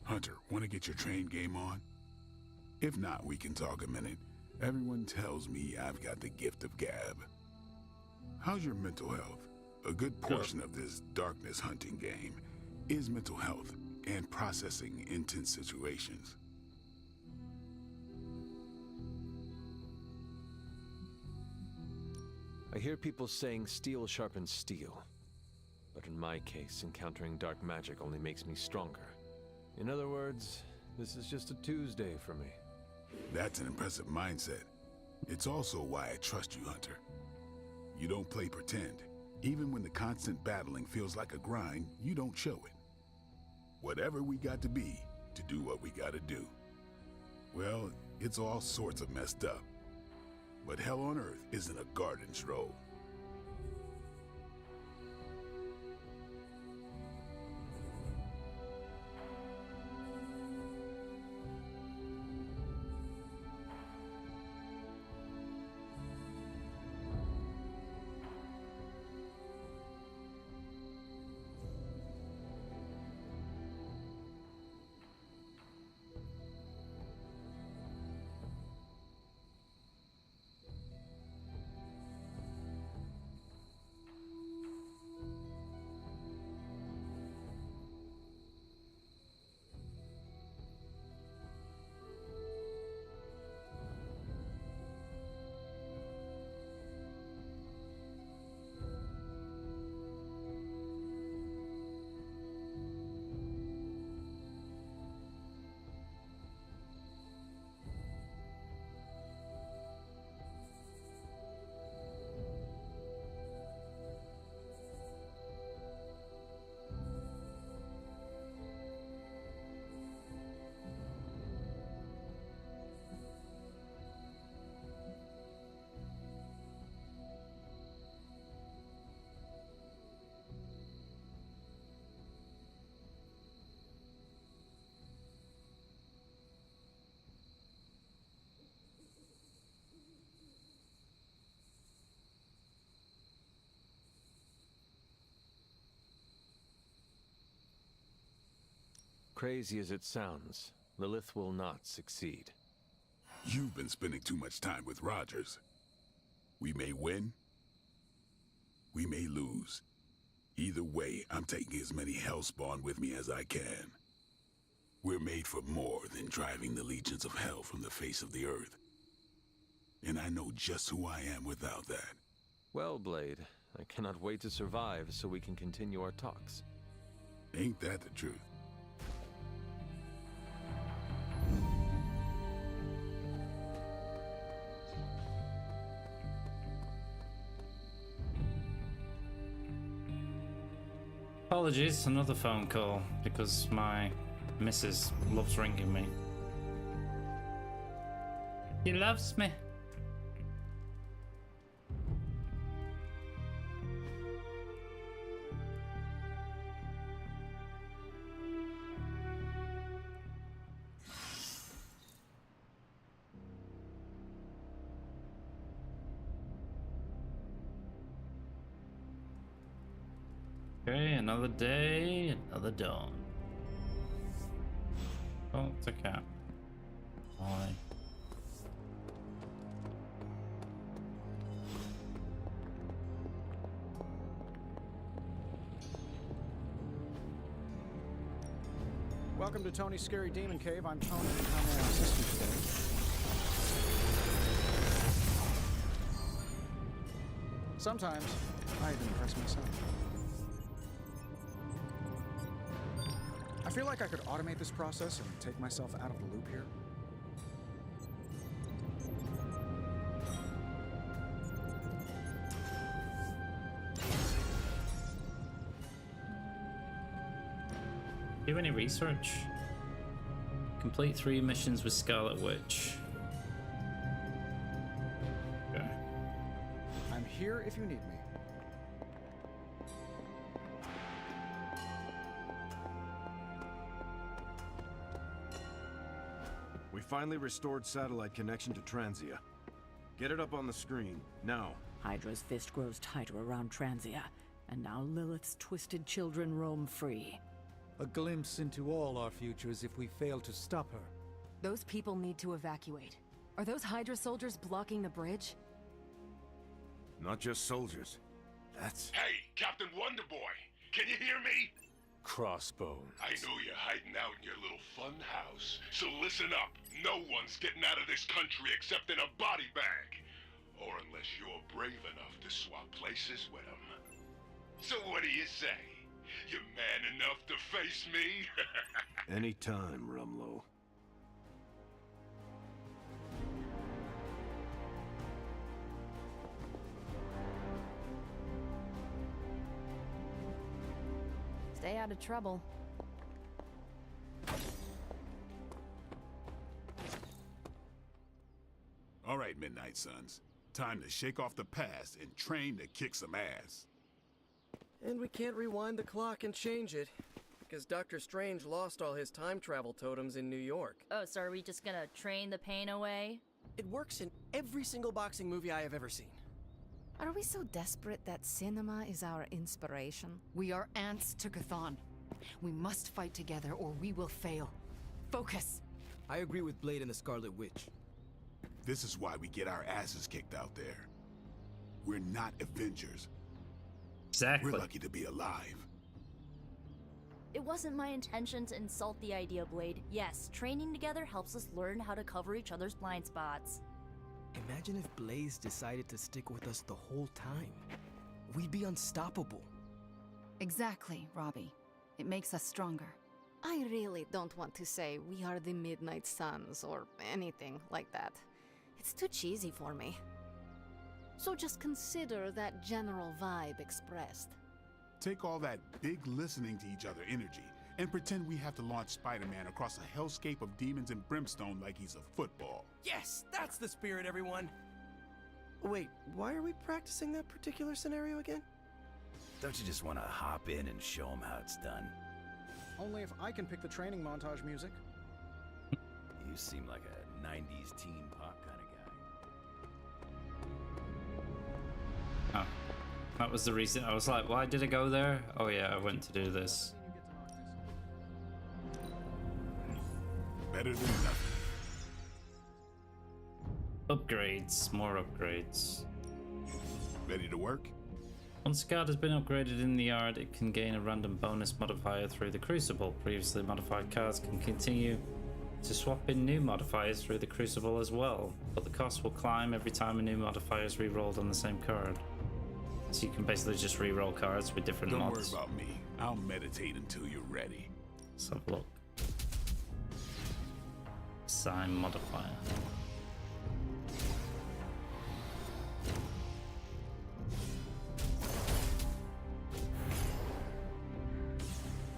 Hunter, want to get your train game on? If not, we can talk a minute. Everyone tells me I've got the gift of gab. How's your mental health? A good portion of this darkness hunting game is mental health and processing intense situations. I hear people saying steel sharpens steel. But in my case, encountering dark magic only makes me stronger. In other words, this is just a Tuesday for me. That's an impressive mindset. It's also why I trust you, Hunter. You don't play pretend. Even when the constant battling feels like a grind, you don't show it. Whatever we got to be to do what we gotta do. Well, it's all sorts of messed up. But hell on earth isn't a garden stroll. crazy as it sounds, Lilith will not succeed. You've been spending too much time with Rogers. We may win. We may lose. Either way, I'm taking as many Hellspawn with me as I can. We're made for more than driving the legions of hell from the face of the earth. And I know just who I am without that. Well, Blade, I cannot wait to survive so we can continue our talks. Ain't that the truth? Apologies, another phone call because my missus loves ringing me. He loves me. Okay, another day, another dawn. Oh, it's a cat. Why? Welcome to Tony's Scary Demon Cave. I'm Tony. How may I assist you today? Sometimes I even impress myself. I feel like I could automate this process and take myself out of the loop here. Do any research? Complete 3 missions with Scarlet Witch. Okay. I'm here if you need me. We finally restored satellite connection to Transia. Get it up on the screen, now. Hydra's fist grows tighter around Transia, and now Lilith's twisted children roam free. A glimpse into all our futures if we fail to stop her. Those people need to evacuate. Are those Hydra soldiers blocking the bridge? Not just soldiers. That's... Hey, Captain Wonderboy! Can you hear me? Crossbones. I know you're hiding out in your little fun house, so listen up. No one's getting out of this country except in a body bag. Or unless you're brave enough to swap places with them. So what do you say? You man enough to face me? Anytime, Rumlow. Stay out of trouble. All right, Midnight Suns. Time to shake off the past and train to kick some ass. And we can't rewind the clock and change it, because Dr. Strange lost all his time travel totems in New York. Oh, so are we just gonna train the pain away? It works in every single boxing movie I have ever seen. Are we so desperate that cinema is our inspiration? We are ants to Chthon. We must fight together or we will fail. Focus! I agree with Blade and the Scarlet Witch. This is why we get our asses kicked out there. We're not Avengers. Exactly. We're lucky to be alive. It wasn't my intention to insult the idea, Blade. Yes, training together helps us learn how to cover each other's blind spots. Imagine if Blaze decided to stick with us the whole time. We'd be unstoppable. Exactly, Robbie. It makes us stronger. I really don't want to say we are the Midnight Suns or anything like that. It's too cheesy for me. So just consider that general vibe expressed. Take all that big listening to each other energy and pretend we have to launch Spider-Man across a hellscape of demons and brimstone like he's a football. Yes, that's the spirit, everyone! Wait, why are we practicing that particular scenario again? Don't you just want to hop in and show them how it's done? Only if I can pick the training montage music. You seem like a 90s teen pop kind of guy. Oh, that was the reason. I was like, why did I go there? Oh yeah, I went to do this. Better than nothing. Upgrades, more upgrades. Ready to work? Once a card has been upgraded in the yard, it can gain a random bonus modifier through the Crucible. Previously modified cards can continue to swap in new modifiers through the Crucible as well, but the cost will climb every time a new modifier is re-rolled on the same card. So you can basically just re-roll cards with different Don't mods. worry about me. I'll meditate until you're ready. Let's have a look. Sign modifier.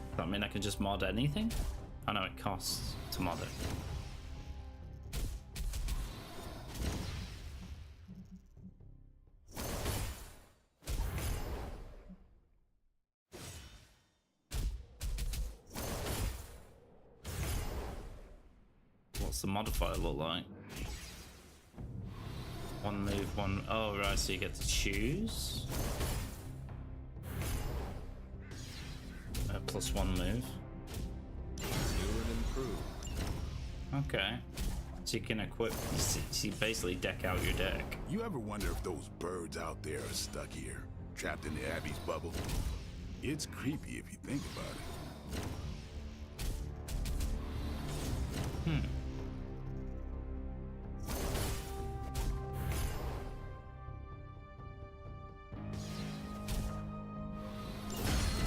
Does that mean I can just mod anything? I know it costs to mod it. What's the modifier look like? One move, one... Oh, right, so you get to choose. Plus one move. New and improved. Okay. So you can equip... So you basically deck out your deck. You ever wonder if those birds out there are stuck here, trapped in the Abbey's bubble? It's creepy if you think about it.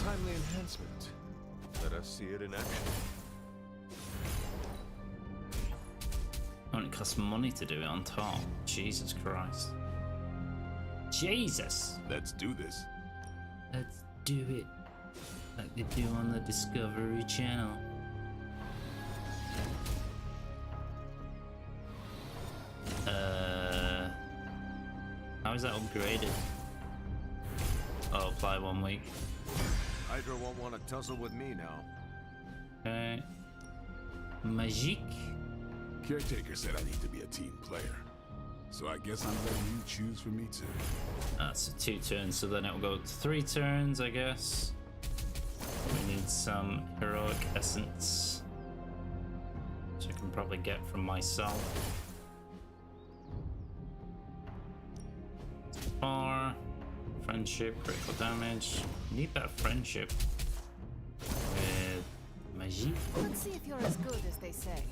Timely enhancement. Let us see it in action. Oh, and it costs money to do it on top. Jesus Christ. Jesus! Let's do this. Let's do it. Like they do on the Discovery Channel. How is that upgraded? Oh, apply 1 week. Hydra won't want to tussle with me now. Okay. Magique. Caretaker said I need to be a team player. So I guess I'm letting you choose for me too. So 2 turns, so then it'll go to 3 turns, I guess. We need some heroic essence, which I can probably get from myself. 4 friendship, critical damage. Need better friendship with magie. Let's see if you're as good as they say.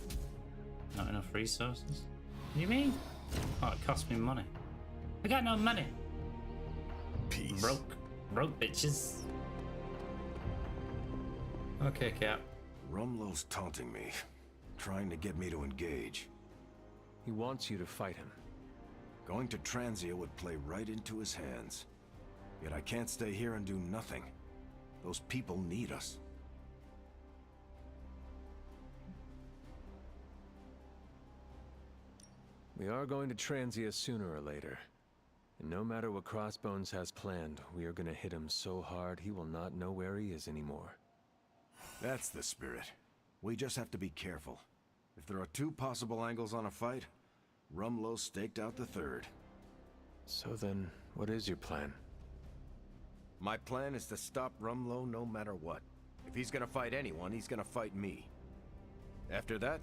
Not enough resources. What do you mean? Oh, it cost me money. I got no money. Peace. Broke bitches. Okay, Cap. Rumlow's taunting me, trying to get me to engage. He wants you to fight him. Going to Transia would play right into his hands. Yet I can't stay here and do nothing. Those people need us. We are going to Transia sooner or later. And no matter what Crossbones has planned, we are gonna hit him so hard he will not know where he is anymore. That's the spirit. We just have to be careful. If there are 2 possible angles on a fight, Rumlow staked out the third. So then, what is your plan? My plan is to stop Rumlow no matter what. If he's gonna fight anyone, he's gonna fight me. After that,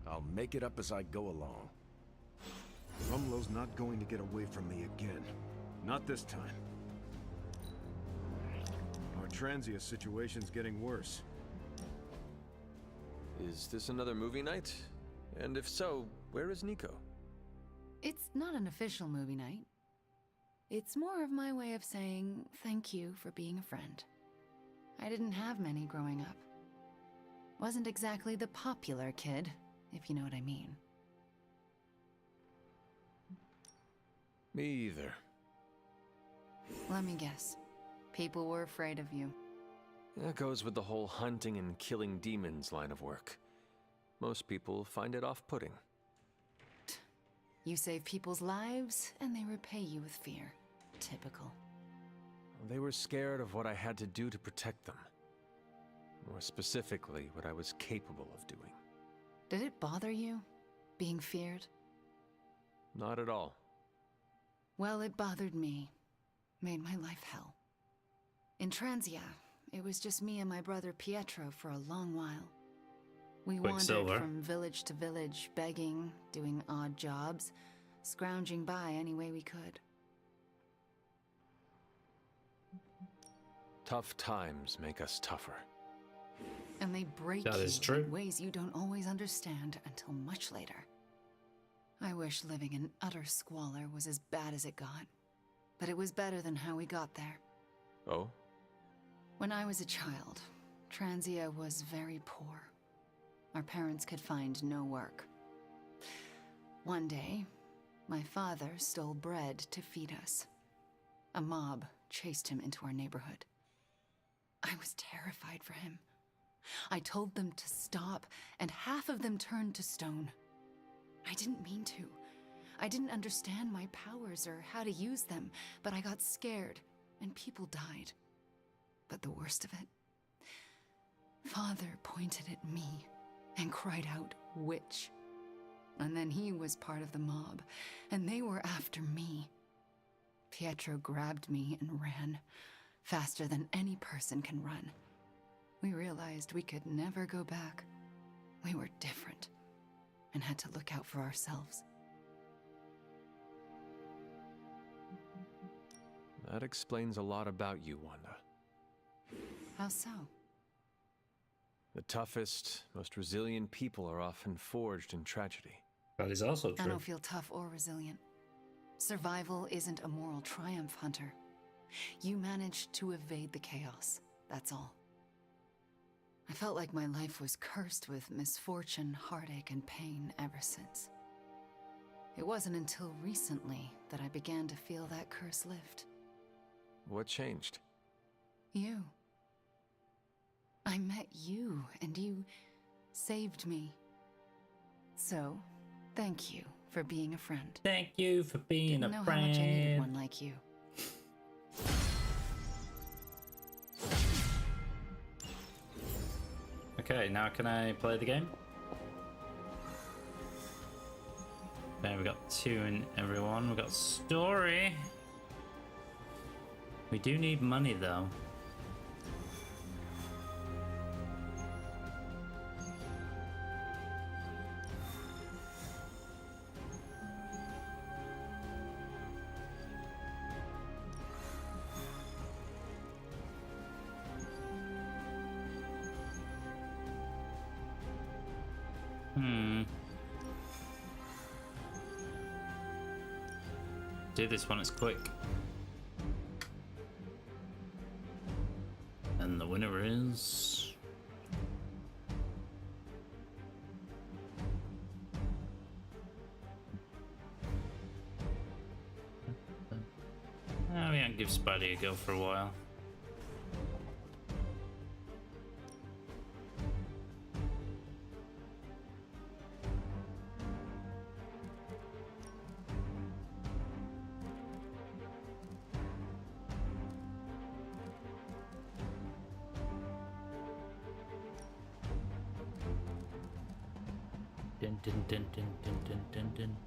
I'll make it up as I go along. Rumlow's not going to get away from me again. Not this time. Our Transia situation's getting worse. Is this another movie night? And if so, where is Nico? It's not an official movie night. It's more of my way of saying thank you for being a friend. I didn't have many growing up. Wasn't exactly the popular kid, if you know what I mean. Me either. Let me guess. People were afraid of you. That goes with the whole hunting and killing demons line of work. Most people find it off-putting. You save people's lives, and they repay you with fear. Typical. They were scared of what I had to do to protect them. More specifically, what I was capable of doing. Did it bother you, being feared? Not at all. Well, it bothered me. Made my life hell. In Transia, it was just me and my brother Pietro for a long while. We wandered Quicksilver. from village to village, begging, doing odd jobs, scrounging by any way we could. Tough times make us tougher. And they break That you is true. in ways you don't always understand until much later. I wish living in utter squalor was as bad as it got, but it was better than how we got there. Oh? When I was a child, Transia was very poor. Our parents could find no work. One day, my father stole bread to feed us. A mob chased him into our neighborhood. I was terrified for him. I told them to stop, and half of them turned to stone. I didn't mean to. I didn't understand my powers or how to use them, but I got scared, and people died. But the worst of it, Father pointed at me and cried out, "Witch." And then he was part of the mob, and they were after me. Pietro grabbed me and ran, faster than any person can run. We realized we could never go back. We were different, and had to look out for ourselves. That explains a lot about you, Wanda. How so? The toughest, most resilient people are often forged in tragedy. That is also I true. don't feel tough or resilient. Survival isn't a moral triumph, Hunter. You managed to evade the chaos, that's all. I felt like my life was cursed with misfortune, heartache, and pain ever since. It wasn't until recently that I began to feel that curse lift. What changed? You. I met you, and you saved me. So, thank you for being a friend. Thank you for being Didn't a know friend. how much I needed one like you. Okay, now can I play the game? Okay, we got 2 in everyone. We got story. We do need money though. Do this one, it's quick. And the winner is... we can't give Spidey a go for a while. Dun, dun, dun, dun, dun, dun, dun, dun.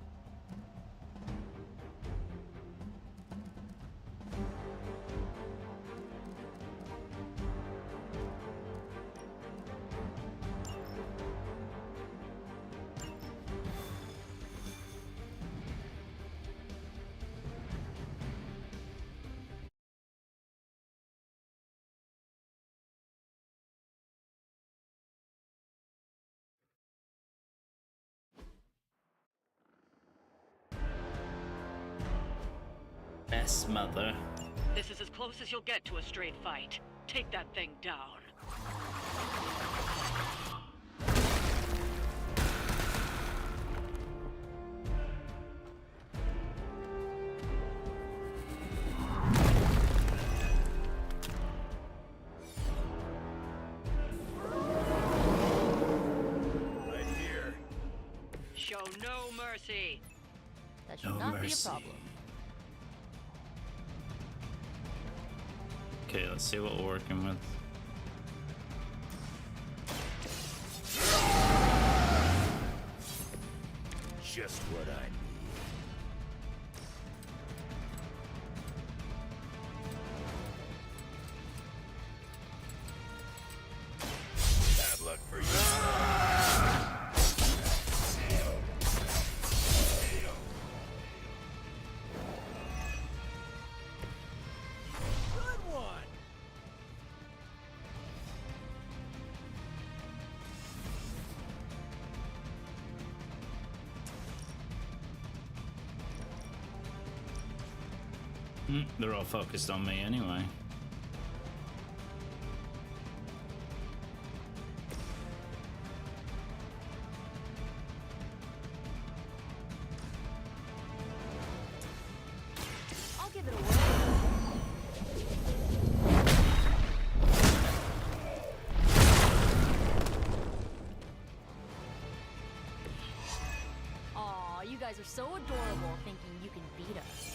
Mess mother. This is as close as you'll get to a straight fight. Take that thing down. Right here. Show no mercy. That should No not be a mercy. problem. Okay, let's see what we're working with. Just what I need. Bad luck for you. They're all focused on me anyway. I'll give it a whirl. Aw, you guys are so adorable thinking you can beat us.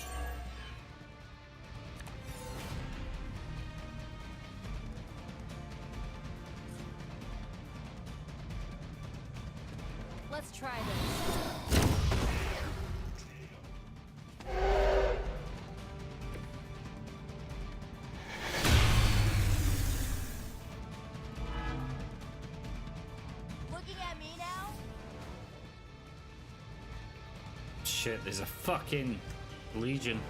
Let's try this. Looking at me now? Shit, there's a fucking legion.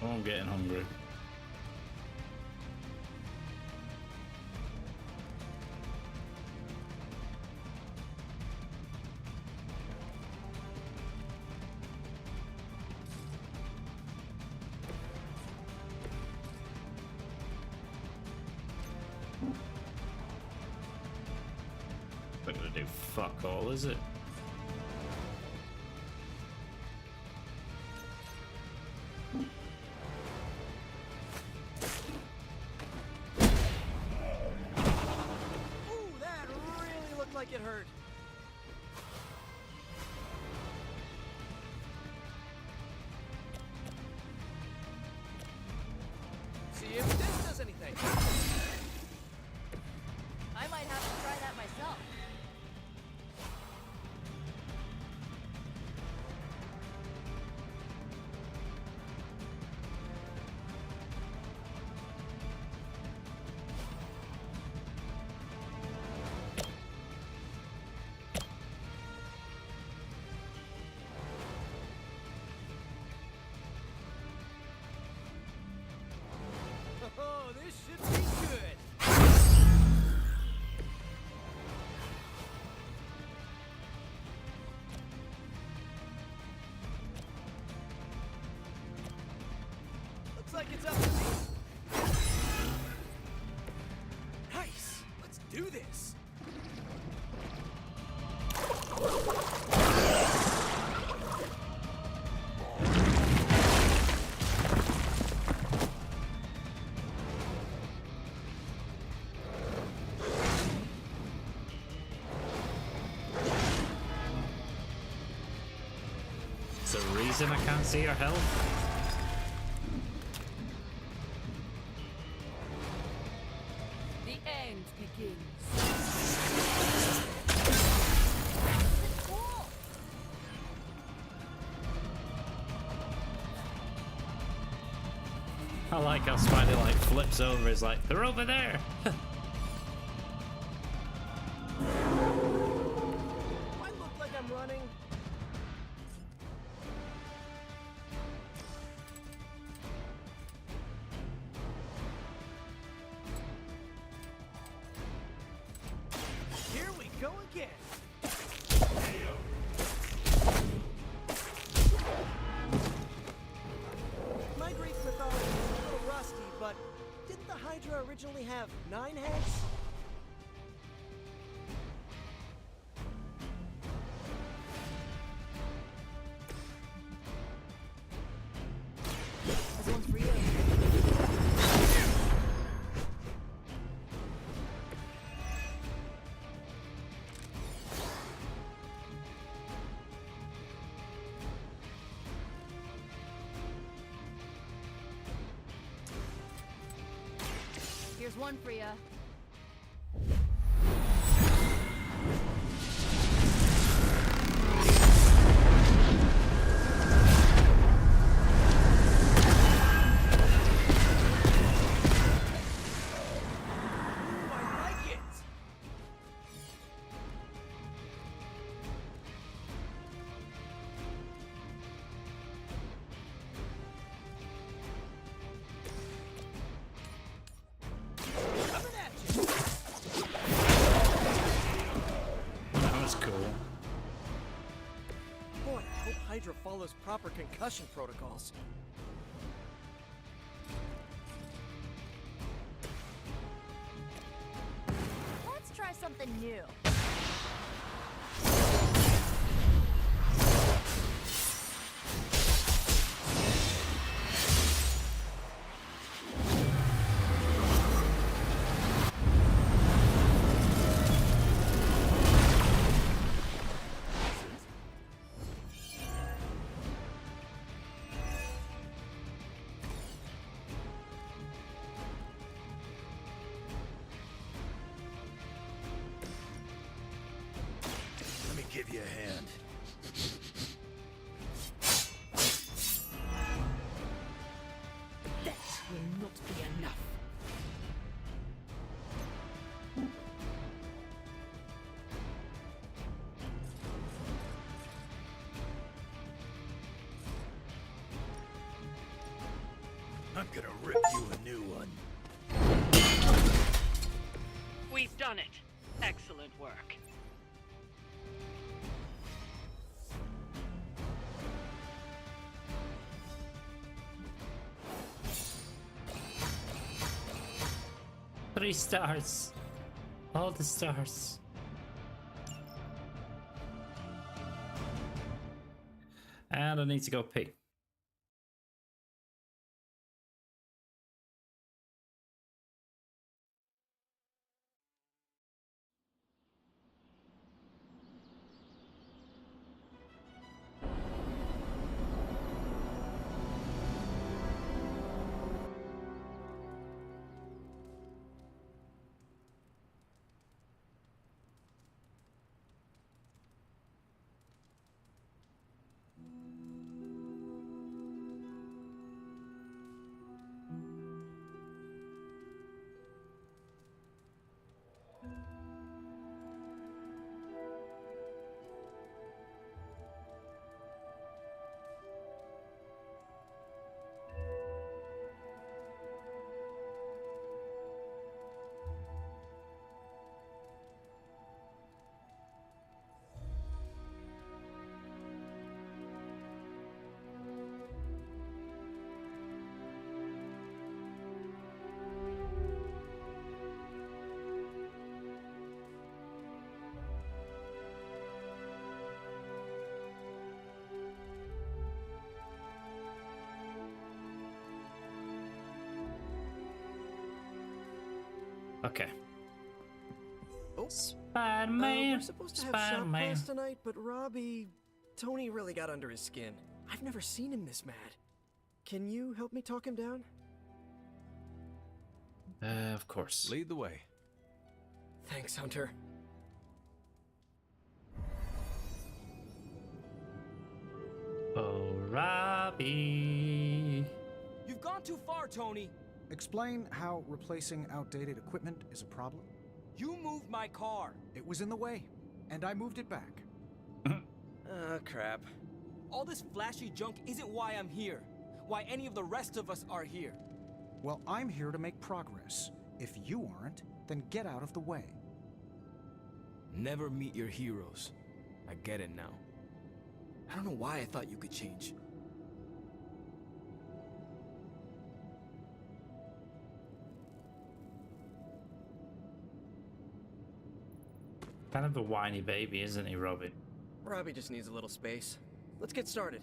Oh, I'm getting hungry. Not gonna do fuck all, is it? Ooh, that really looked like it hurt. See if this does anything. I might have to try that myself. Oh, this should be good. Looks like it's up to me. Nice. Let's do this. Is there a reason I can't see your health? The end begins. Cool. I like how Spidey like flips over. Is like they're over there. Do I look like I'm running? Here we go again. My Greek mythology is a little rusty, but didn't the Hydra originally have 9 heads? This one's for you. Here's one for you. Coming at follows proper concussion protocols. Let's try something new. Let me give you a hand. That will not be enough. I'm gonna rip you a new one. We've done it. Excellent work. Three stars. All the stars. And I need to go pee. Okay. Oh, Spider-Man. we're supposed to have shop Spider-Man. class tonight, but Tony really got under his skin. I've never seen him this mad. Can you help me talk him down? Of course. Lead the way. Thanks, Hunter. Oh, Robbie. You've gone too far, Tony. Explain how replacing outdated equipment is a problem. You moved my car. It was in the way, and I moved it back. Crap. All this flashy junk isn't why I'm here. Why any of the rest of us are here. Well, I'm here to make progress. If you aren't, then get out of the way. Never meet your heroes. I get it now. I don't know why I thought you could change. Kind of a whiny baby, isn't he, Robbie? Robbie just needs a little space. Let's get started.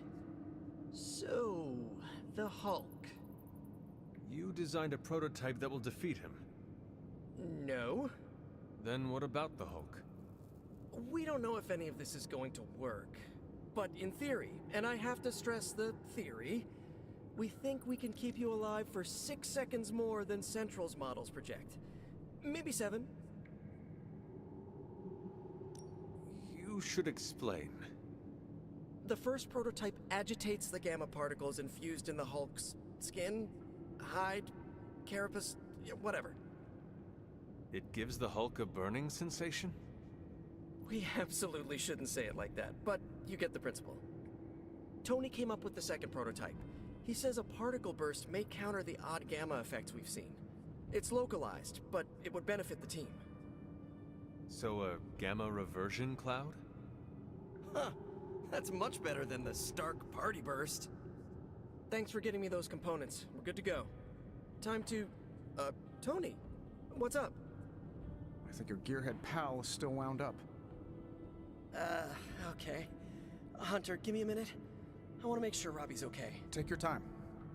So, the Hulk. You designed a prototype that will defeat him. No. Then what about the Hulk? We don't know if any of this is going to work. But in theory, and I have to stress the theory, we think we can keep you alive for 6 seconds more than Central's models project. Maybe 7. You should explain. The first prototype agitates the gamma particles infused in the Hulk's skin, hide, carapace, whatever. It gives the Hulk a burning sensation? We absolutely shouldn't say it like that, but you get the principle. Tony came up with the second prototype. He says a particle burst may counter the odd gamma effects we've seen. It's localized, but it would benefit the team. So a gamma reversion cloud? Huh. That's much better than the Stark party burst. Thanks for getting me those components. We're good to go. Time to... Tony, what's up? I think your gearhead pal is still wound up. Okay. Hunter, give me a minute. I want to make sure Robbie's okay. Take your time.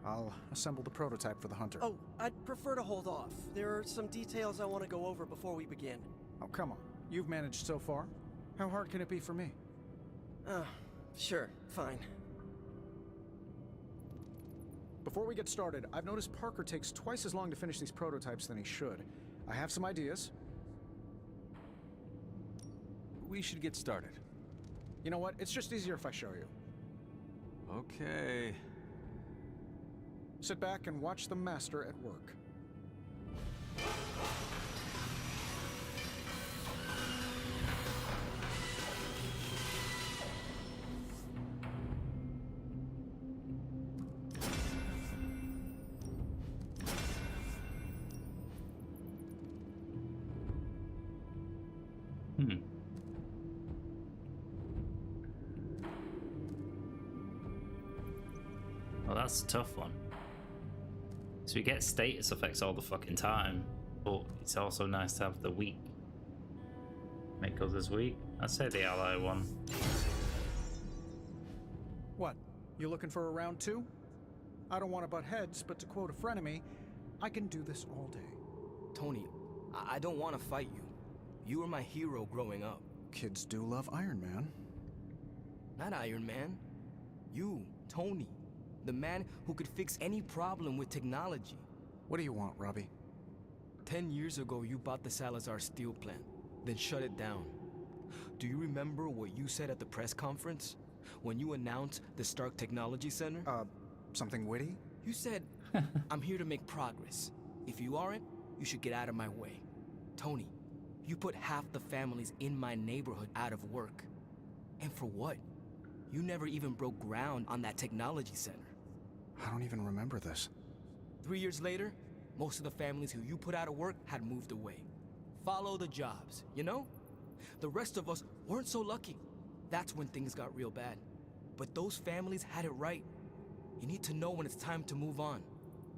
I'll assemble the prototype for the Hunter. Oh, I'd prefer to hold off. There are some details I want to go over before we begin. Oh, come on. You've managed so far. How hard can it be for me? Oh, sure. Fine. Before we get started, I've noticed Parker takes twice as long to finish these prototypes than he should. I have some ideas. We should get started. You know what? It's just easier if I show you. Okay. Sit back and watch the master at work. Well, that's a tough one. So we get status effects all the fucking time, but it's also nice to have the weak. Make others weak. I'd say the ally one. What? You looking for a round two? I don't want to butt heads, but to quote a frenemy, I can do this all day. Tony, I don't want to fight you. You were my hero growing up. Kids do love Iron Man. Not Iron Man. You, Tony. The man who could fix any problem with technology. What do you want, Robbie? 10 years ago, you bought the Salazar steel plant, then shut it down. Do you remember what you said at the press conference? When you announced the Stark Technology Center? Something witty? You said, I'm here to make progress. If you aren't, you should get out of my way. Tony, you put half the families in my neighborhood out of work. And for what? You never even broke ground on that technology center. I don't even remember this. 3 years later, most of the families who you put out of work had moved away. Follow the jobs, you know? The rest of us weren't so lucky. That's when things got real bad. But those families had it right. You need to know when it's time to move on.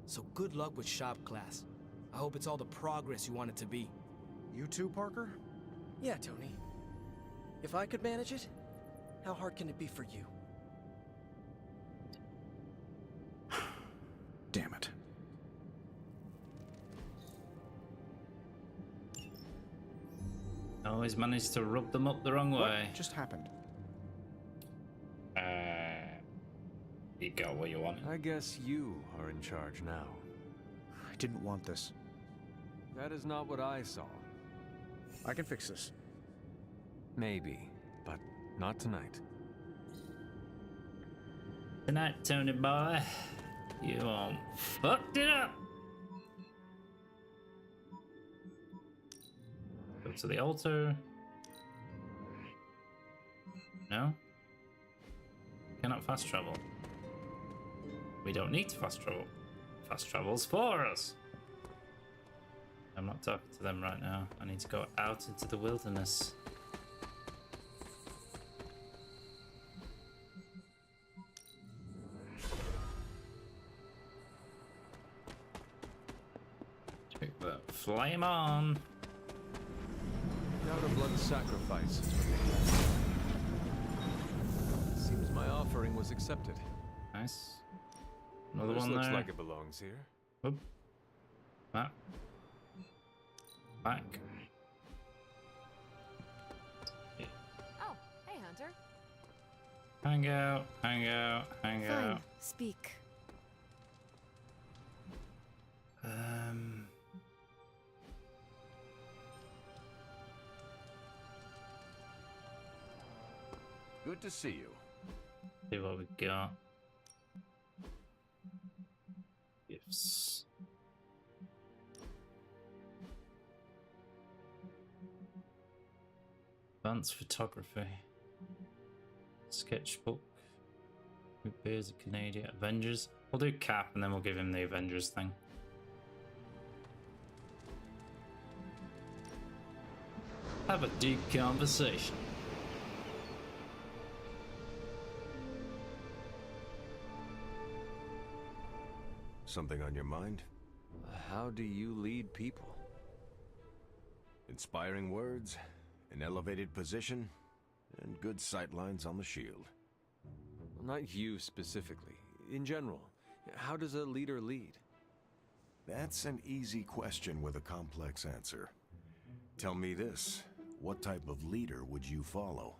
So good luck with shop class. I hope it's all the progress you want it to be. You too, Parker? Yeah, Tony. If I could manage it, how hard can it be for you? Damn it. Always managed to rub them up the wrong way. What just happened? You got what you want. I guess you are in charge now. I didn't want this. That is not what I saw. I can fix this. Maybe, but not tonight. Tonight, Tony boy, you all fucked it up. Go to the altar. No? Cannot fast travel. We don't need to fast travel. Fast travel's for us. I'm not talking to them right now. I need to go out into the wilderness. Take the flame on. Without a blood sacrifice. Seems my offering was accepted. Nice. Another This one looks there. like it belongs here. Oop. Back. Back. Oh, hey, Hunter. Hang out, hang out, hang Fine, out. speak. Good to see you. See what we got. Gifts. Advanced photography. Sketchbook. Who bears a Canadian Avengers? We'll do Cap and then we'll give him the Avengers thing. Have a deep conversation. Something on your mind? How do you lead people? Inspiring words, an elevated position, and good sightlines on the shield. Well, not you specifically. In general, how does a leader lead? That's an easy question with a complex answer. Tell me this, what type of leader would you follow?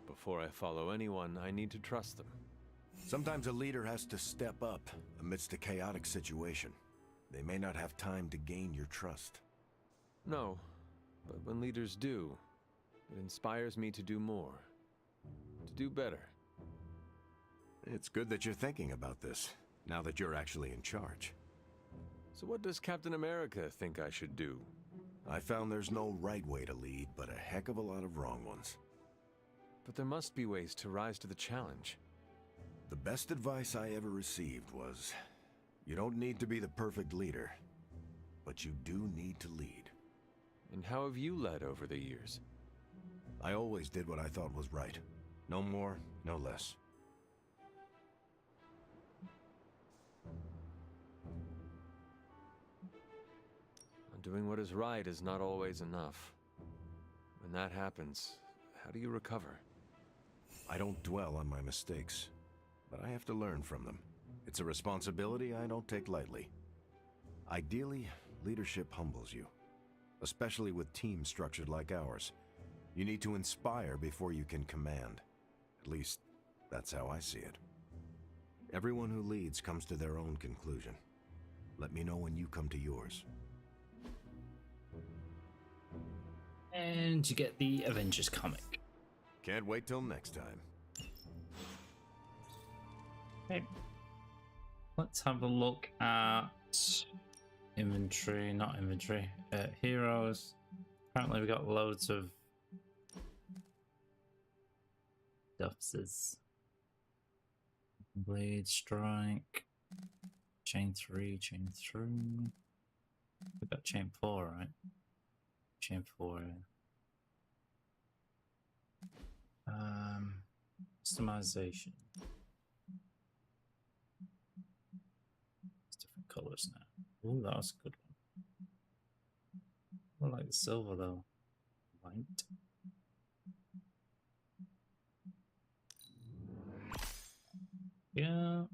Before I follow anyone, I need to trust them. Sometimes a leader has to step up amidst a chaotic situation. They may not have time to gain your trust. No, but when leaders do, it inspires me to do more. To do better. It's good that you're thinking about this, now that you're actually in charge. So what does Captain America think I should do? I found there's no right way to lead, but a heck of a lot of wrong ones. But there must be ways to rise to the challenge. The best advice I ever received was, you don't need to be the perfect leader, but you do need to lead. And how have you led over the years? I always did what I thought was right. No more, no less. Doing what is right is not always enough. When that happens, how do you recover? I don't dwell on my mistakes, but I have to learn from them. It's a responsibility I don't take lightly. Ideally, leadership humbles you, especially with teams structured like ours. You need to inspire before you can command. At least, that's how I see it. Everyone who leads comes to their own conclusion. Let me know when you come to yours. And you get the Avengers comic. Can't wait till next time. Okay. Let's have a look at inventory, not inventory, heroes. Apparently we got loads of Duffses. Blade, strike, chain 3, chain 3. We got chain 4, right? Chain 4. Customization. It's different colors now. Ooh, that was a good one. I like the silver though. White. Yeah.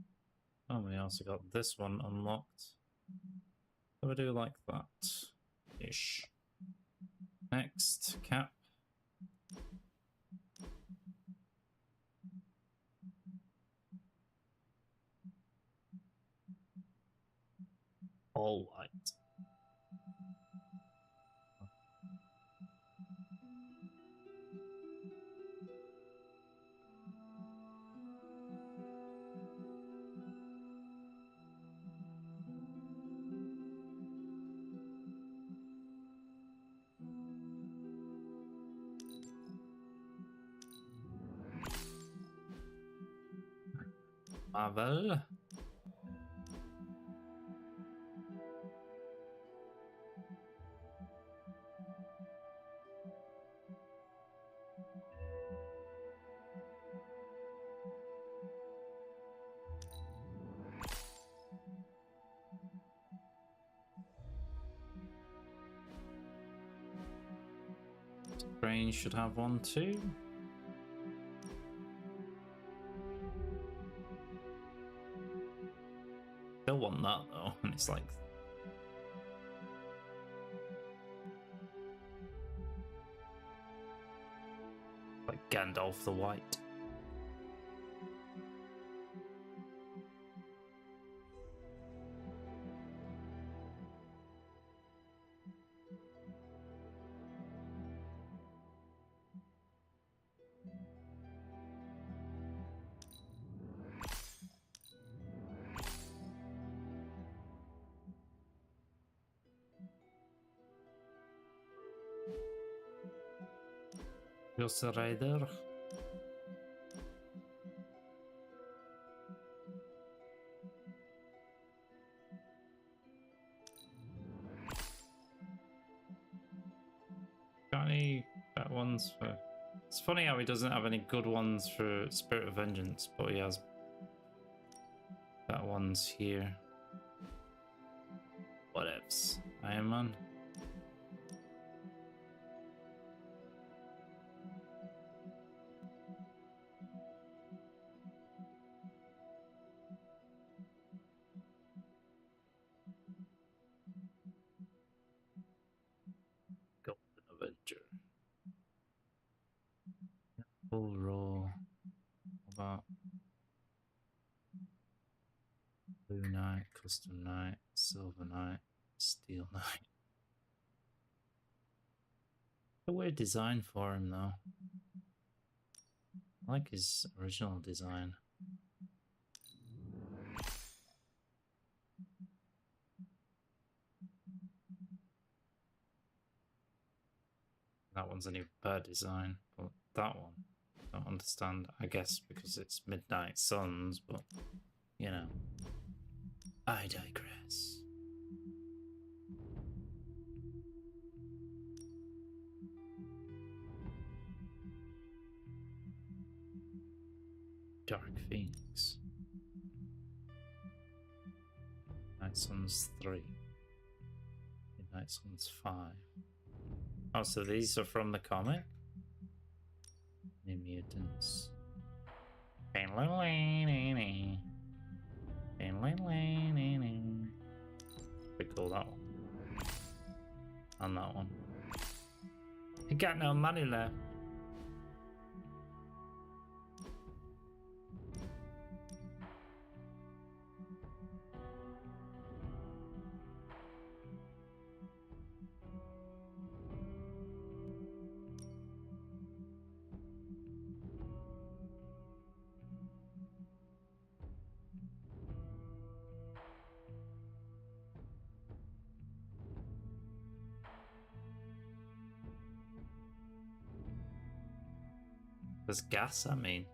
Oh, we also got this one unlocked. So I do like that. Ish. Next, cap. All white. Marvel. Brain should have one too. Still want that though, and it's like Gandalf the White. Just a rider. got any better ones for... It's funny how he doesn't have any good ones for Spirit of Vengeance, but he has better ones here. Whatevs. Iron Man. Golden Avenger. Full roll. About Blue Knight, Custom Knight, Silver Knight, Steel Knight. A weird design for him though. I like his original design. That one's an even better design, but that one, I don't understand. I guess because it's Midnight Suns, but you know, I digress. Dark Phoenix. Midnight Suns 3. Midnight Suns 5. Oh, so these are from the comic? New Mutants. Pretty cool, that one. And that one. You got no money left. There's gas, I mean.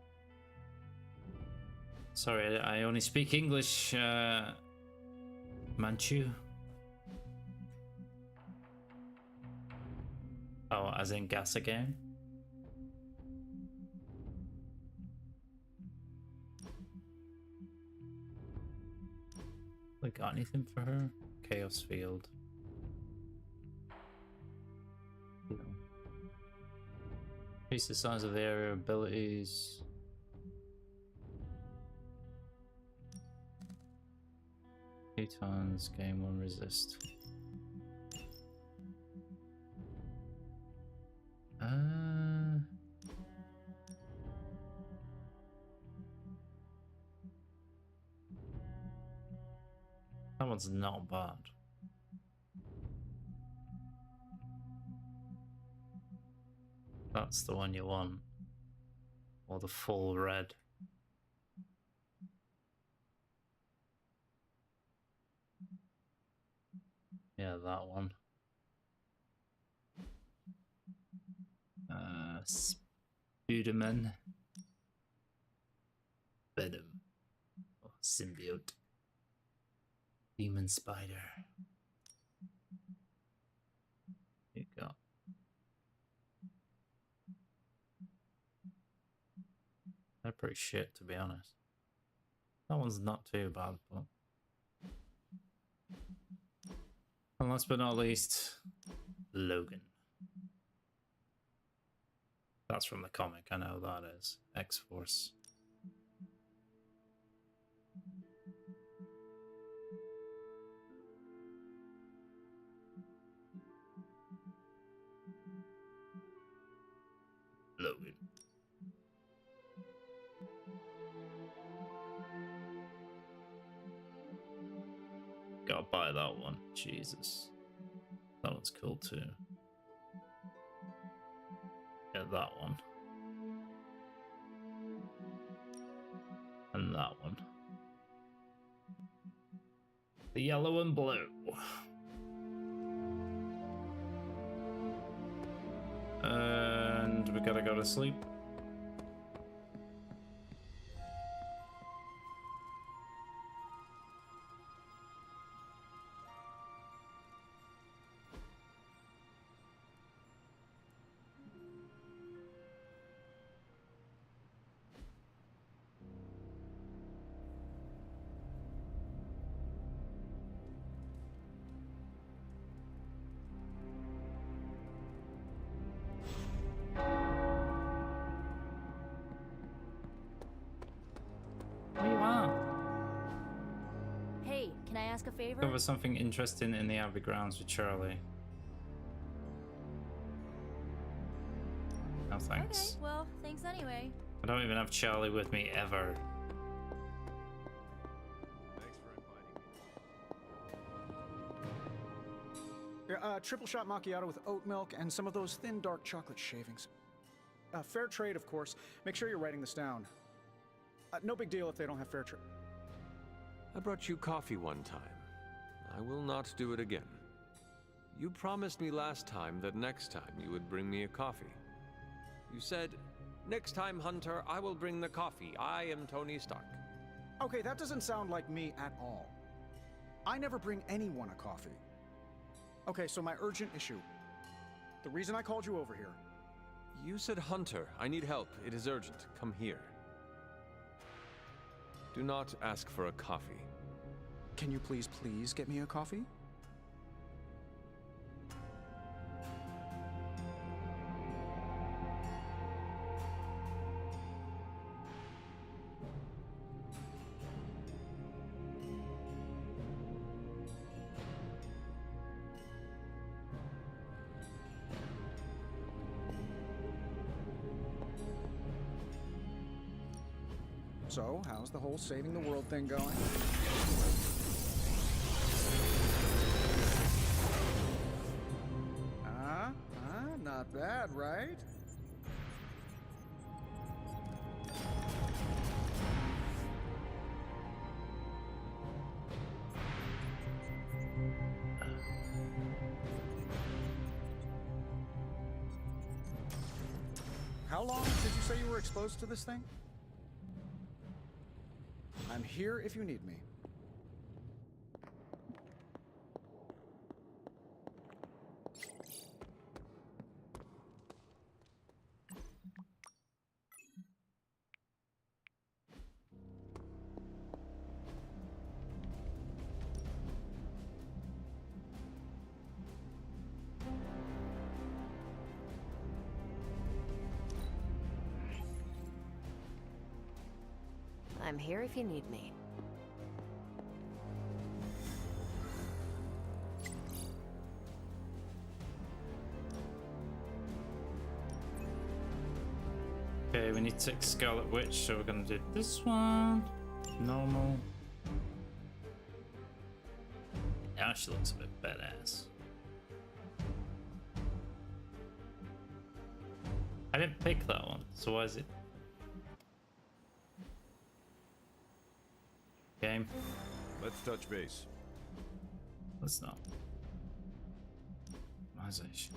Sorry, I only speak English, Manchu. Oh, as in gas again? We got anything for her? Chaos Field. Increase the size of the area abilities. Tons, gain 1 resist. That one's not bad. That's the one you want. Or the full red. Yeah, that one. Spiderman. Venom. Oh, symbiote. Demon Spider. Here you go. They're pretty shit, to be honest. That one's not too bad, but... And last but not least, Logan. That's from the comic, I know that is. X-Force. Logan. Gotta buy that one. Jesus. That one's cool too. Yeah, that one. And that one. The yellow and blue. And we gotta go to sleep. ask a favor? Cover something interesting in the Abbey grounds with Charlie. No thanks. Okay, well, thanks anyway. I don't even have Charlie with me ever. Triple shot macchiato with oat milk and some of those thin dark chocolate shavings. Fair trade, of course. Make sure you're writing this down. No big deal if they don't have fair trade. I brought you coffee one time. I will not do it again. You promised me last time that next time you would bring me a coffee. You said, "Next time, Hunter, I will bring the coffee. I am Tony Stark." Okay, that doesn't sound like me at all. I never bring anyone a coffee. Okay, so my urgent issue. The reason I called you over here. You said, "Hunter, I need help. It is urgent. Come here." Do not ask for a coffee. Can you please get me a coffee? So, how's the whole saving the world thing going? Not bad, right? How long did you say you were exposed to this thing? I'm here if you need me. I'm here if you need me. Okay, we need to take Scarlet Witch, so we're gonna do this one. Normal. Now she looks a bit badass. I didn't pick that one, so why is it? Game. Let's touch base. Let's not. Optimization.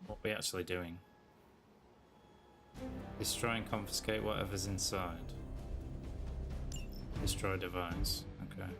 What are we actually doing? Destroy and confiscate whatever's inside. Destroy device. Okay.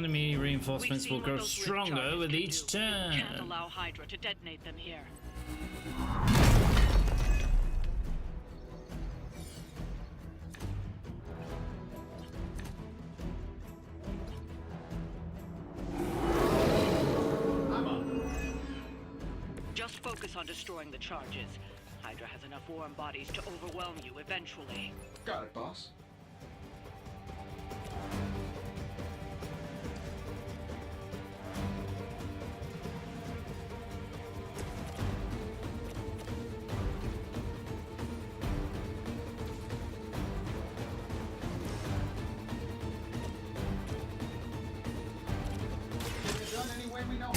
Enemy reinforcements We've will seen grow what those lift stronger charges with can each do. Can't turn. allow Hydra to detonate them here. Just focus on destroying the charges. Hydra has enough warm bodies to overwhelm you eventually. Got it, boss. Get it done any way we know how.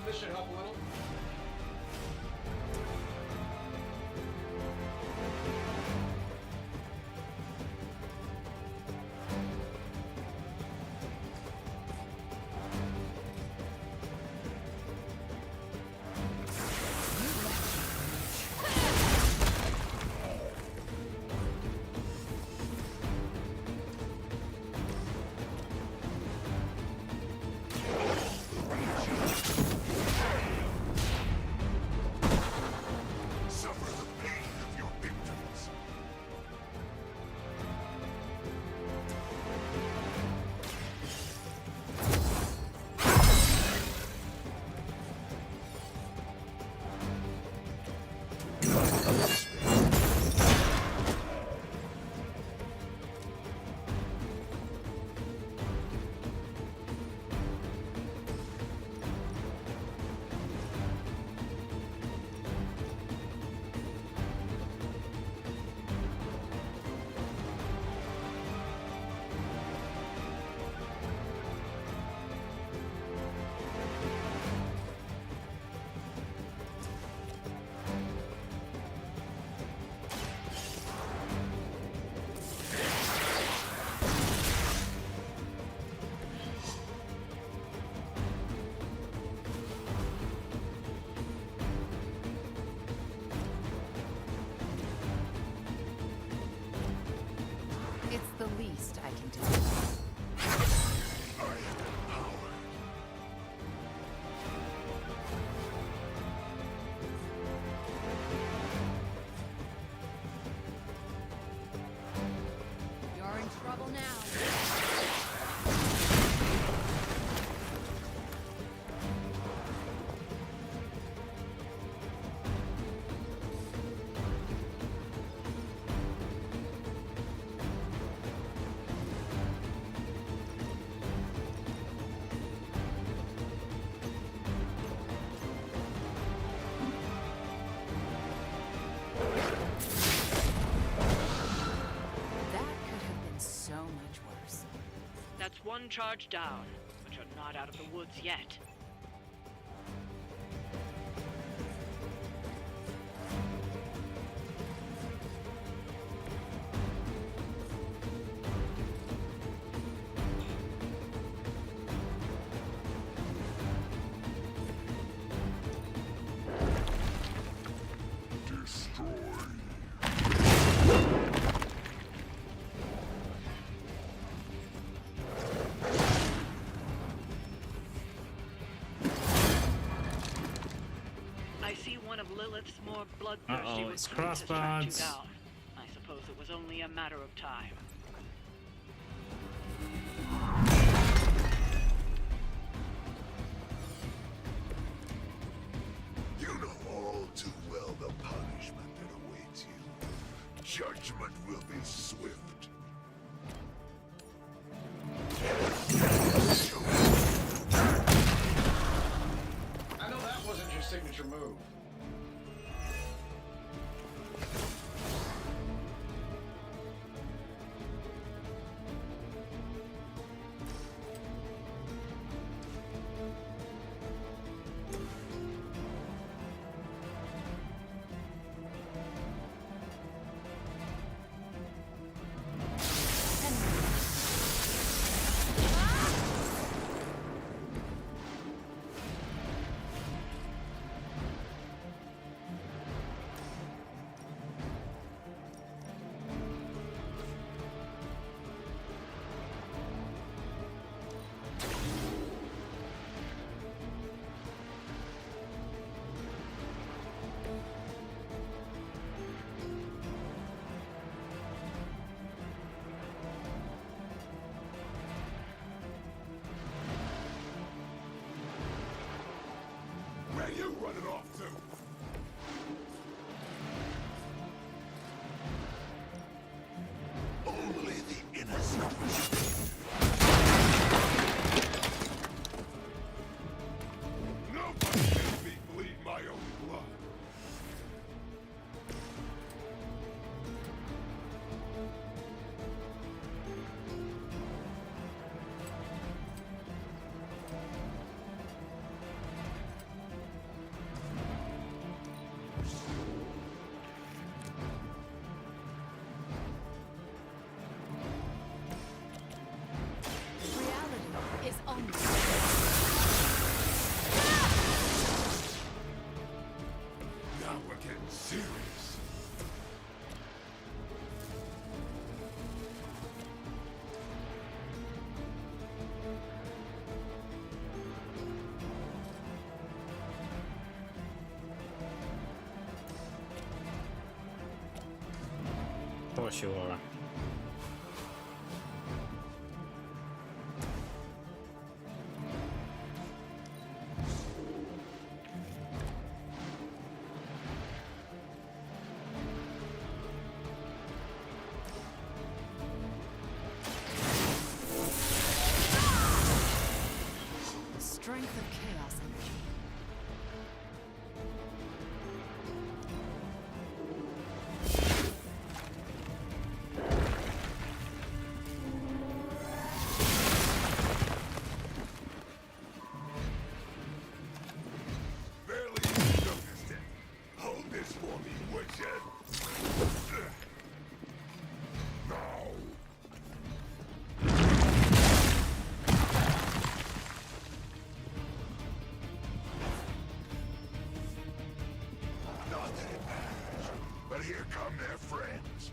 This should help a little. Suffer the pain of your victims. It's the least I can do. I am power. You're in trouble now. That could have been so much worse. That's one charge down, but you're not out of the woods yet. Destroy. I see one of Lilith's more bloodthirsty Uh-oh, it's recruits has tracked you crossbones. down. I suppose it was only a matter of time. You know all too well the punishment that awaits you. Judgment will be swift. I know that wasn't your signature move. cut it off too. Only the innocent will speak. Nobody makes me bleed my own blood. Reality is only. Now we're getting serious. For sure. Strength of chaos energy. Barely even noticed it. Hold this for me, would you? Now. Not that it matters, but here come their friends.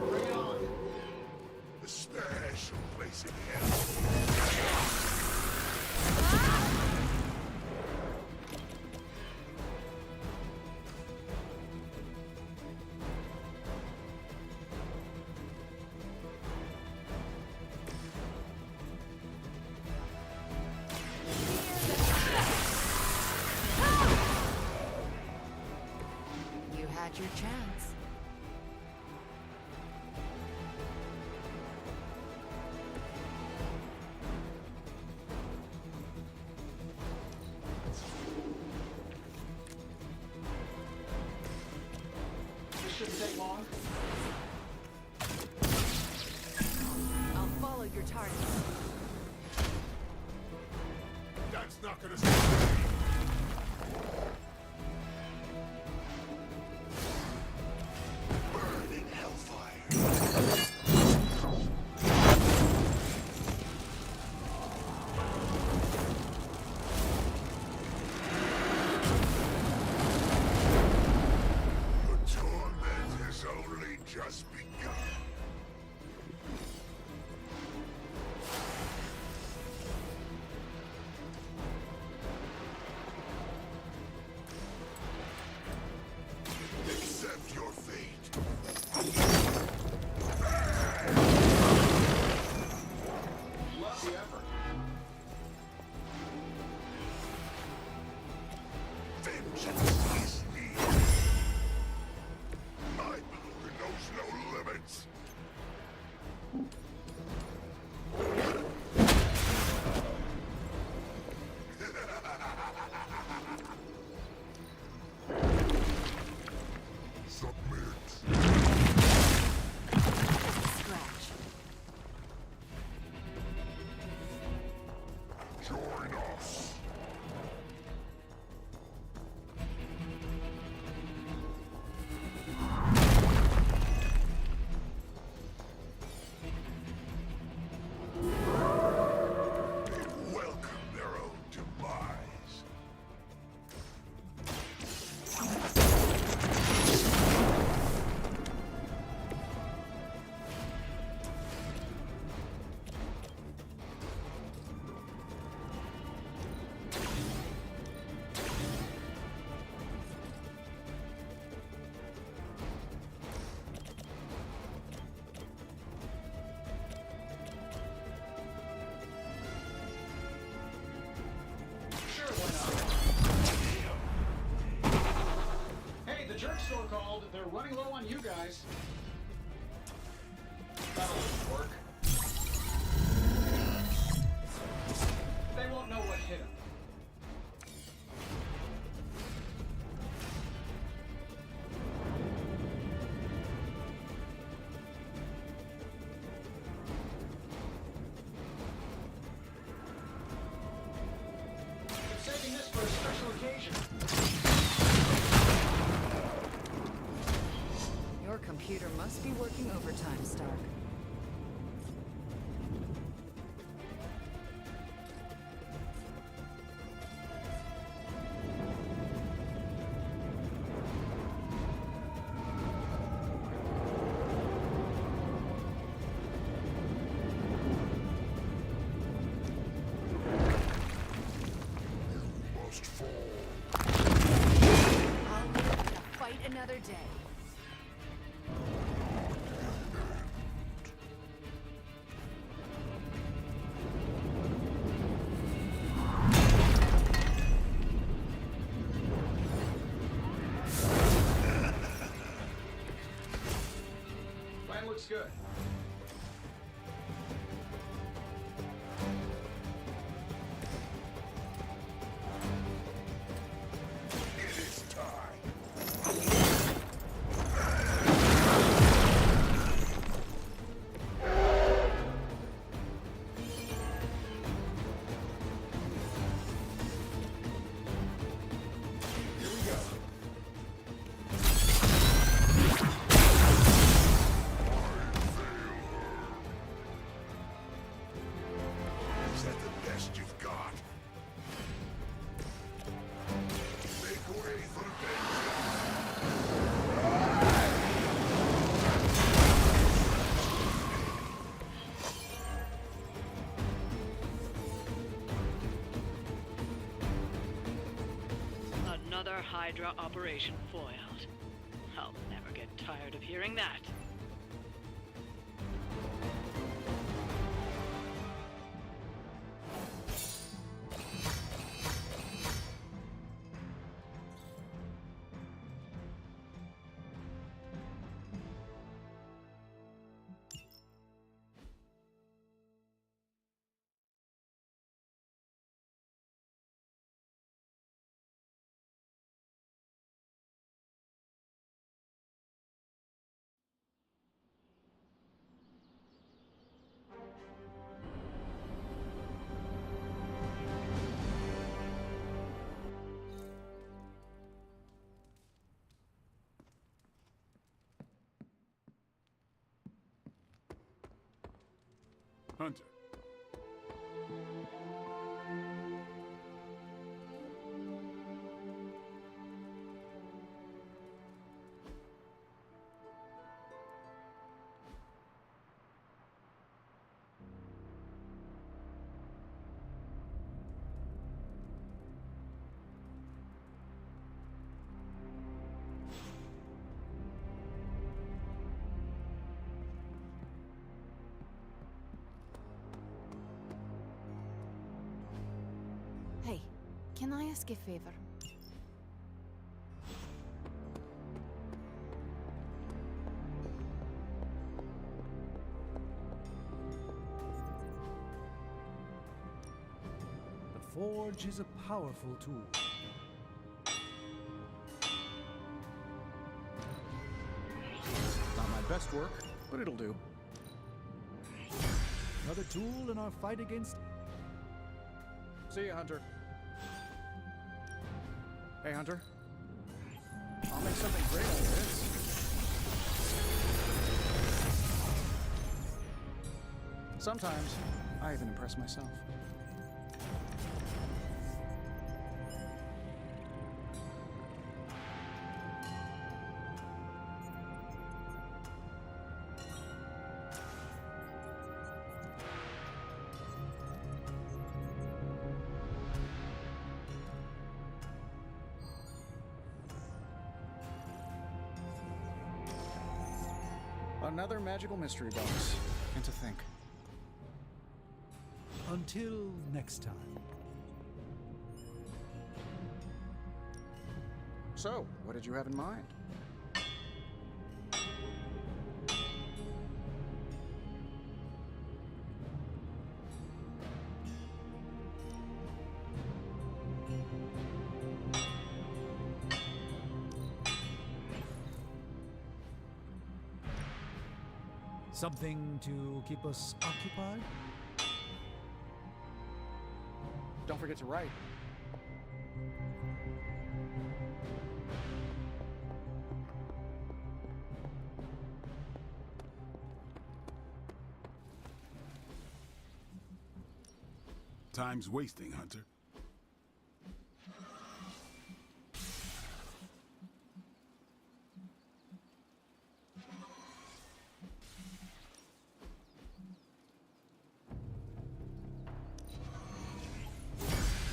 Bring it on. The special place in hell. You had your chance. This shouldn't take long. I'll follow your target. That's not gonna stop me. Burning hellfire. The torment has only just begun. jerk store called. They're running low on you guys. That'll work. They won't know what hit them. I'm saving this for a special occasion. Your computer must be working overtime, Stark. I'll live to fight another day. Plan looks good. It is time. Here we go. Is that the best you've got? Make way for vengeance! Another Hydra operation foiled. I'll never get tired of hearing that. Hunter. Hey, can I ask a favor? The Forge is a powerful tool. Not my best work, but it'll do. Another tool in our fight against... See ya, Hunter. Hey, Hunter. I'll make something great out of this. Sometimes, I even impress myself. Another magical mystery box. And to think. Until next time. So, what did you have in mind? Something to keep us occupied? Don't forget to write. Time's wasting, Hunter.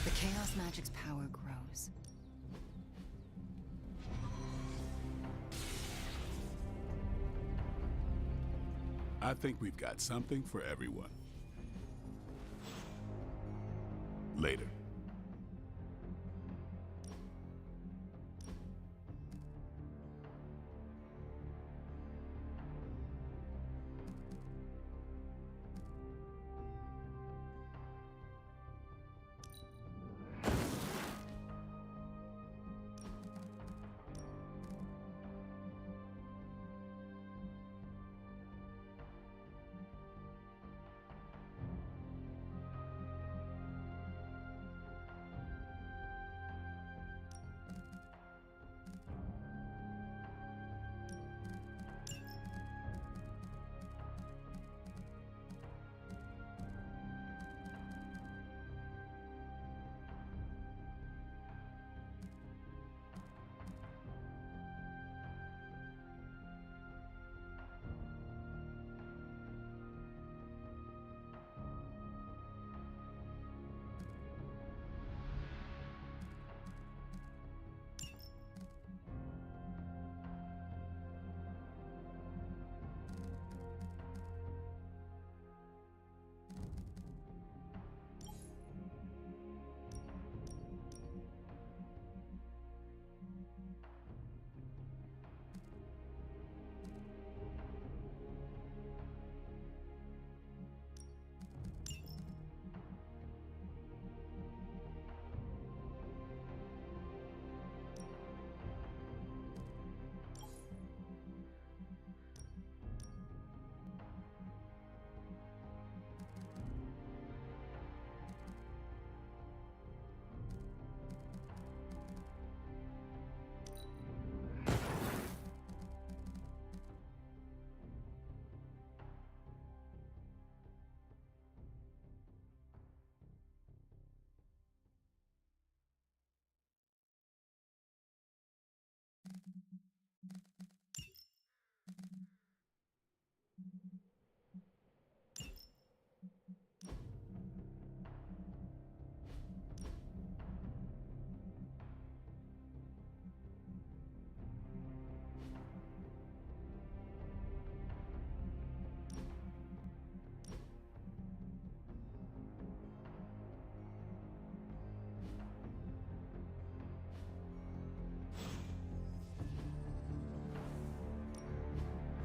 The Chaos Magic's power grows. I think we've got something for everyone. Later.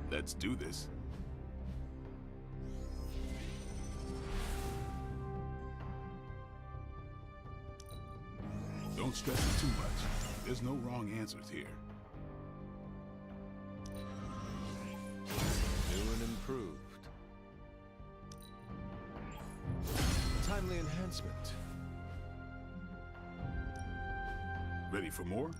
Let's do this. Don't stress it too much. There's no wrong answers here. New and improved. Timely enhancement. Ready for more?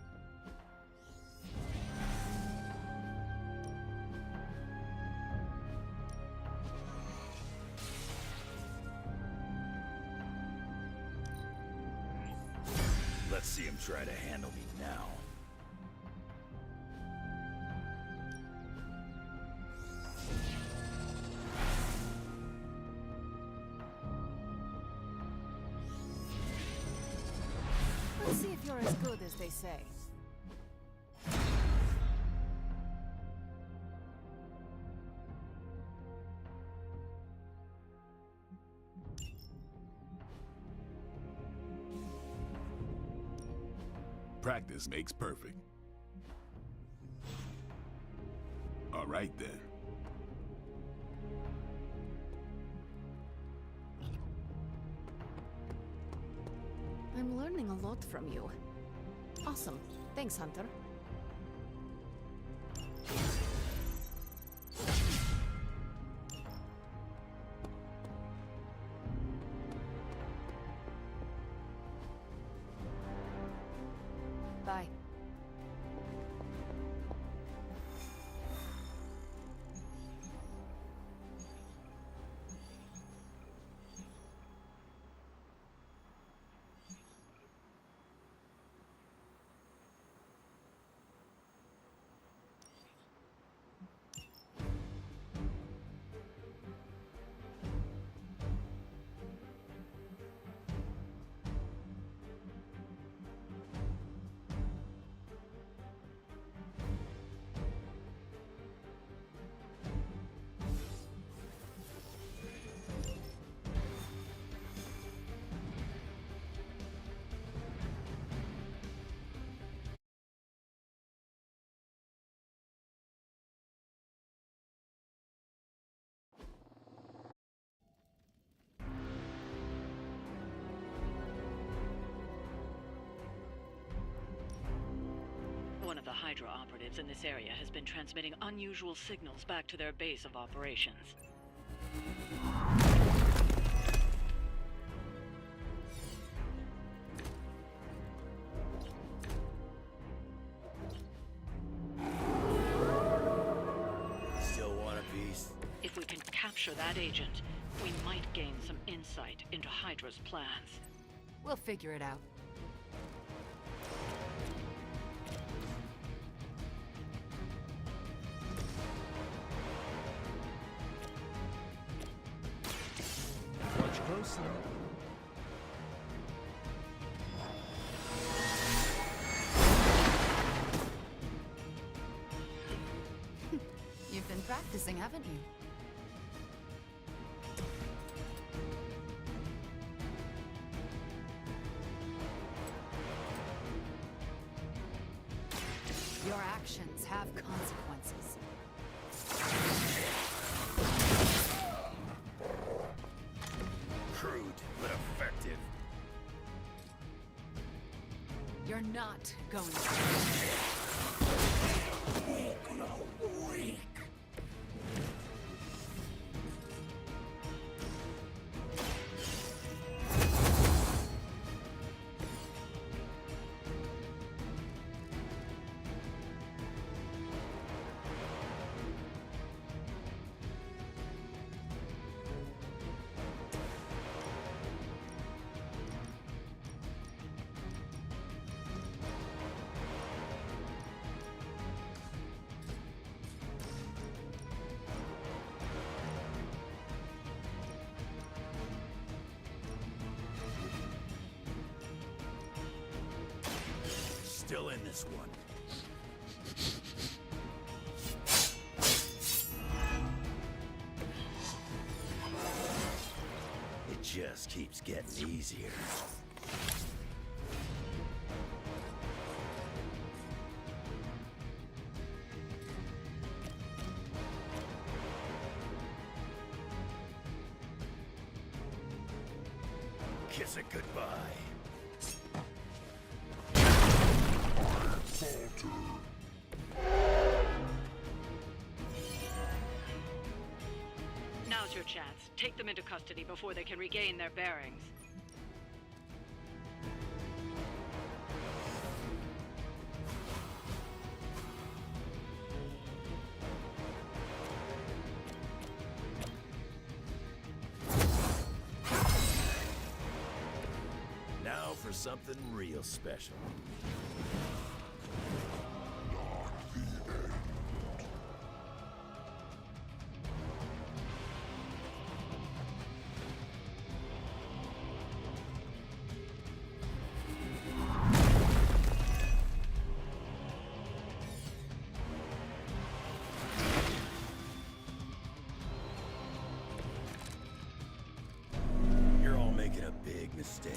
Let's see him try to handle me now. Let's see if you're as good as they say. Practice makes perfect. All right, then. I'm learning a lot from you. Awesome. Thanks, Hunter. Bye. One of the Hydra operatives in this area has been transmitting unusual signals back to their base of operations. Still want a piece? If we can capture that agent, we might gain some insight into Hydra's plans. We'll figure it out. Watch closely. You've been practicing, haven't you? Your actions have consequences. Crude, but effective. You're not going to. Still in this one. It just keeps getting easier. Kiss it goodbye. Now's your chance. Take them into custody before they can regain their bearings. Now for something real special. You're all making a big mistake.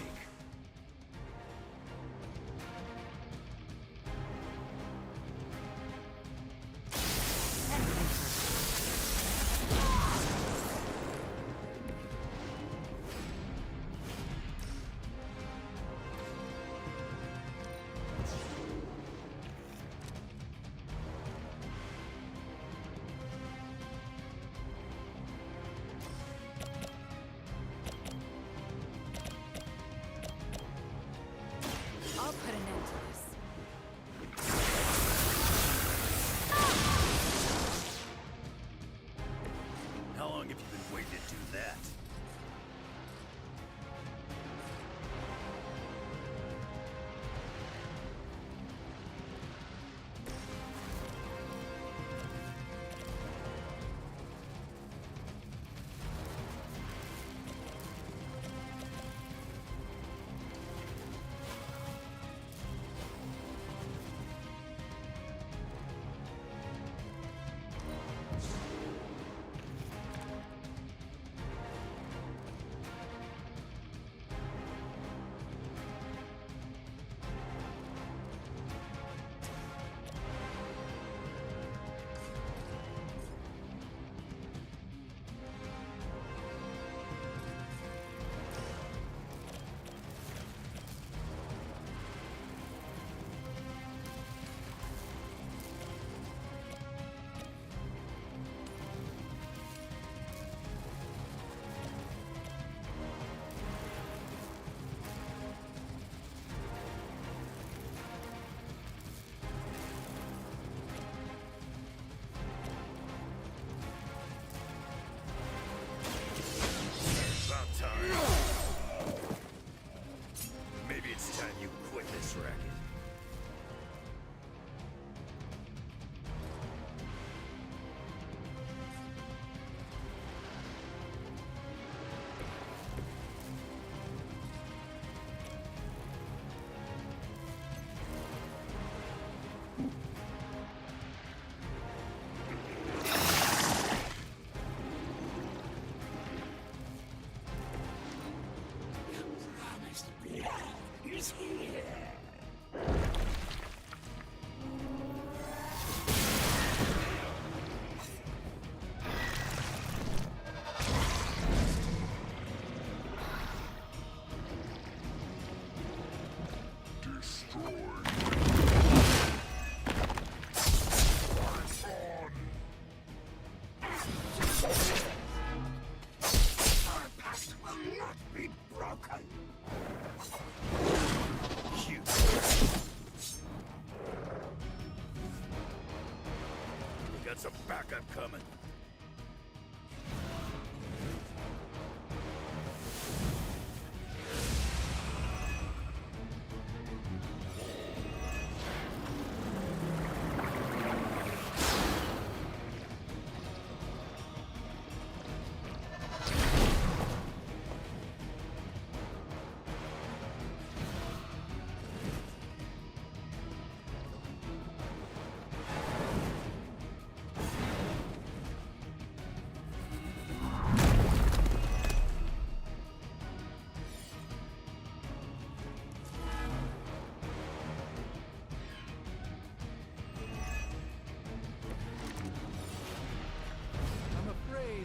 Got some backup coming.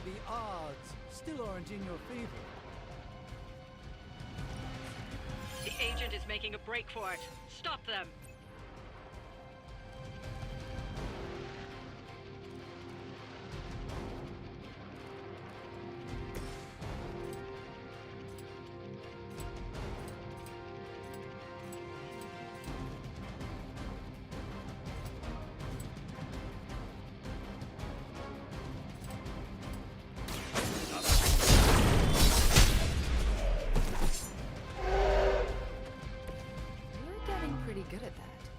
The odds still aren't in your favor. The agent is making a break for it. Stop them! Good at that.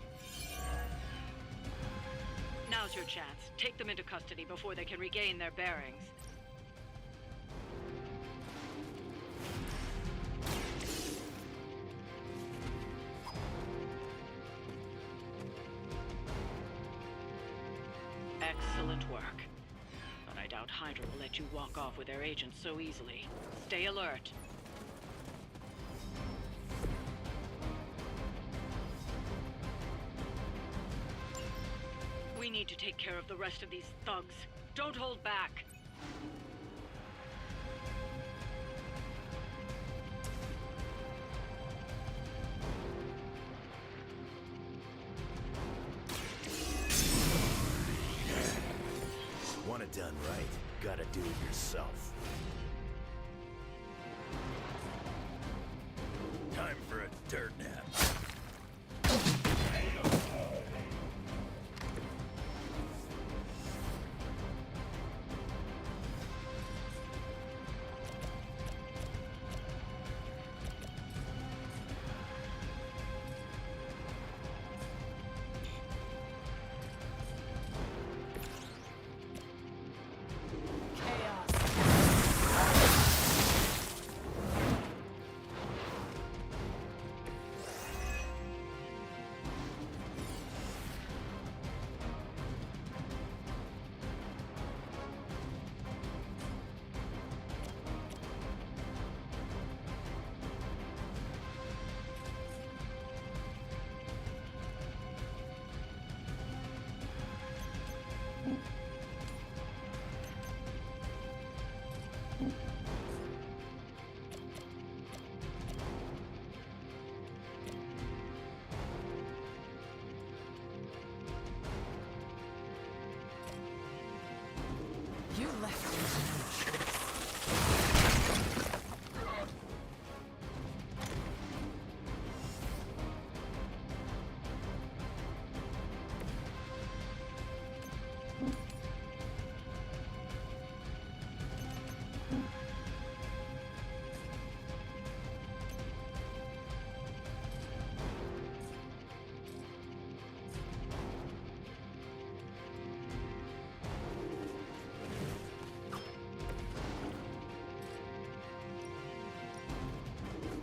Now's your chance. Take them into custody before they can regain their bearings. Excellent work. But I doubt Hydra will let you walk off with their agents so easily. Stay alert. We need to take care of the rest of these thugs. Don't hold back. Want it done right, gotta do it yourself. Time for a dirt nap. You left me no choice.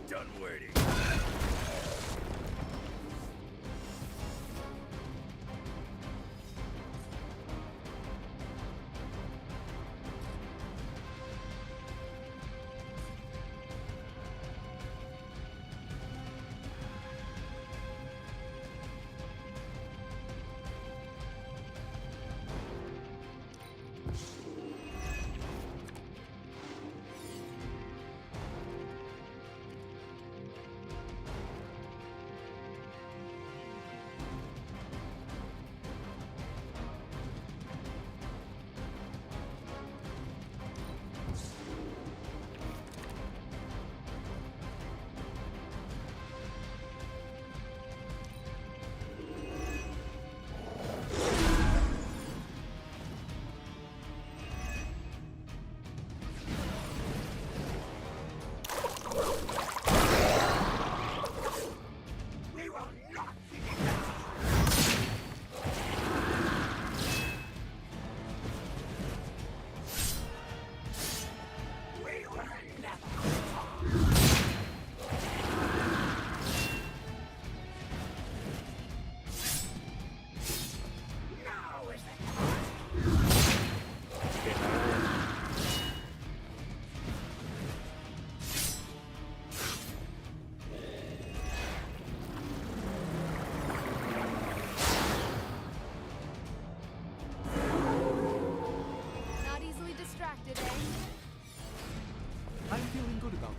Done waiting.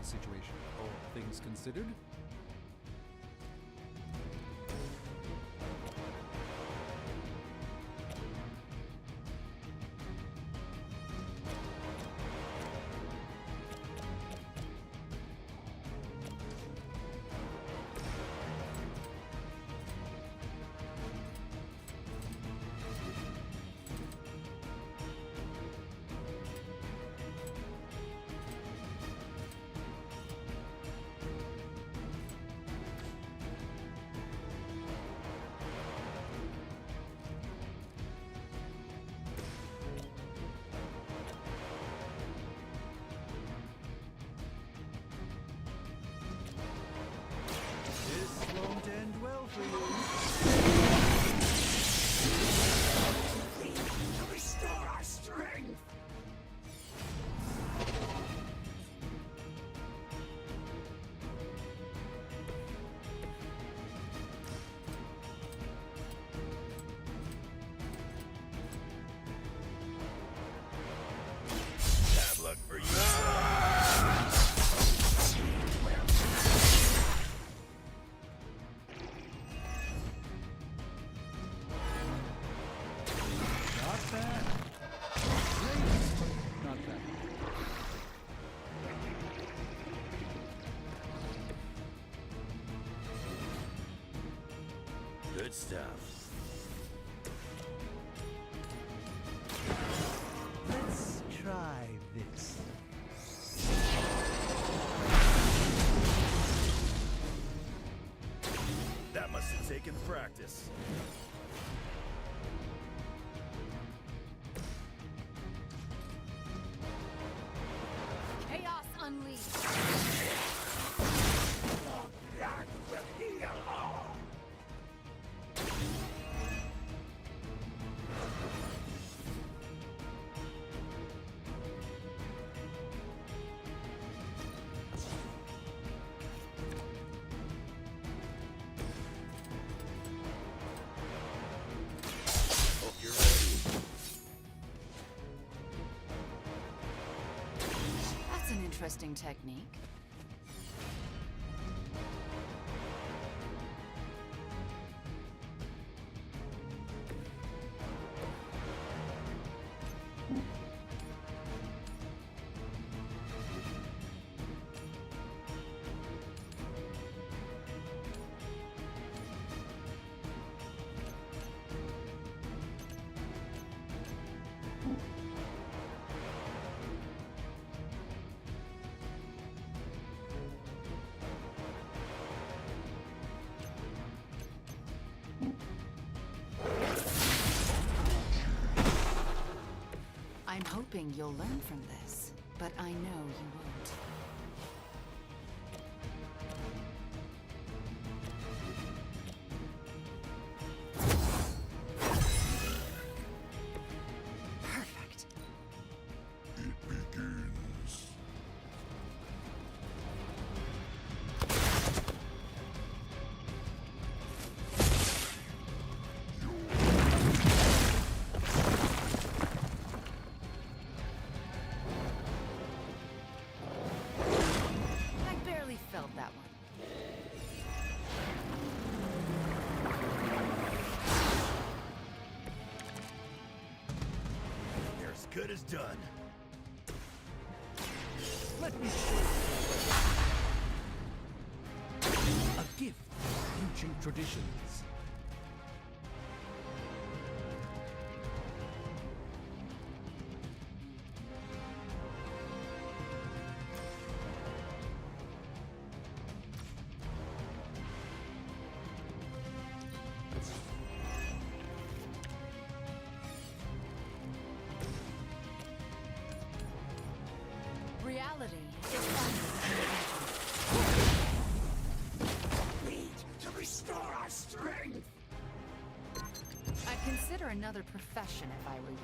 the situation, all things considered? This won't end well for you. To restore our strength! Bad luck for you. Not bad. Great. Not bad. Good stuff. Let's try this. That must have taken practice. Chaos unleashed. That will heal all! Hope you're ready. That's an interesting technique. I'm hoping you'll learn from this, but I know you won't. Perfect. It begins. I barely felt that one. You're as good as done. Let me show you. A gift of ancient traditions. Reality is only Need to restore our strength! I'd consider another profession if I were you.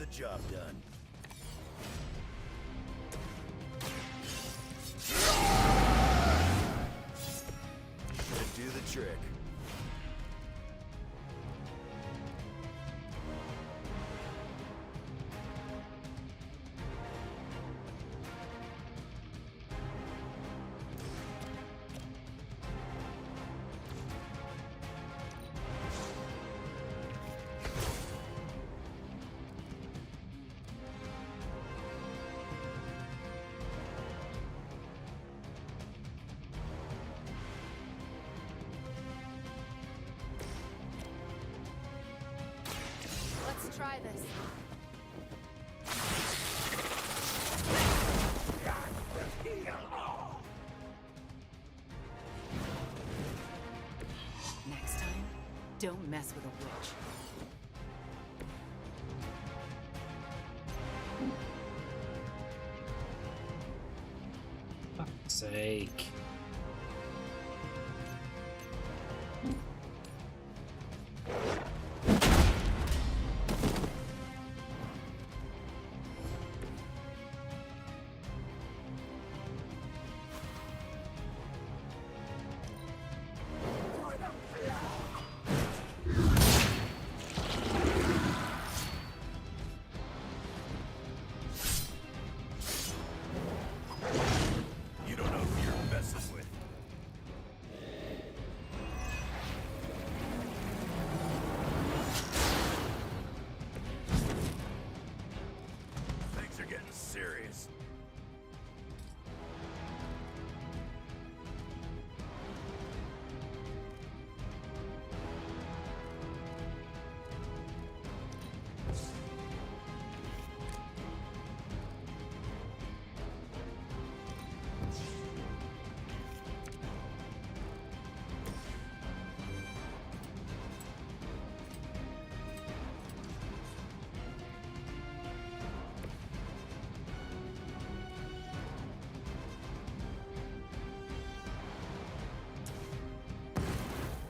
the job done. Should do the trick. Let's try this. Next time, don't mess with a witch. Fuck's sake. You don't know who you're messing with. Things are getting serious.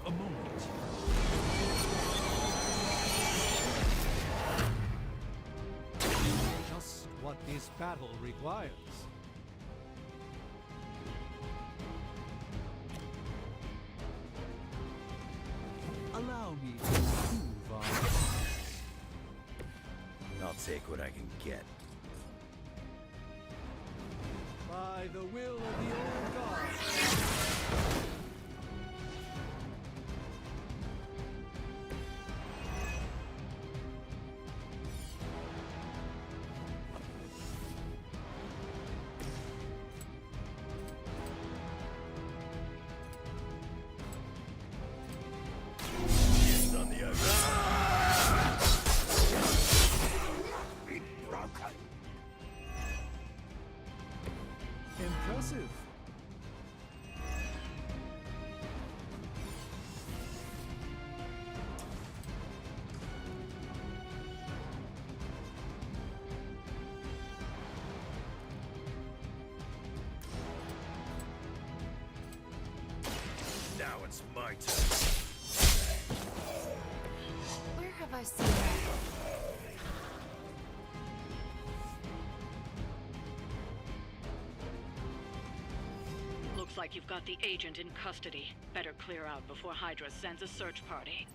A moment. Just what this battle requires. Allow me to prove our powers. I'll take what I can get. By the will of the old gods. It's on the other. Be broken. Impressive. Now it's my turn. Where have I seen that? Looks like you've got the agent in custody. Better clear out before Hydra sends a search party.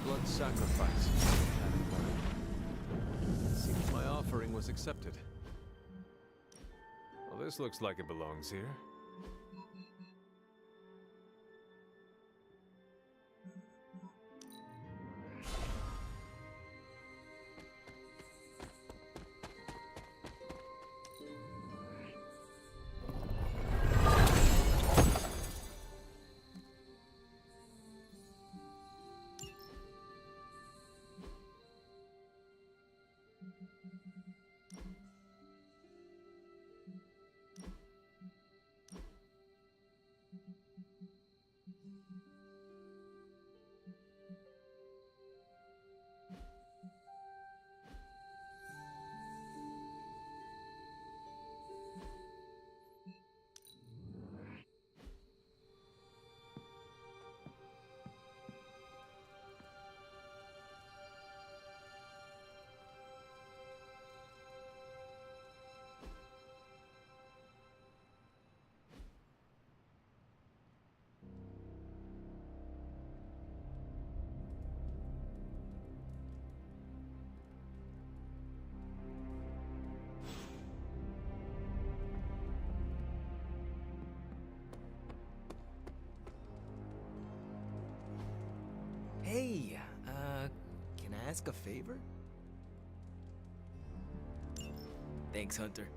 blood sacrifice. It seems my offering was accepted. Well, this looks like it belongs here. Hey, can I ask a favor? Thanks, Hunter.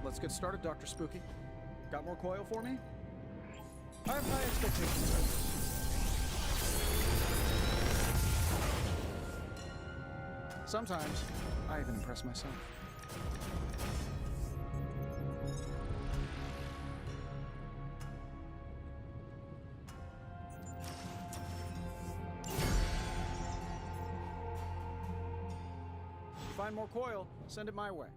Let's get started, Dr. Spooky. Got more coil for me? I have high expectations of this. Sometimes, I even impress myself. If you find more coil, send it my way.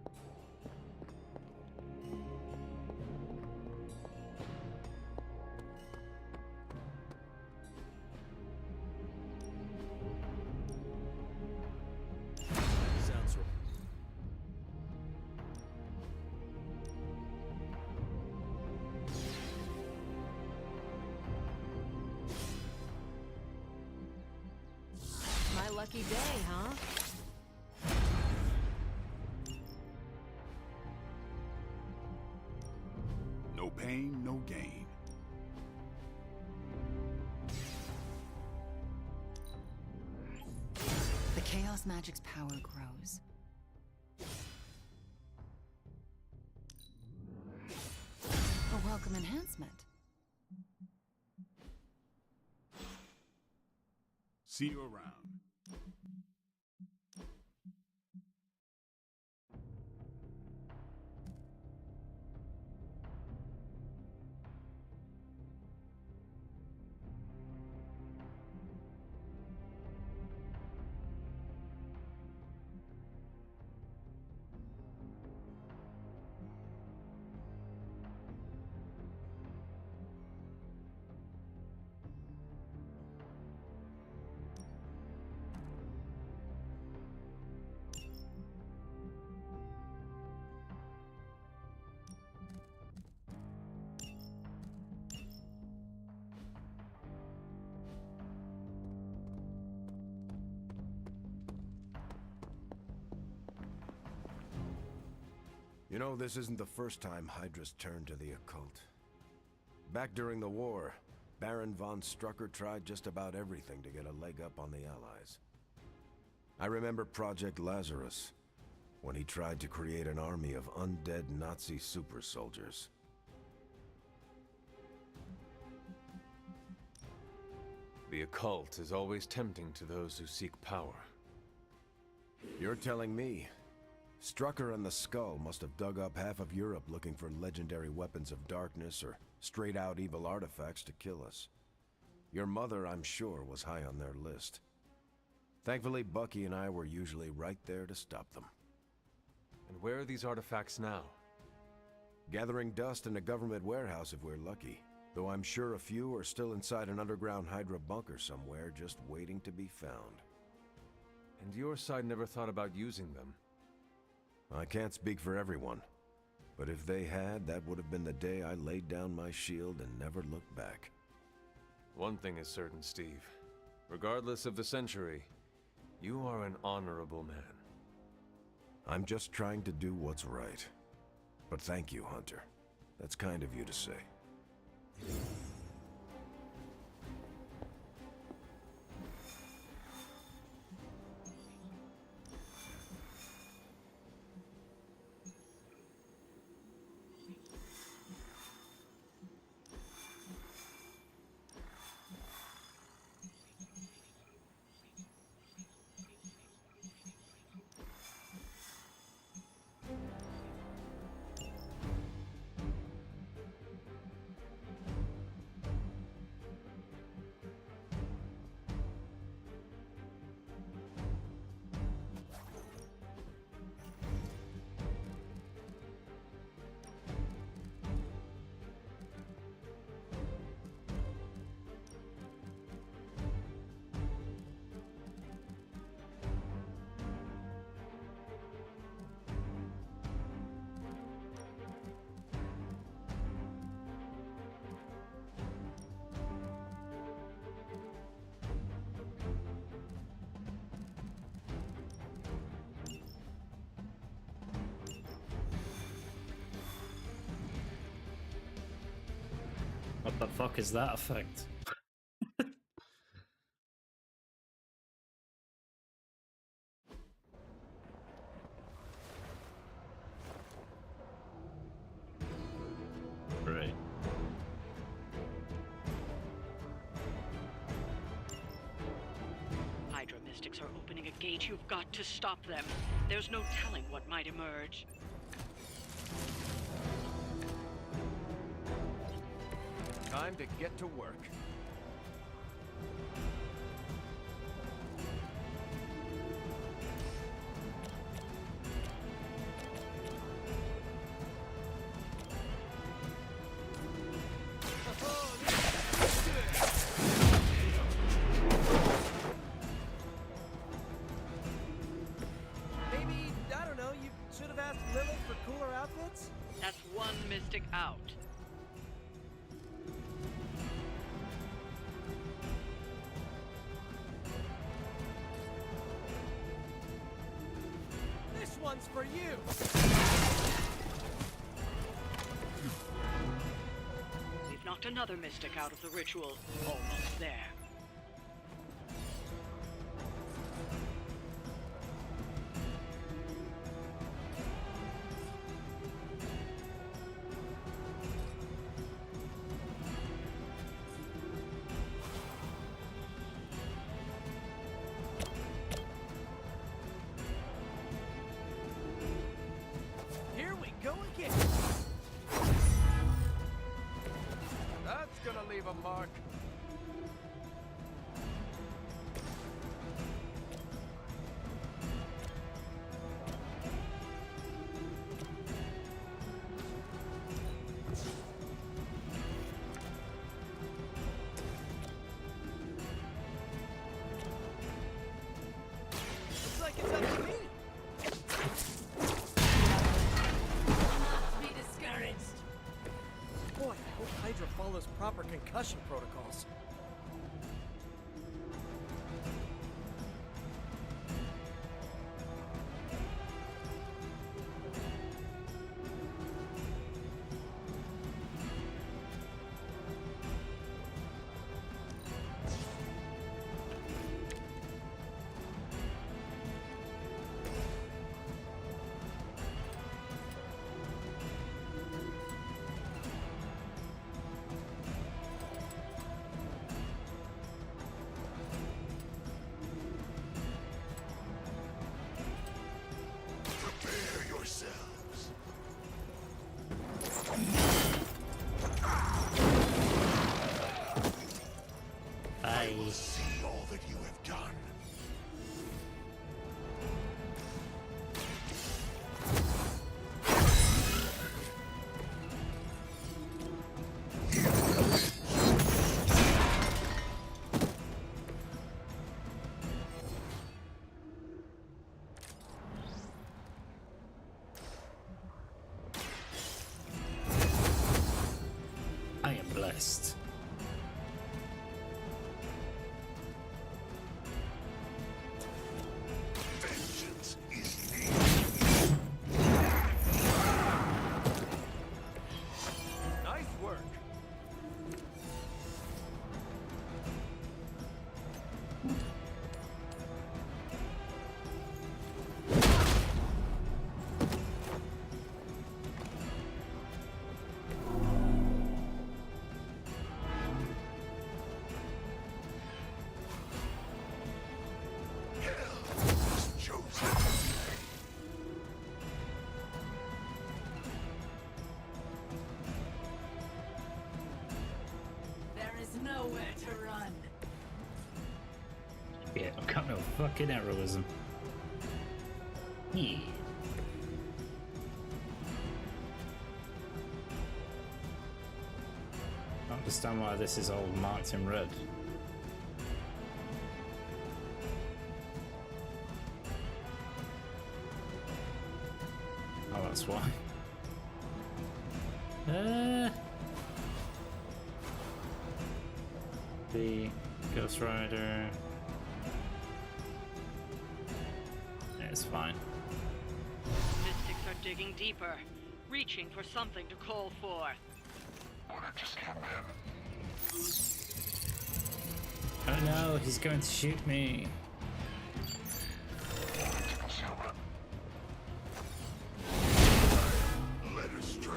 Lucky day, huh? No pain, no gain. The Chaos Magic's power grows. A welcome enhancement. See you around. You know, this isn't the first time Hydra's turned to the occult. Back during the war, Baron von Strucker tried just about everything to get a leg up on the Allies. I remember Project Lazarus, when he tried to create an army of undead Nazi super soldiers. The occult is always tempting to those who seek power. You're telling me Strucker and the Skull must have dug up half of Europe looking for legendary weapons of darkness or straight-out evil artifacts to kill us. Your mother, I'm sure, was high on their list. Thankfully, Bucky and I were usually right there to stop them. And where are these artifacts now? Gathering dust in a government warehouse if we're lucky. Though I'm sure a few are still inside an underground Hydra bunker somewhere, just waiting to be found. And your side never thought about using them? I can't speak for everyone. But if they had, that would have been the day I laid down my shield and never looked back. One thing is certain, Steve. Regardless of the century, you are an honorable man. I'm just trying to do what's right. But thank you, Hunter. That's kind of you to say. What the fuck is that effect? Right. Hydra mystics are opening a gate. You've got to stop them. There's no telling what might emerge. Time to get to work. Maybe, I don't know, you should have asked Lilith for cooler outfits? That's one mystic out. This one's for you! We've knocked another mystic out of the ritual. Almost there. Here we go again! That's gonna leave a mark. Looks like it's up to me! Not be discouraged. Boy, I hope Hydra follows proper concussion protocols. best. Vengeance is Nice work. There is nowhere to run. Yeah, I've got no fucking heroism. Yeah. I don't understand why this is all marked in red. Oh, that's why. The Ghost Rider. Yeah, it's fine. Mystics are digging deeper, reaching for something to call forth. just came in. Oh no, he's going to shoot me. Led astray.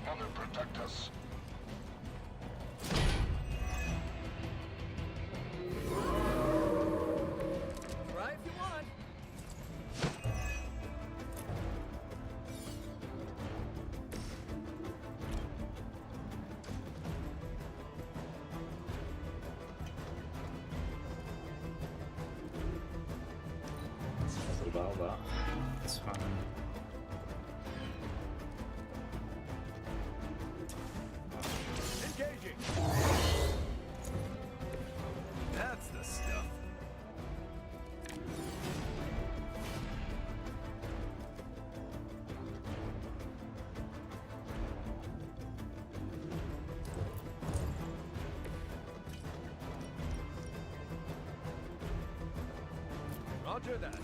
Mother, protect us. Try if you want. What about that? It's fine. Engaging. That's the stuff. Roger that.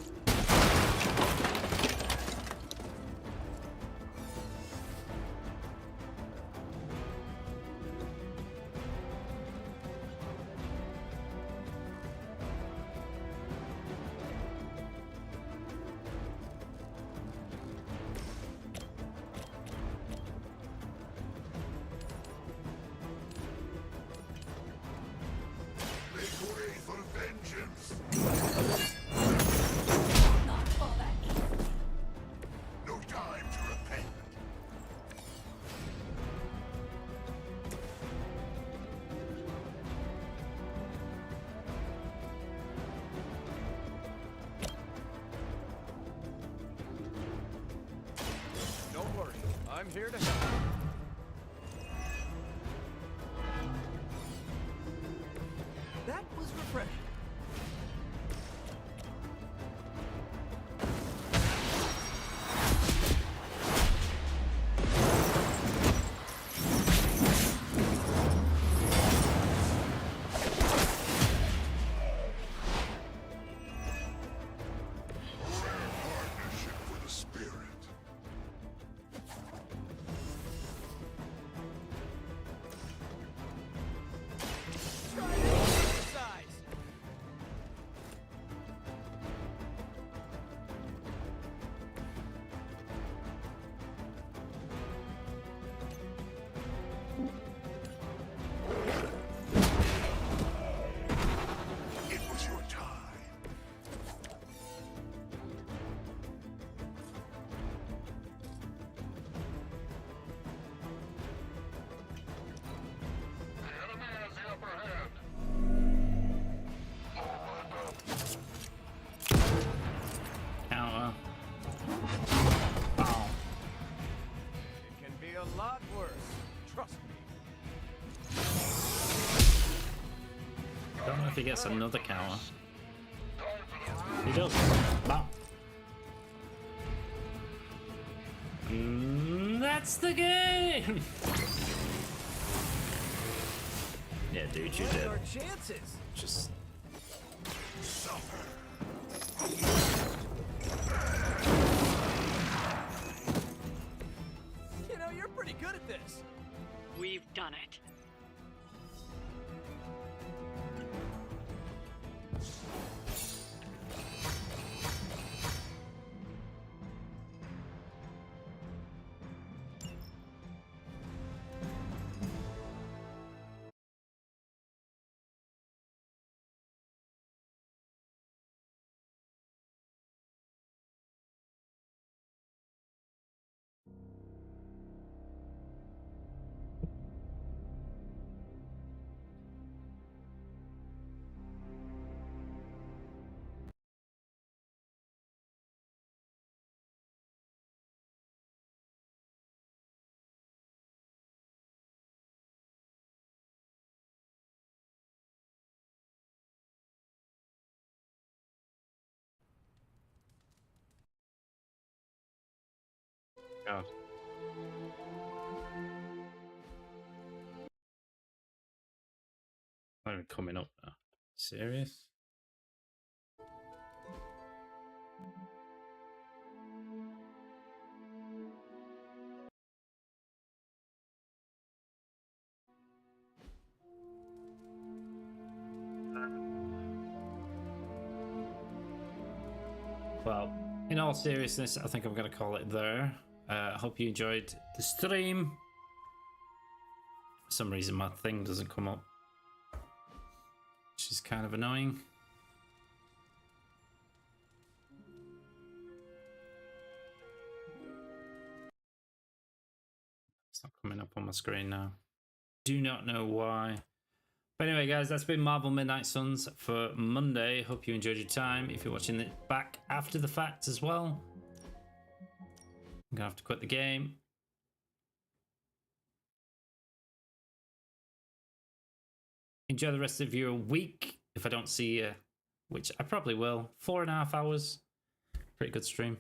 Make way for vengeance. No time to repent. Don't worry, I'm here to help. That was refreshing. Partnership with a spirit. It was your time. The enemy has the upper hand. Counter. Oh. It can be a lot worse. Trust me. Don't know if he gets another counter. He does. Bam. That's the game! Yeah, dude, you're What are dead. our chances? Just... You know, you're pretty good at this. We've done it. God. Not even coming up now. Serious? Well, in all seriousness, I think I'm going to call it there. I hope you enjoyed the stream. For some reason, my thing doesn't come up, which is kind of annoying. It's not coming up on my screen now. Do not know why. But anyway, guys, that's been Marvel Midnight Suns for Monday. Hope you enjoyed your time. If you're watching it back after the fact as well, I'm going to have to quit the game. Enjoy the rest of your week. If I don't see you, which I probably will. 4.5 hours. Pretty good stream.